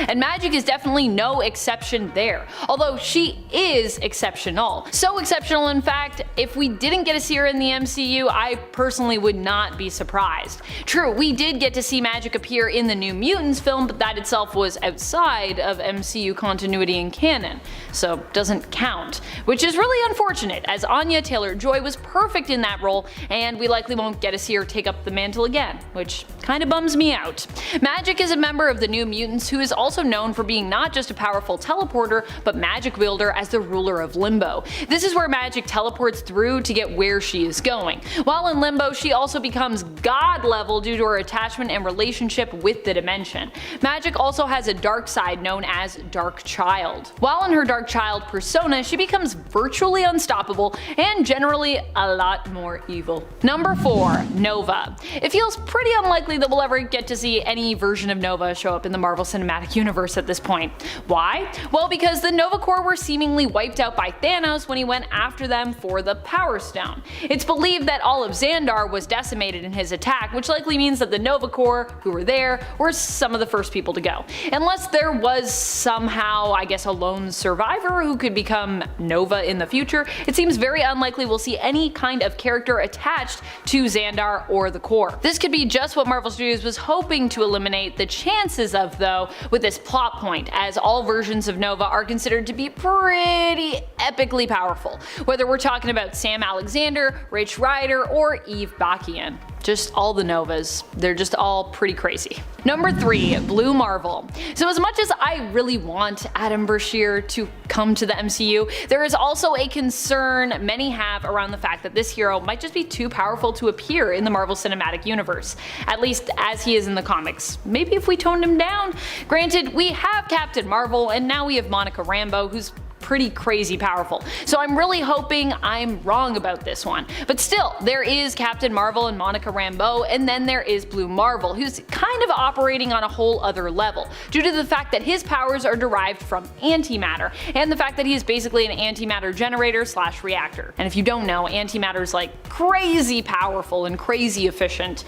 and Magic is definitely no exception there, although she is exceptional. So exceptional in fact, if we didn't get to see her in the MCU, I personally would not be surprised. True, we did get to see Magic appear in the New Mutants film, but that itself was outside of MCU continuity and canon, so doesn't count, which is really unfortunate as Anya Taylor-Joy was perfect in that role, and we likely won't get to see her take up the mantle again, which kinda bums me out. Magic is a member of the New Mutants who is also known for being not just a powerful teleporter, but magic wielder as the ruler of Limbo. This is where Magic teleports through to get where she is going. While in Limbo, she also becomes god level due to her attachment and relationship with the dimension. Magic also has a dark side known as Dark Child. While in her Dark Child persona, she becomes virtually unstoppable and generally a lot more evil. Number 4. Nova. It feels pretty unlikely that we'll ever get to see any version of Nova show up in the Marvel Cinematic Universe at this point. Why? Well, because the Nova Corps were seemingly wiped out by Thanos when he went after them for the Power Stone. It's believed that all of Xandar was decimated in his attack, which likely means that the Nova Corps who were there were some of the first people to go. Unless there was somehow, I guess, a lone survivor who could become Nova in the future, it seems very unlikely we'll see any kind of character attached to Xandar or the Corps. This could be just what Marvel Studios was hoping to eliminate the chances of though with this plot point, as all versions of Nova are considered to be pretty epically powerful, whether we're talking about Sam Alexander, Rich Rider, or Eve Bakian. Just all the Novas. They're just all pretty crazy. Number 3. Blue Marvel. So as much as I really want Adam Brashear to come to the MCU, there is also a concern many have around the fact that this hero might just be too powerful to appear in the Marvel Cinematic Universe, at least as he is in the comics. Maybe if we toned him down? Granted, we have Captain Marvel, and now we have Monica Rambeau, who's pretty crazy powerful. So I'm really hoping I'm wrong about this one. But still, there is Captain Marvel and Monica Rambeau, and then there is Blue Marvel, who's kind of operating on a whole other level, due to the fact that his powers are derived from antimatter, and the fact that he is basically an antimatter generator / reactor. And if you don't know, antimatter is like crazy powerful and crazy efficient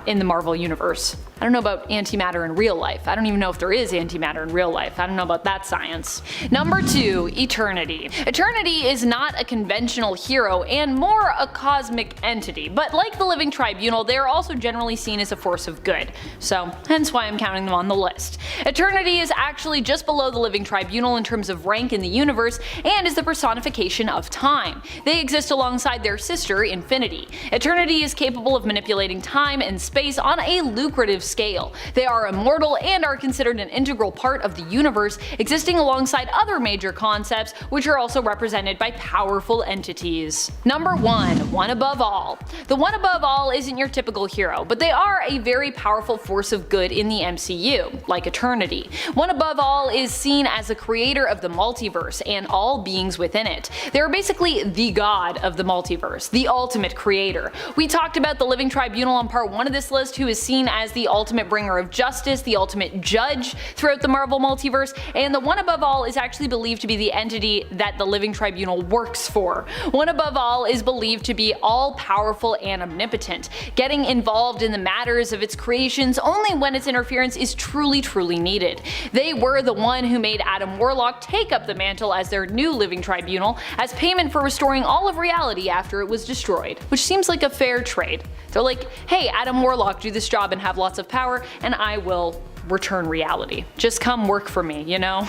in the Marvel universe. I don't know about antimatter in real life. I don't even know if there is antimatter in real life. I don't know about that science. Number 2. Eternity. Eternity is not a conventional hero and more a cosmic entity, but like the Living Tribunal, they are also generally seen as a force of good, so hence why I'm counting them on the list. Eternity is actually just below the Living Tribunal in terms of rank in the universe and is the personification of time. They exist alongside their sister, Infinity. Eternity is capable of manipulating time and space on a lucrative scale. They are immortal and are considered an integral part of the universe, existing alongside other major concepts which are also represented by powerful entities. Number 1. One Above All. The One Above All isn't your typical hero, but they are a very powerful force of good in the MCU, like Eternity. One Above All is seen as the creator of the multiverse and all beings within it. They are basically the god of the multiverse, the ultimate creator. We talked about the Living Tribunal on part 1 of this list, who is seen as the ultimate bringer of justice, the ultimate judge throughout the Marvel multiverse, and the One Above All is actually believed to be the the entity that the Living Tribunal works for. One above all is believed to be all-powerful and omnipotent, getting involved in the matters of its creations only when its interference is truly needed. They were the one who made Adam Warlock take up the mantle as their new Living Tribunal as payment for restoring all of reality after it was destroyed, which seems like a fair trade. They're like, hey, Adam Warlock, do this job and have lots of power, and I will return reality. Just come work for me, you know?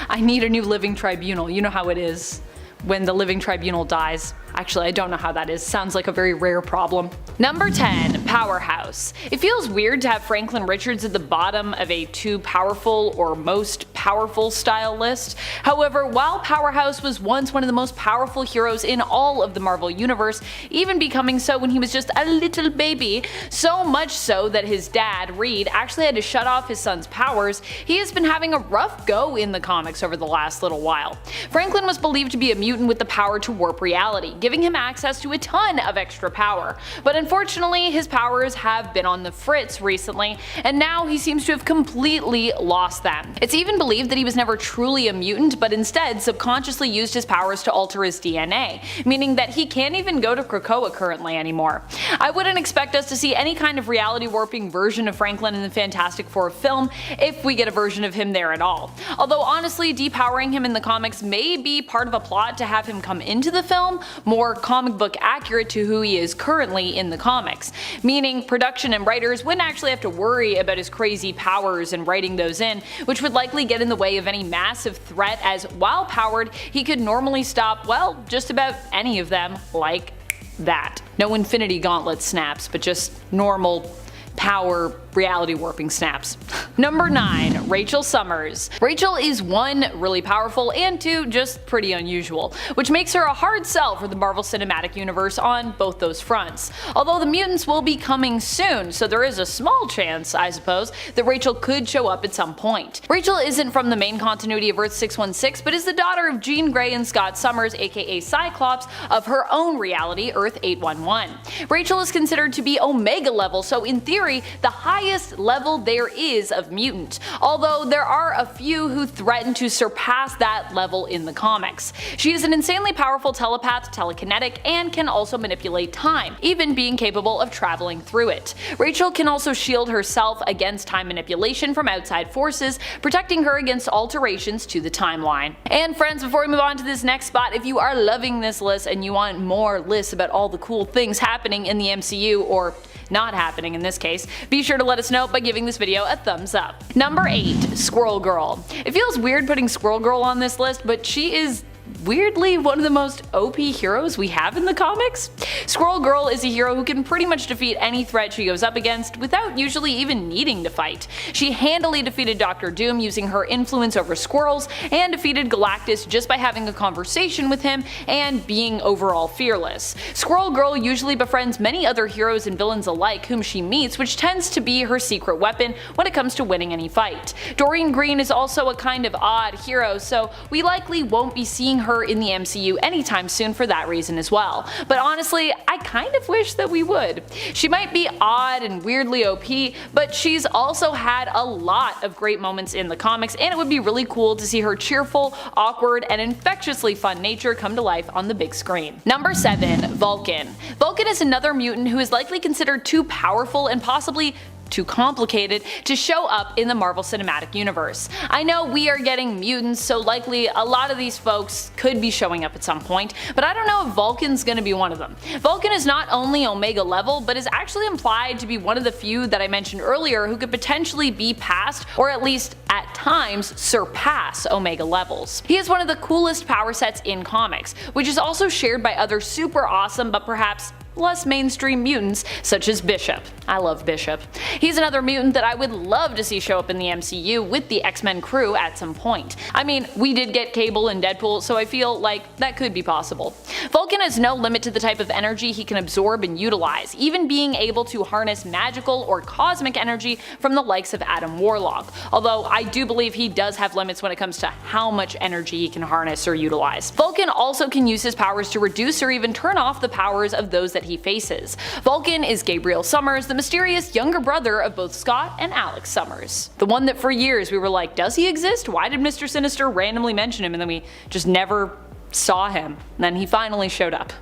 I need a new Living Tribunal. You know how it is when the Living Tribunal dies. Actually, I don't know how that is. Sounds like a very rare problem. Number 10. Powerhouse. It feels weird to have Franklin Richards at the bottom of a too powerful or most powerful style list. However, while Powerhouse was once one of the most powerful heroes in all of the Marvel Universe, even becoming so when he was just a little baby, so much so that his dad, Reed, actually had to shut off his son's powers, he has been having a rough go in the comics over the last little while. Franklin was believed to be a mutant with the power to warp reality, giving him access to a ton of extra power. But unfortunately, his powers have been on the fritz recently, and now he seems to have completely lost them. It's even believed that he was never truly a mutant, but instead subconsciously used his powers to alter his DNA, meaning that he can't even go to Krakoa currently anymore. I wouldn't expect us to see any kind of reality warping version of Franklin in the Fantastic Four film, if we get a version of him there at all. Although honestly, depowering him in the comics may be part of a plot to have him come into the film, more comic book accurate to who he is currently in the comics, meaning production and writers wouldn't actually have to worry about his crazy powers and writing those in, which would likely get in the way of any massive threat, as while powered, he could normally stop, well, just about any of them, like that. No Infinity Gauntlet snaps, but just normal power reality warping snaps. Number 9. Rachel Summers. Rachel is 1. Really powerful, and 2. Just pretty unusual, which makes her a hard sell for the Marvel Cinematic Universe on both those fronts. Although the mutants will be coming soon, so there is a small chance, I suppose, that Rachel could show up at some point. Rachel isn't from the main continuity of Earth 616, but is the daughter of Jean Grey and Scott Summers, aka Cyclops, of her own reality, Earth 811. Rachel is considered to be Omega level, so in theory, the highest level there is of mutant, although there are a few who threaten to surpass that level in the comics. She is an insanely powerful telepath, telekinetic, and can also manipulate time, even being capable of traveling through it. Rachel can also shield herself against time manipulation from outside forces, protecting her against alterations to the timeline. And friends, before we move on to this next spot, if you are loving this list and you want more lists about all the cool things happening in the MCU, or not happening in this case, be sure to let us know by giving this video a thumbs up. Number 8. Squirrel Girl. It feels weird putting Squirrel Girl on this list, but she is weirdly one of the most OP heroes we have in the comics. Squirrel Girl is a hero who can pretty much defeat any threat she goes up against without usually even needing to fight. She handily defeated Dr. Doom using her influence over squirrels, and defeated Galactus just by having a conversation with him and being overall fearless. Squirrel Girl usually befriends many other heroes and villains alike whom she meets, which tends to be her secret weapon when it comes to winning any fight. Doreen Green is also a kind of odd hero, so we likely won't be seeing her in the MCU anytime soon for that reason as well. But honestly, I kind of wish that we would. She might be odd and weirdly OP, but she's also had a lot of great moments in the comics, and it would be really cool to see her cheerful, awkward, and infectiously fun nature come to life on the big screen. Number 7. Vulcan. Vulcan is another mutant who is likely considered too powerful and possibly too complicated to show up in the Marvel Cinematic Universe. I know we are getting mutants, so likely a lot of these folks could be showing up at some point, but I don't know if Vulcan's gonna be one of them. Vulcan is not only Omega level, but is actually implied to be one of the few that I mentioned earlier who could potentially be past, or at least at times surpass, Omega levels. He is one of the coolest power sets in comics, which is also shared by other super awesome but perhaps less mainstream mutants such as Bishop. I love Bishop. He's another mutant that I would love to see show up in the MCU with the X-Men crew at some point. I mean, we did get Cable and Deadpool, so I feel like that could be possible. Vulcan has no limit to the type of energy he can absorb and utilize, even being able to harness magical or cosmic energy from the likes of Adam Warlock, although I do believe he does have limits when it comes to how much energy he can harness or utilize. Vulcan also can use his powers to reduce or even turn off the powers of those that he faces. Vulcan is Gabriel Summers, the mysterious younger brother of both Scott and Alex Summers. The one that for years we were like, does he exist? Why did Mr. Sinister randomly mention him and then we just never saw him? And then he finally showed up.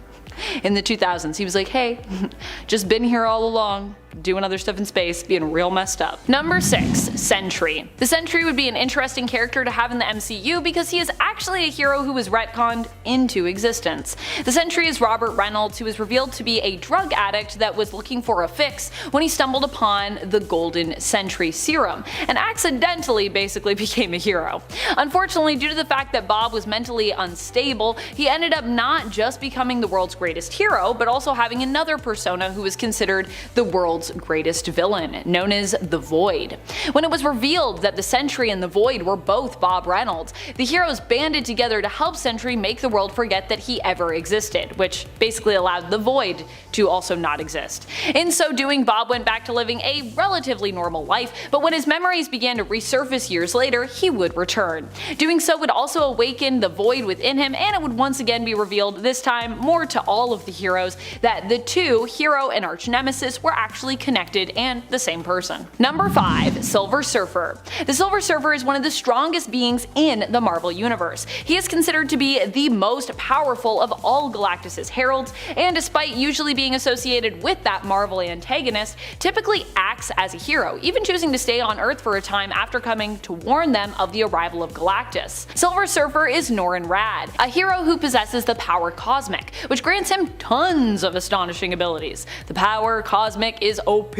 In the 2000s, he was like, hey, just been here all along, doing other stuff in space, being real messed up. Number 6. Sentry. The Sentry would be an interesting character to have in the MCU because he is actually a hero who was retconned into existence. The Sentry is Robert Reynolds, who was revealed to be a drug addict that was looking for a fix when he stumbled upon the Golden Sentry serum, and accidentally basically became a hero. Unfortunately, due to the fact that Bob was mentally unstable, he ended up not just becoming the world's greatest hero, but also having another persona who was considered the world's greatest villain, known as the Void. When it was revealed that the Sentry and the Void were both Bob Reynolds, the heroes banded together to help Sentry make the world forget that he ever existed, which basically allowed the Void to also not exist. In so doing, Bob went back to living a relatively normal life, but when his memories began to resurface years later, he would return. Doing so would also awaken the Void within him, and it would once again be revealed, this time more to all of the heroes, that the two, hero and arch nemesis, were actually connected and the same person. Number 5. Silver Surfer. The Silver Surfer is one of the strongest beings in the Marvel Universe. He is considered to be the most powerful of all Galactus' heralds, and despite usually being associated with that Marvel antagonist, typically acts as a hero, even choosing to stay on Earth for a time after coming to warn them of the arrival of Galactus. Silver Surfer is Norrin Radd, a hero who possesses the power Cosmic, which grants him tons of astonishing abilities. The power Cosmic is OP.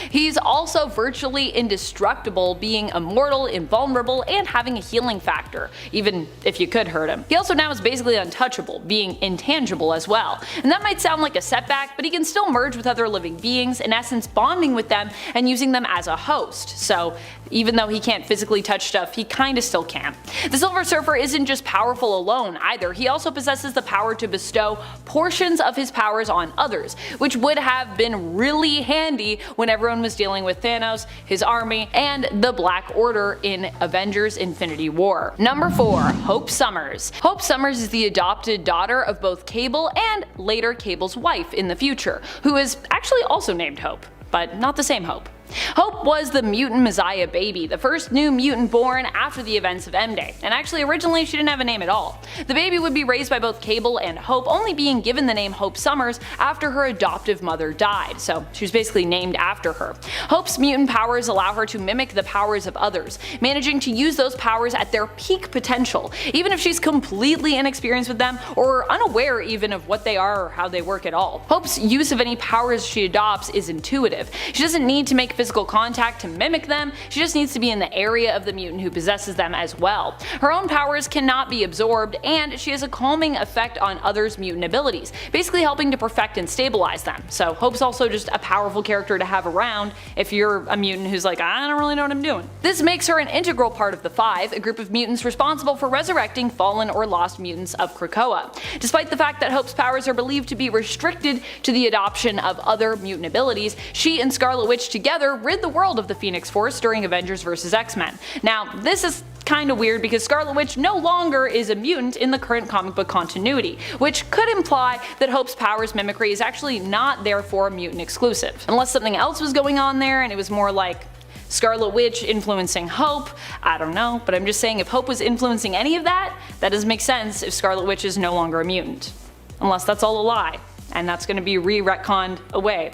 He's also virtually indestructible, being immortal, invulnerable, and having a healing factor, even if you could hurt him. He also now is basically untouchable, being intangible as well. And that might sound like a setback, but he can still merge with other living beings, in essence bonding with them and using them as a host. So even though he can't physically touch stuff, he kinda still can. The Silver Surfer isn't just powerful alone either, he also possesses the power to bestow portions of his powers on others, which would have been really handy when everyone was dealing with Thanos, his army, and the Black Order in Avengers Infinity War. Number 4. Hope Summers. Hope Summers is the adopted daughter of both Cable and later Cable's wife in the future, who is actually also named Hope, but not the same Hope. Hope was the mutant Messiah baby, the first new mutant born after the events of M-Day, and actually originally she didn't have a name at all. The baby would be raised by both Cable and Hope, only being given the name Hope Summers after her adoptive mother died, so she was basically named after her. Hope's mutant powers allow her to mimic the powers of others, managing to use those powers at their peak potential, even if she's completely inexperienced with them or unaware even of what they are or how they work at all. Hope's use of any powers she adopts is intuitive. She doesn't need to make physical contact to mimic them, she just needs to be in the area of the mutant who possesses them as well. Her own powers cannot be absorbed, and she has a calming effect on others' mutant abilities, basically helping to perfect and stabilize them. So Hope's also just a powerful character to have around if you're a mutant who's like, I don't really know what I'm doing. This makes her an integral part of the Five, a group of mutants responsible for resurrecting fallen or lost mutants of Krakoa. Despite the fact that Hope's powers are believed to be restricted to the adoption of other mutant abilities, she and Scarlet Witch together rid the world of the Phoenix Force during Avengers vs. X-Men. Now, this is kinda weird because Scarlet Witch no longer is a mutant in the current comic book continuity, which could imply that Hope's powers mimicry is actually not therefore mutant exclusive. Unless something else was going on there and it was more like Scarlet Witch influencing Hope, I don't know, but I'm just saying if Hope was influencing any of that, that doesn't make sense if Scarlet Witch is no longer a mutant. Unless that's all a lie, and that's gonna be re-retconned away.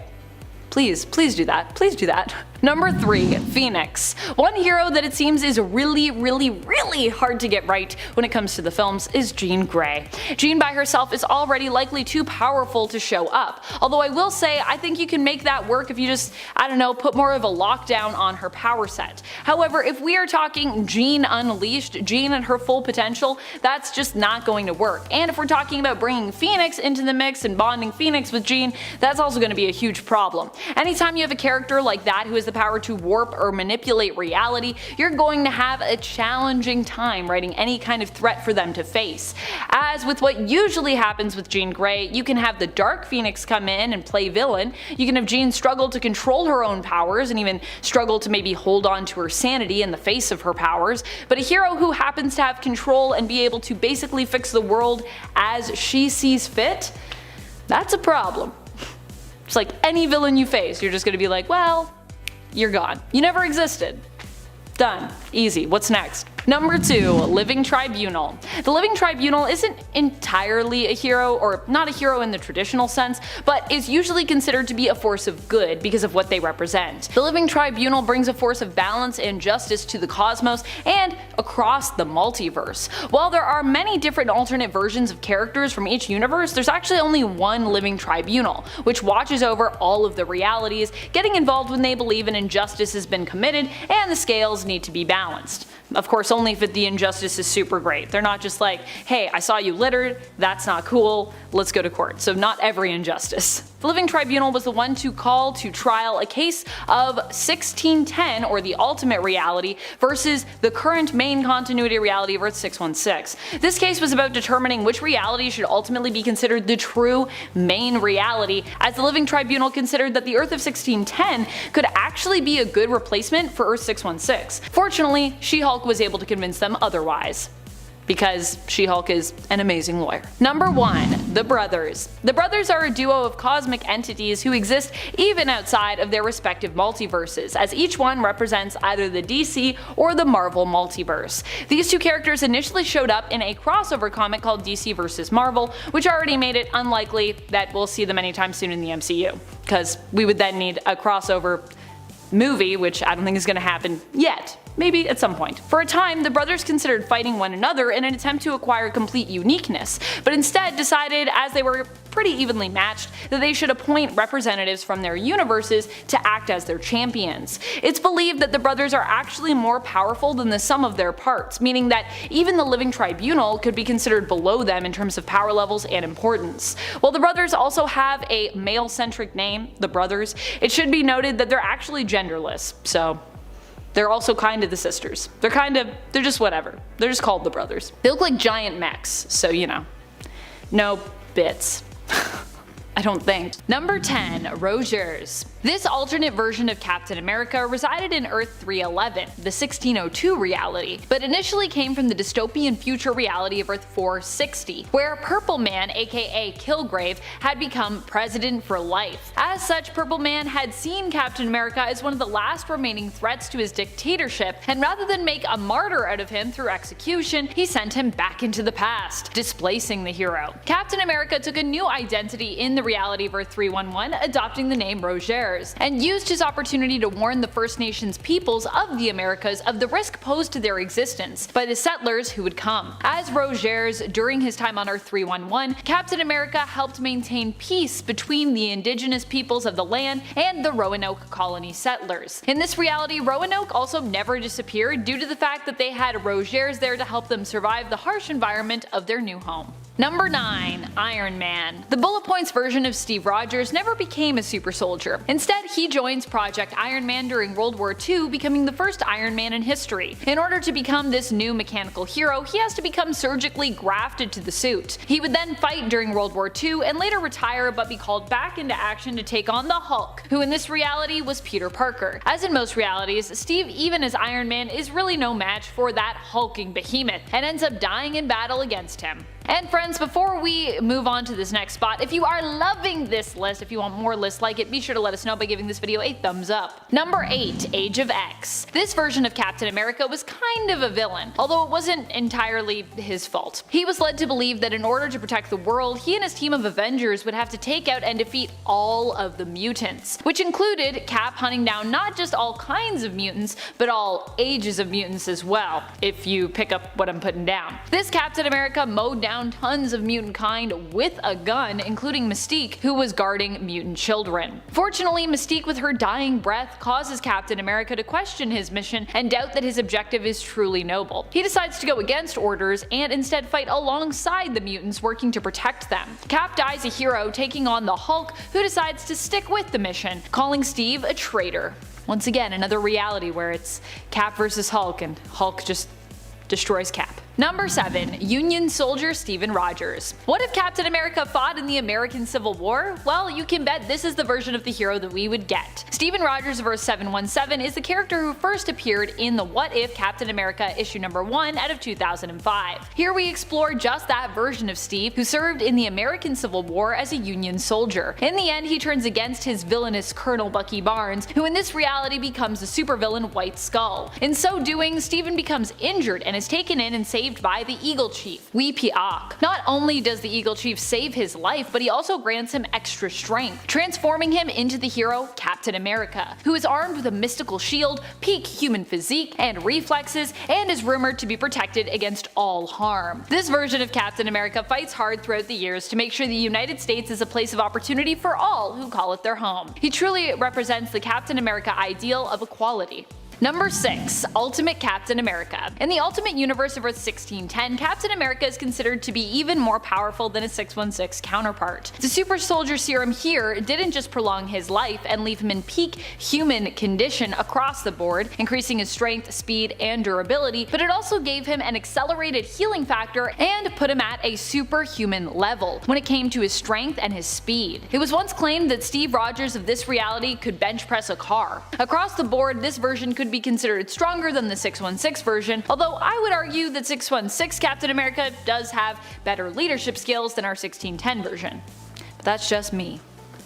Please do that. Please do that. Number 3. Phoenix. One hero that it seems is really hard to get right when it comes to the films is Jean Grey. Jean by herself is already likely too powerful to show up, although I will say I think you can make that work if you just, I don't know, put more of a lockdown on her power set. However, if we are talking Jean unleashed, Jean at her full potential, that's just not going to work. And if we're talking about bringing Phoenix into the mix and bonding Phoenix with Jean, that's also going to be a huge problem. Anytime you have a character like that who has the power to warp or manipulate reality, you're going to have a challenging time writing any kind of threat for them to face. As with what usually happens with Jean Grey, you can have the Dark Phoenix come in and play villain, you can have Jean struggle to control her own powers and even struggle to maybe hold on to her sanity in the face of her powers, but a hero who happens to have control and be able to basically fix the world as she sees fit, that's a problem. It's like any villain you face, you're just gonna be like, well, you're gone. You never existed. Done. Easy. What's next? Number 2. Living Tribunal. The Living Tribunal isn't entirely a hero, or not a hero in the traditional sense, but is usually considered to be a force of good because of what they represent. The Living Tribunal brings a force of balance and justice to the cosmos and across the multiverse. While there are many different alternate versions of characters from each universe, there's actually only one Living Tribunal, which watches over all of the realities, getting involved when they believe an injustice has been committed and the scales need to be balanced. Of course, only if the injustice is super great. They're not just like, hey, I saw you littered, that's not cool, let's go to court. So not every injustice. The Living Tribunal was the one to call to trial a case of 1610, or the ultimate reality, versus the current main continuity reality of Earth 616. This case was about determining which reality should ultimately be considered the true main reality, as the Living Tribunal considered that the Earth of 1610 could actually be a good replacement for Earth 616. Fortunately, She-Hulk was able to convince them otherwise, because She-Hulk is an amazing lawyer. Number 1. The Brothers. The Brothers are a duo of cosmic entities who exist even outside of their respective multiverses, as each one represents either the DC or the Marvel multiverse. These two characters initially showed up in a crossover comic called DC vs. Marvel, which already made it unlikely that we'll see them anytime soon in the MCU, because we would then need a crossover movie, which I don't think is going to happen yet. Maybe at some point. For a time, the brothers considered fighting one another in an attempt to acquire complete uniqueness, but instead decided, as they were pretty evenly matched, that they should appoint representatives from their universes to act as their champions. It's believed that the brothers are actually more powerful than the sum of their parts, meaning that even the Living Tribunal could be considered below them in terms of power levels and importance. While the brothers also have a male-centric name, the Brothers, it should be noted that they're actually genderless, so they're also kind of the sisters. They're just whatever. They're just called the Brothers. They look like giant mechs, so you know. No bits. I don't think. Number 10. Rogers. This alternate version of Captain America resided in Earth 311, the 1602 reality, but initially came from the dystopian future reality of Earth 460, where Purple Man, aka Kilgrave, had become president for life. As such, Purple Man had seen Captain America as one of the last remaining threats to his dictatorship, and rather than make a martyr out of him through execution, he sent him back into the past, displacing the hero. Captain America took a new identity in the reality of Earth 311, adopting the name Rogers, and used his opportunity to warn the First Nations peoples of the Americas of the risk posed to their existence by the settlers who would come. As Rogers, during his time on Earth 311, Captain America helped maintain peace between the indigenous peoples of the land and the Roanoke colony settlers. In this reality, Roanoke also never disappeared due to the fact that they had Rogers there to help them survive the harsh environment of their new home. Number 9. Iron Man. The bullet points version of Steve Rogers never became a super soldier. Instead, he joins Project Iron Man during World War II, becoming the first Iron Man in history. In order to become this new mechanical hero, he has to become surgically grafted to the suit. He would then fight during World War II and later retire, but be called back into action to take on the Hulk, who in this reality was Peter Parker. As in most realities, Steve, even as Iron Man, is really no match for that hulking behemoth, and ends up dying in battle against him. And friends, before we move on to this next spot, if you are loving this list, if you want more lists like it, be sure to let us know by giving this video a thumbs up. Number 8. Age of X. This version of Captain America was kind of a villain, although it wasn't entirely his fault. He was led to believe that in order to protect the world, he and his team of Avengers would have to take out and defeat all of the mutants, which included Cap hunting down not just all kinds of mutants, but all ages of mutants as well, if you pick up what I'm putting down. This Captain America mowed down tons of mutant kind with a gun, including Mystique, who was guarding mutant children. Fortunately, Mystique with her dying breath causes Captain America to question his mission and doubt that his objective is truly noble. He decides to go against orders and instead fight alongside the mutants working to protect them. Cap dies a hero, taking on the Hulk, who decides to stick with the mission, calling Steve a traitor. Once again, another reality where it's Cap versus Hulk and Hulk just destroys Cap. Number 7. Union Soldier Steven Rogers. What if Captain America fought in the American Civil War? Well, you can bet this is the version of the hero that we would get. Steven Rogers vs. 717 is the character who first appeared in the What If Captain America issue number 1 out of 2005. Here we explore just that version of Steve, who served in the American Civil War as a Union soldier. In the end, he turns against his villainous Colonel Bucky Barnes, who in this reality becomes the supervillain White Skull. In so doing, Steven becomes injured and is taken in and saved by the Eagle Chief, Wee Piak. Not only does the Eagle Chief save his life, but he also grants him extra strength, transforming him into the hero Captain America, who is armed with a mystical shield, peak human physique, and reflexes, and is rumored to be protected against all harm. This version of Captain America fights hard throughout the years to make sure the United States is a place of opportunity for all who call it their home. He truly represents the Captain America ideal of equality. Number 6. Ultimate Captain America. In the Ultimate Universe of Earth 1610, Captain America is considered to be even more powerful than his 616 counterpart. The super soldier serum here didn't just prolong his life and leave him in peak human condition across the board, increasing his strength, speed, and durability, but it also gave him an accelerated healing factor and put him at a superhuman level when it came to his strength and his speed. It was once claimed that Steve Rogers of this reality could bench press a car. Across the board, this version could be considered stronger than the 616 version, although I would argue that 616 Captain America does have better leadership skills than our 1610 version. But that's just me.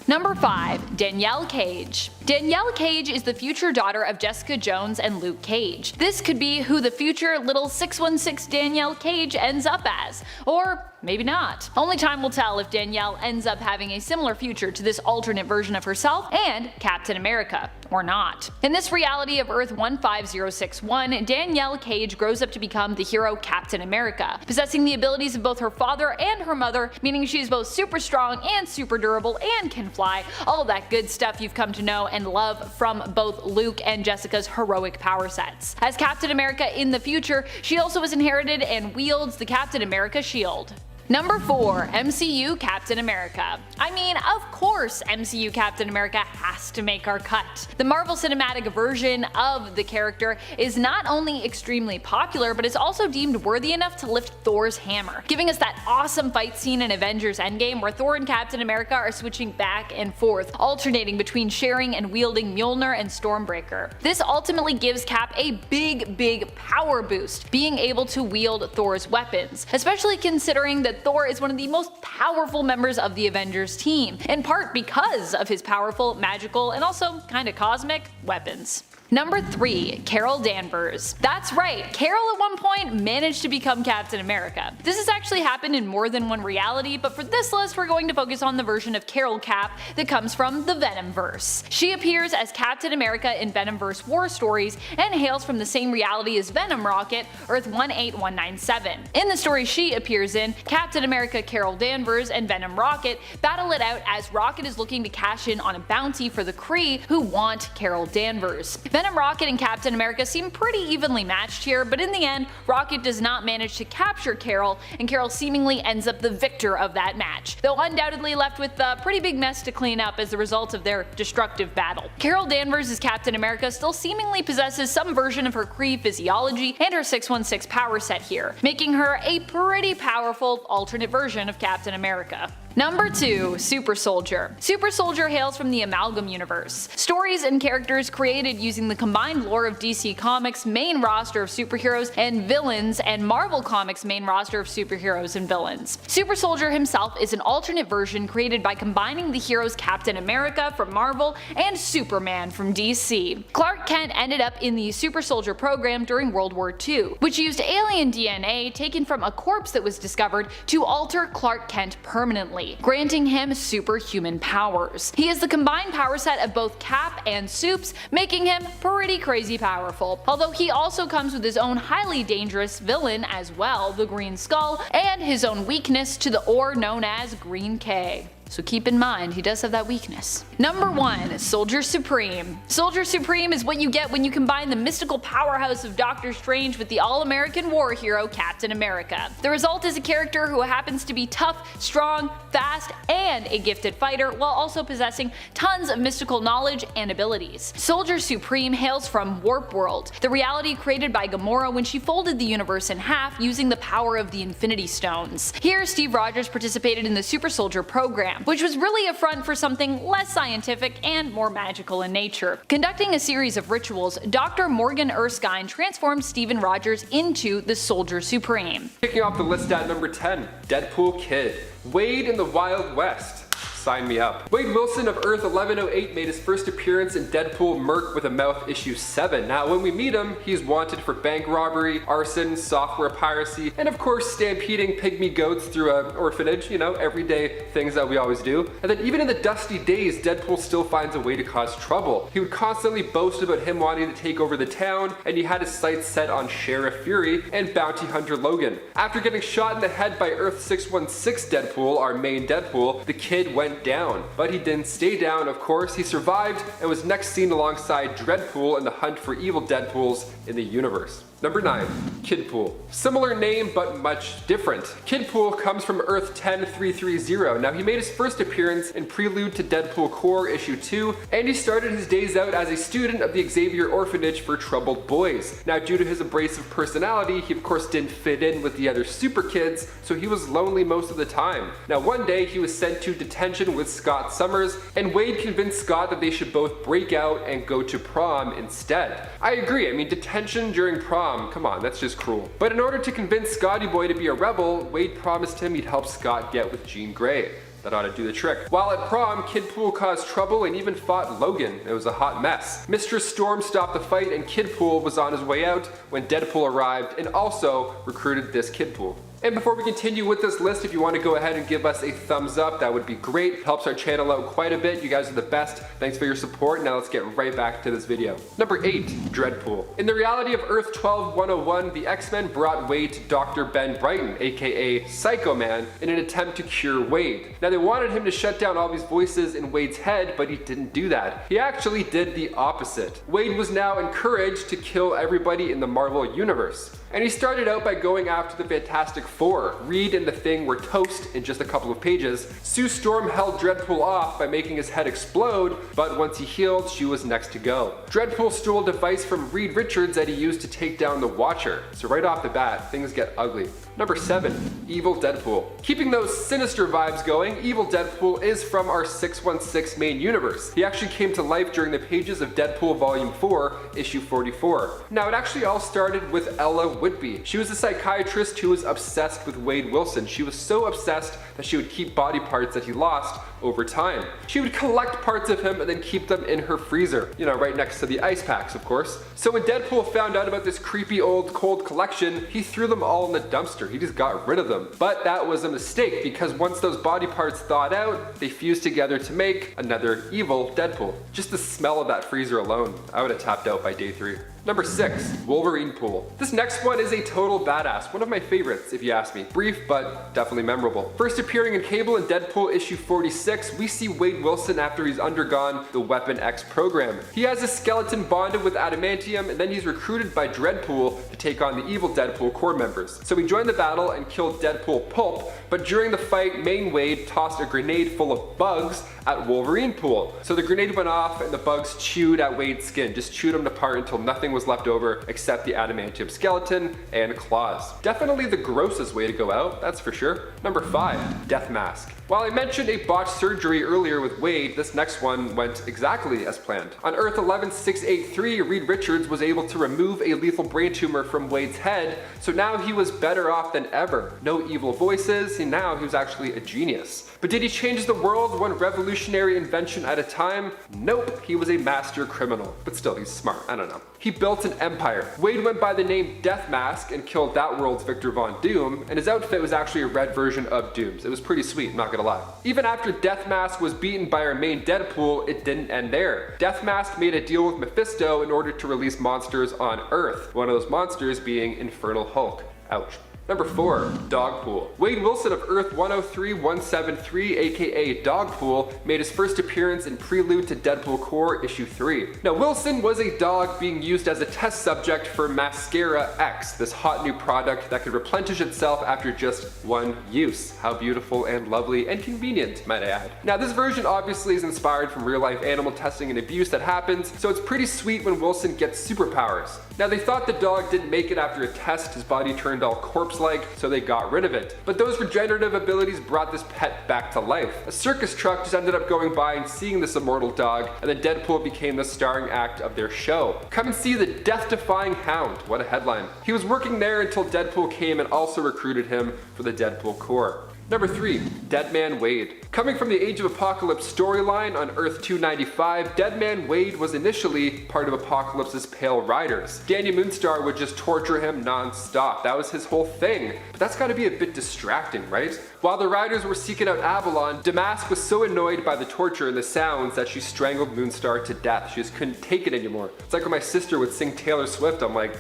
Number 5. Danielle Cage. Danielle Cage is the future daughter of Jessica Jones and Luke Cage. This could be who the future little 616 Danielle Cage ends up as, or maybe not. Only time will tell if Danielle ends up having a similar future to this alternate version of herself and Captain America, or not. In this reality of Earth 15061, Danielle Cage grows up to become the hero Captain America, possessing the abilities of both her father and her mother, meaning she is both super strong and super durable and can fly, all of that good stuff you've come to know and love from both Luke and Jessica's heroic power sets. As Captain America in the future, she also has inherited and wields the Captain America shield. Number 4. MCU Captain America. I mean, of course MCU Captain America has to make our cut. The Marvel Cinematic version of the character is not only extremely popular, but is also deemed worthy enough to lift Thor's hammer, giving us that awesome fight scene in Avengers Endgame where Thor and Captain America are switching back and forth, alternating between sharing and wielding Mjolnir and Stormbreaker. This ultimately gives Cap a big power boost, being able to wield Thor's weapons, especially considering that Thor is one of the most powerful members of the Avengers team, in part because of his powerful, magical, and also kinda cosmic weapons. Number 3. Carol Danvers. That's right, Carol at one point managed to become Captain America. This has actually happened in more than one reality, but for this list we're going to focus on the version of Carol Cap that comes from the Venomverse. She appears as Captain America in Venomverse War Stories and hails from the same reality as Venom Rocket, Earth 18197. In the story she appears in, Captain America Carol Danvers and Venom Rocket battle it out as Rocket is looking to cash in on a bounty for the Kree who want Carol Danvers. Venom Rocket and Captain America seem pretty evenly matched here, but in the end, Rocket does not manage to capture Carol, and Carol seemingly ends up the victor of that match, though undoubtedly left with a pretty big mess to clean up as a result of their destructive battle. Carol Danvers as Captain America still seemingly possesses some version of her Kree physiology and her 616 power set here, making her a pretty powerful alternate version of Captain America. Number 2. Super Soldier. Super Soldier hails from the Amalgam Universe. Stories and characters created using the combined lore of DC Comics' main roster of superheroes and villains and Marvel Comics' main roster of superheroes and villains. Super Soldier himself is an alternate version created by combining the heroes Captain America from Marvel and Superman from DC. Clark Kent ended up in the Super Soldier program during World War II, which used alien DNA taken from a corpse that was discovered to alter Clark Kent permanently, granting him superhuman powers. He is the combined power set of both Cap and Supes, making him pretty crazy powerful, although he also comes with his own highly dangerous villain as well, the Green Skull, and his own weakness to the ore known as Green K. so keep in mind he does have that weakness. Number 1. Soldier Supreme. Soldier Supreme is what you get when you combine the mystical powerhouse of Doctor Strange with the all-American war hero Captain America. The result is a character who happens to be tough, strong, fast, and a gifted fighter, while also possessing tons of mystical knowledge and abilities. Soldier Supreme hails from Warp World, the reality created by Gamora when she folded the universe in half using the power of the Infinity Stones. Here, Steve Rogers participated in the Super Soldier program, which was really a front for something less scientific and more magical in nature. Conducting a series of rituals, Dr. Morgan Erskine transformed Steven Rogers into the Soldier Supreme. Kicking off the list at number 10, Deadpool Kid. Wade in the Wild West. Sign me up. Wade Wilson of Earth 1108 made his first appearance in Deadpool Merc with a Mouth issue 7. Now when we meet him, he's wanted for bank robbery, arson, software piracy, and of course stampeding pygmy goats through an orphanage, you know, everyday things that we always do. And then even in the dusty days, Deadpool still finds a way to cause trouble. He would constantly boast about him wanting to take over the town, and he had his sights set on Sheriff Fury and Bounty Hunter Logan. After getting shot in the head by Earth 616 Deadpool, our main Deadpool, the Kid went down. But he didn't stay down, of course. He survived and was next seen alongside Dreadpool in the hunt for evil Deadpools in the universe. Number 9. Kidpool. Similar name but much different. Kidpool comes from Earth 10330. Now he made his first appearance in Prelude to Deadpool Core issue 2, and he started his days out as a student of the Xavier Orphanage for Troubled Boys. Now due to his abrasive personality, he of course didn't fit in with the other super kids, so he was lonely most of the time. Now one day he was sent to detention with Scott Summers, and Wade convinced Scott that they should both break out and go to prom instead. I agree, I mean detention during prom, come on, that's just cruel. But in order to convince Scotty Boy to be a rebel, Wade promised him he'd help Scott get with Jean Grey. That ought to do the trick. While at prom, Kidpool caused trouble and even fought Logan. It was a hot mess. Mistress Storm stopped the fight and Kidpool was on his way out when Deadpool arrived and also recruited this Kidpool. And before we continue with this list, if you want to go ahead and give us a thumbs up, that would be great. It helps our channel out quite a bit. You guys are the best. Thanks for your support. Now let's get right back to this video. Number 8, Dreadpool. In the reality of Earth 12101, the X-Men brought Wade to Dr. Ben Brighton, aka Psycho Man, in an attempt to cure Wade. Now they wanted him to shut down all these voices in Wade's head, but he didn't do that. He actually did the opposite. Wade was now encouraged to kill everybody in the Marvel Universe. And he started out by going after the Fantastic Four. Reed and the Thing were toast in just a couple of pages. Sue Storm held Dreadpool off by making his head explode, but once he healed, she was next to go. Dreadpool stole a device from Reed Richards that he used to take down the Watcher. So right off the bat, things get ugly. Number 7, Evil Deadpool. Keeping those sinister vibes going, Evil Deadpool is from our 616 main universe. He actually came to life during the pages of Deadpool Volume 4, issue 44. Now it actually all started with Ella Whitby. She was a psychiatrist who was obsessed with Wade Wilson. She was so obsessed that she would keep body parts that he lost over time. She would collect parts of him and then keep them in her freezer, you know, right next to the ice packs, of course. So when Deadpool found out about this creepy old cold collection, he threw them all in the dumpster. He just got rid of them. But that was a mistake because once those body parts thawed out, they fused together to make another evil Deadpool. Just the smell of that freezer alone, I would have tapped out by day 3. Number 6, Wolverine Pool. This next one is a total badass, one of my favorites if you ask me. Brief, but definitely memorable. First appearing in Cable in Deadpool issue 46, we see Wade Wilson after he's undergone the Weapon X program. He has a skeleton bonded with adamantium, and then he's recruited by Dreadpool to take on the evil Deadpool core members. So he joined the battle and killed Deadpool Pulp, but during the fight, main Wade tossed a grenade full of bugs at Wolverine Pool. So the grenade went off and the bugs chewed at Wade's skin, just chewed him apart until nothing was left over except the adamantium skeleton and claws. Definitely the grossest way to go out, that's for sure. Number 5, Death Mask. While I mentioned a botched surgery earlier with Wade, this next one went exactly as planned. On Earth 11683, Reed Richards was able to remove a lethal brain tumor from Wade's head, so now he was better off than ever. No evil voices, and now he was actually a genius. But did he change the world one revolutionary invention at a time? Nope, he was a master criminal. But still, he's smart, I don't know. He built an empire. Wade went by the name Death Mask and killed that world's Victor Von Doom, and his outfit was actually a red version of Doom's. It was pretty sweet, not gonna lie. Even after Death Mask was beaten by our main Deadpool, it didn't end there. Death Mask made a deal with Mephisto in order to release monsters on Earth, one of those monsters being Infernal Hulk. Ouch. Number 4. Dogpool. Wade Wilson of Earth 103173, aka Dogpool, made his first appearance in Prelude to Deadpool Corps issue 3. Now Wilson was a dog being used as a test subject for Mascara X, this hot new product that could replenish itself after just one use. How beautiful and lovely and convenient, might I add. Now this version obviously is inspired from real life animal testing and abuse that happens, so it's pretty sweet when Wilson gets superpowers. Now they thought the dog didn't make it after a test, his body turned all corpse-like, so they got rid of it. But those regenerative abilities brought this pet back to life. A circus truck just ended up going by and seeing this immortal dog, and then Deadpool became the starring act of their show. Come and see the death-defying hound. What a headline. He was working there until Deadpool came and also recruited him for the Deadpool Corps. Number 3. Deadman Wade. Coming from the Age of Apocalypse storyline on Earth 295, Deadman Wade was initially part of Apocalypse's Pale Riders. Danny Moonstar would just torture him non-stop. That was his whole thing. But that's gotta be a bit distracting, right? While the Riders were seeking out Avalon, Damask was so annoyed by the torture and the sounds that she strangled Moonstar to death. She just couldn't take it anymore. It's like when my sister would sing Taylor Swift, I'm like,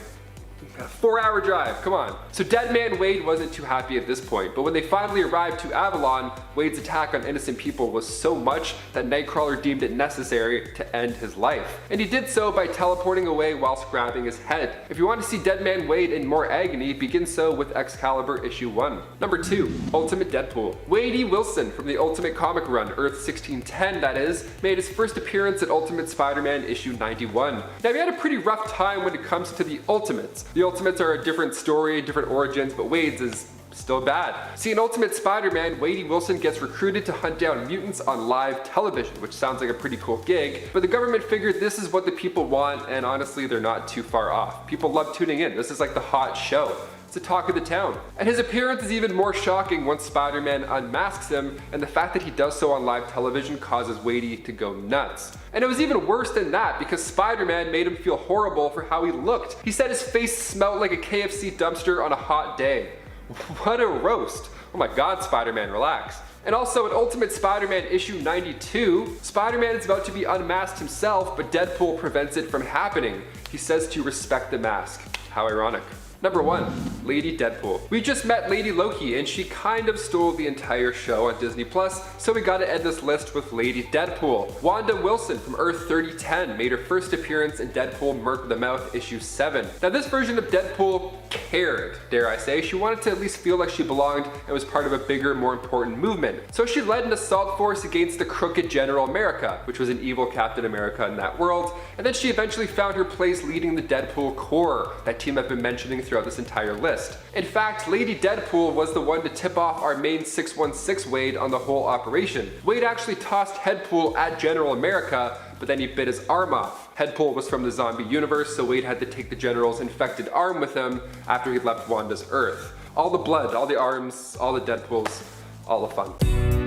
a 4-hour drive, come on. So Deadman Wade wasn't too happy at this point, but when they finally arrived to Avalon, Wade's attack on innocent people was so much that Nightcrawler deemed it necessary to end his life. And he did so by teleporting away whilst grabbing his head. If you want to see Deadman Wade in more agony, begin so with Excalibur issue 1. Number 2. Ultimate Deadpool. Wade E. Wilson from the Ultimate Comic Run, Earth 1610 that is, made his first appearance at Ultimate Spider-Man issue 91. Now he had a pretty rough time when it comes to the Ultimates. The Ultimates are a different story, different origins, but Wade's is still bad. See, in Ultimate Spider-Man, Wade E. Wilson gets recruited to hunt down mutants on live television, which sounds like a pretty cool gig, but the government figured this is what the people want, and honestly, they're not too far off. People love tuning in. This is like the hot show. It's the talk of the town. And his appearance is even more shocking once Spider-Man unmasks him, and the fact that he does so on live television causes Wadey to go nuts. And it was even worse than that because Spider-Man made him feel horrible for how he looked. He said his face smelled like a KFC dumpster on a hot day. What a roast. Oh my god, Spider-Man, relax. And also in Ultimate Spider-Man issue 92, Spider-Man is about to be unmasked himself, but Deadpool prevents it from happening. He says to respect the mask. How ironic. Number 1. Lady Deadpool. We just met Lady Loki and she kind of stole the entire show on Disney+, so we gotta end this list with Lady Deadpool. Wanda Wilson from Earth 3010 made her first appearance in Deadpool Merc of the Mouth issue 7. Now this version of Deadpool cared, dare I say. She wanted to at least feel like she belonged and was part of a bigger, more important movement. So she led an assault force against the crooked General America, which was an evil Captain America in that world, and then she eventually found her place leading the Deadpool Corps, that team I've been mentioning throughout this entire list. In fact, Lady Deadpool was the one to tip off our main 616 Wade on the whole operation. Wade actually tossed Headpool at General America, but then he bit his arm off. Headpool was from the zombie universe, so Wade had to take the General's infected arm with him after he left Wanda's Earth. All the blood, all the arms, all the Deadpools, all the fun.